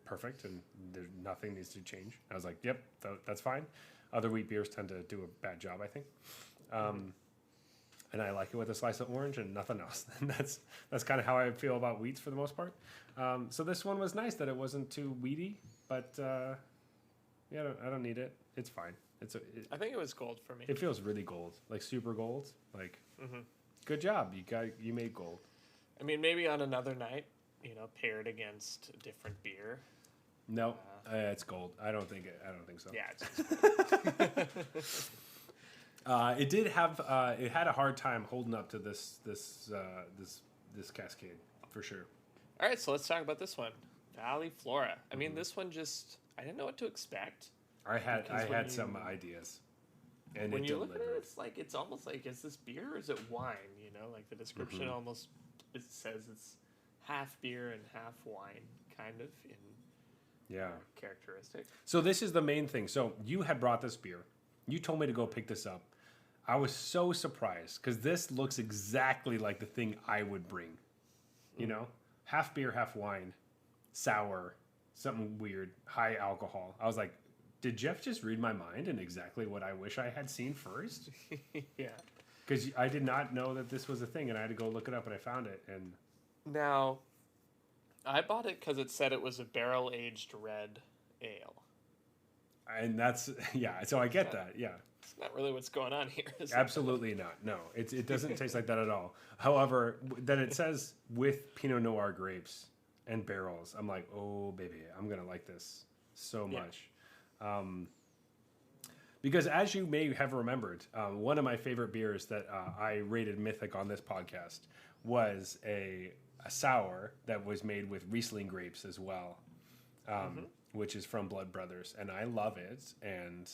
perfect, and there's nothing needs to change. I was like, yep, that's fine. Other wheat beers tend to do a bad job, I think. And I like it with a slice of orange and nothing else. And that's kind of how I feel about wheats for the most part. So this one was nice that it wasn't too weedy, but yeah, I don't need it. It's fine. I think it was gold for me. It feels really gold, like super gold. Like, good job, you made gold. I mean, maybe on another night, paired against a different beer. No, it's gold. I don't think so. Yeah, it's It did have it had a hard time holding up to this Cascade for sure. All right, so let's talk about this one, Valley Flora. I mean, this one I didn't know what to expect. I had when some ideas, and when it you look at delivered. it, it's almost like, is this beer or is it wine? Like the description almost it says it's half beer and half wine, kind of in Yeah. characteristic. So this is the main thing. So you had brought this beer. You told me to go pick this up. I was so surprised because this looks exactly like the thing I would bring. Half beer, half wine, sour, something weird, high alcohol. I was like, did Jeff just read my mind and exactly what I wish I had seen first? Yeah. Because I did not know that this was a thing, and I had to go look it up, and I found it. And Now, I bought it because it said it was a barrel-aged red ale. that's yeah. So I get that. Yeah. It's not really what's going on here, is it? Absolutely not. No, it doesn't taste like that at all. However, then it says with Pinot Noir grapes and barrels. I'm like, oh baby, I'm gonna like this so much. Because as you may have remembered, one of my favorite beers that I rated Mythic on this podcast was a sour that was made with Riesling grapes as well, which is from Blood Brothers, and I love it. And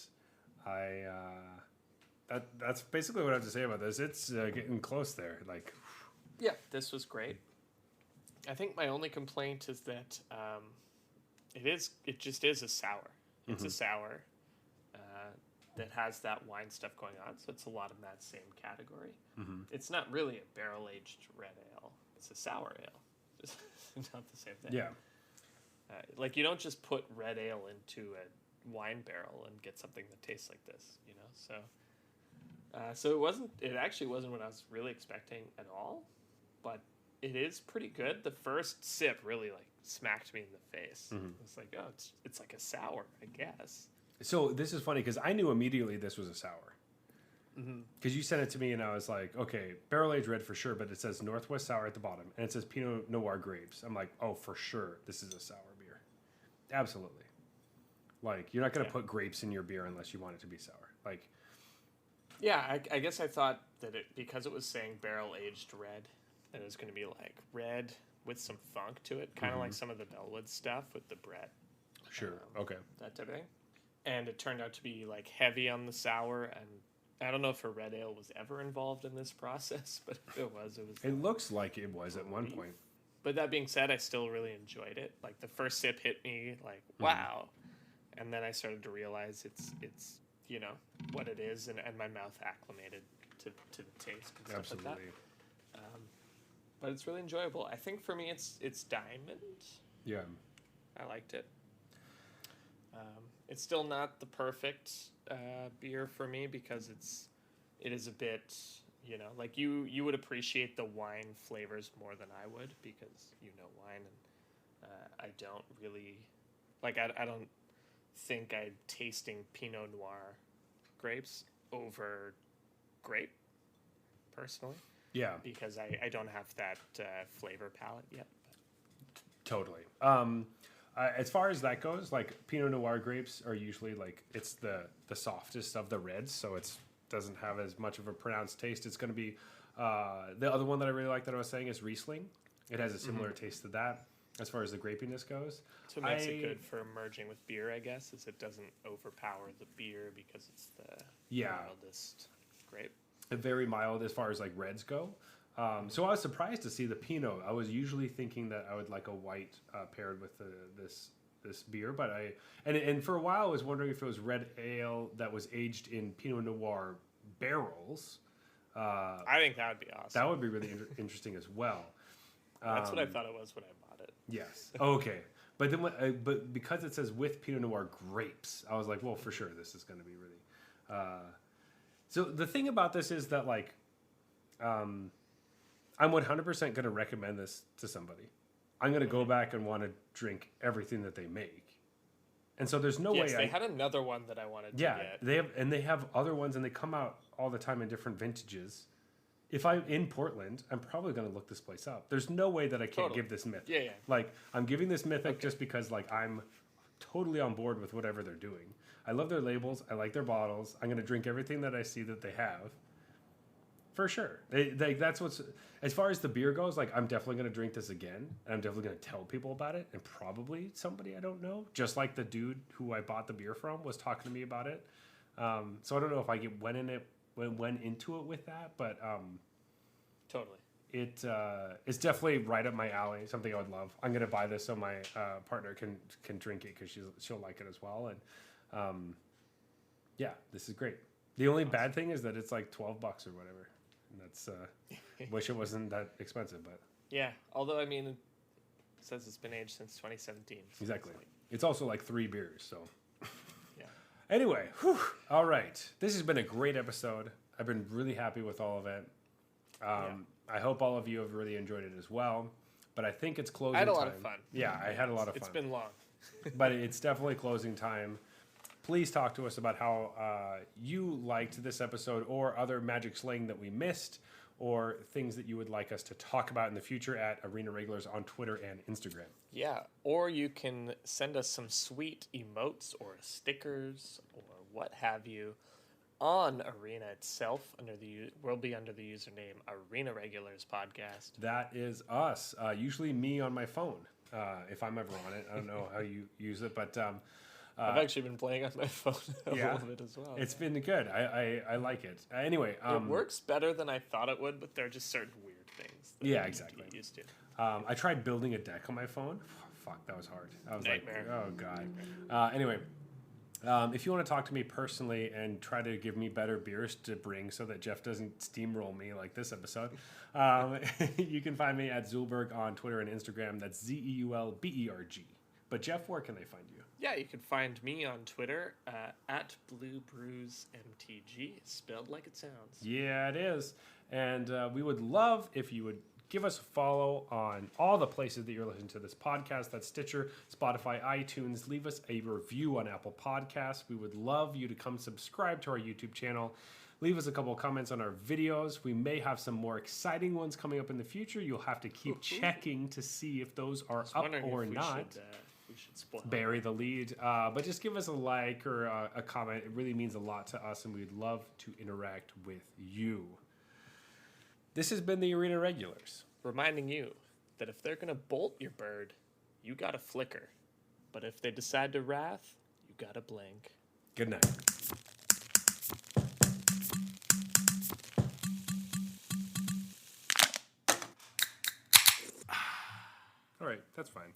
that's basically what I have to say about this. It's getting close there. Like, Yeah, this was great. I think my only complaint is that it just is a sour. It's a sour that has that wine stuff going on, so it's a lot in that same category. It's not really a barrel-aged red ale. It's a sour ale. It's not the same thing. yeah, Like, you don't just put red ale into a wine barrel and get something that tastes like this, So it actually wasn't what I was really expecting at all, but it is pretty good. The first sip really smacked me in the face. It's like, oh, it's like a sour, I guess. So this is funny because I knew immediately this was a sour. Because you sent it to me and I was like, okay, barrel aged red for sure, but it says Northwest Sour at the bottom and it says Pinot Noir grapes. I'm like, oh, for sure, this is a sour beer. Absolutely. Like, you're not going to put grapes in your beer unless you want it to be sour. Like, Yeah, I guess I thought that because it was saying barrel aged red, that it was going to be like red with some funk to it, kind of like some of the Bellwood stuff with the Brett. sure, okay. That type of thing. And it turned out to be heavy on the sour, and I don't know if a red ale was ever involved in this process, but if it was, it was. It looks like it was at one point. But that being said, I still really enjoyed it. Like, the first sip hit me wow, and then I started to realize it's what it is, and my mouth acclimated to the taste and stuff Absolutely. like that. But it's really enjoyable. I think for me, it's Diamond. Yeah. I liked it. It's still not the perfect beer for me because it is a bit, you would appreciate the wine flavors more than I would because wine, and I don't really I don't think I'm tasting Pinot Noir grapes over grape personally. Yeah. Because I don't have that flavor palette yet. Totally. As far as that goes, Pinot Noir grapes are usually it's the softest of the reds, so it doesn't have as much of a pronounced taste. It's going to be the other one that I really like that I was saying is Riesling. It has a similar taste to that as far as the grapiness goes. So it makes it good for merging with beer, I guess, is it doesn't overpower the beer because it's the mildest grape. Very mild as far as reds go. So I was surprised to see the Pinot. I was usually thinking that I would like a white paired with this beer, but and for a while I was wondering if it was red ale that was aged in Pinot Noir barrels. I think that would be awesome. That would be really interesting as well. That's what I thought it was when I bought it. Yes. Okay. But then, but because it says with Pinot Noir grapes, I was like, well, for sure, this is going to be really. So the thing about this is that, like, I'm 100% going to recommend this to somebody. I'm going to go back and want to drink everything that they make, and so there's no way. They had another one that I wanted to get. They have other ones, and they come out all the time in different vintages. If I'm in Portland, I'm probably going to look this place up. There's no way that I can't give this Mythic. Yeah. Like, I'm giving this Mythic just because, like, I'm totally on board with whatever they're doing. I love their labels. I like their bottles. I'm going to drink everything that I see that they have. For sure. That's what's... As far as the beer goes, like, I'm definitely going to drink this again. And I'm definitely going to tell people about it. And probably somebody I don't know. Just like the dude who I bought the beer from was talking to me about it. So I don't know if I went into it with that, but totally, it's definitely right up my alley. Something I would love. I'm gonna buy this so my partner can drink it because she'll like it as well. And yeah, this is great. The only bad thing is that it's like $12 or whatever. And that's wish it wasn't that expensive, but yeah. Although I mean, it says it's been aged since 2017. So exactly. It's also like 3 beers, so. Yeah. Anyway, all right. This has been a great episode. I've been really happy with all of it. I hope all of you have really enjoyed it as well. But I think it's closing time. I had a lot of fun. Yeah, I had a lot of fun. It's been long. But it's definitely closing time. Please talk to us about how you liked this episode or other Magic Slang that we missed or things that you would like us to talk about in the future at Arena Regulars on Twitter and Instagram. Yeah, or you can send us some sweet emotes or stickers or what have you on Arena itself. We'll be under the username Arena Regulars Podcast. That is us. Usually me on my phone, if I'm ever on it. I don't know how you use it, but I've actually been playing on my phone a little bit as well. It's been good. I like it. Anyway, it works better than I thought it would, but there are just certain weird things that exactly. you get used to. I tried building a deck on my phone. Fuck, that was hard. I was Nightmare. like, oh god. Anyway, if you want to talk to me personally and try to give me better beers to bring so that Jeff doesn't steamroll me like this episode, you can find me at Zulberg on Twitter and Instagram. That's ZEULBERG. But Jeff, where can they find you? Yeah, you can find me on Twitter at BlueBrewsMTG, spelled like it sounds. Yeah, it is. And we would love if you would give us a follow on all the places that you're listening to this podcast. That's Stitcher, Spotify, iTunes. Leave us a review on Apple Podcasts. We would love you to come subscribe to our YouTube channel. Leave us a couple of comments on our videos. We may have some more exciting ones coming up in the future. You'll have to keep checking to see if those are up or not. We should spoil Bury the lead. But just give us a like or a comment. It really means a lot to us, and we'd love to interact with you. This has been the Arena Regulars. Reminding you that if they're going to bolt your bird, you got to flicker. But if they decide to wrath, you got to blink. Good night. All right, that's fine.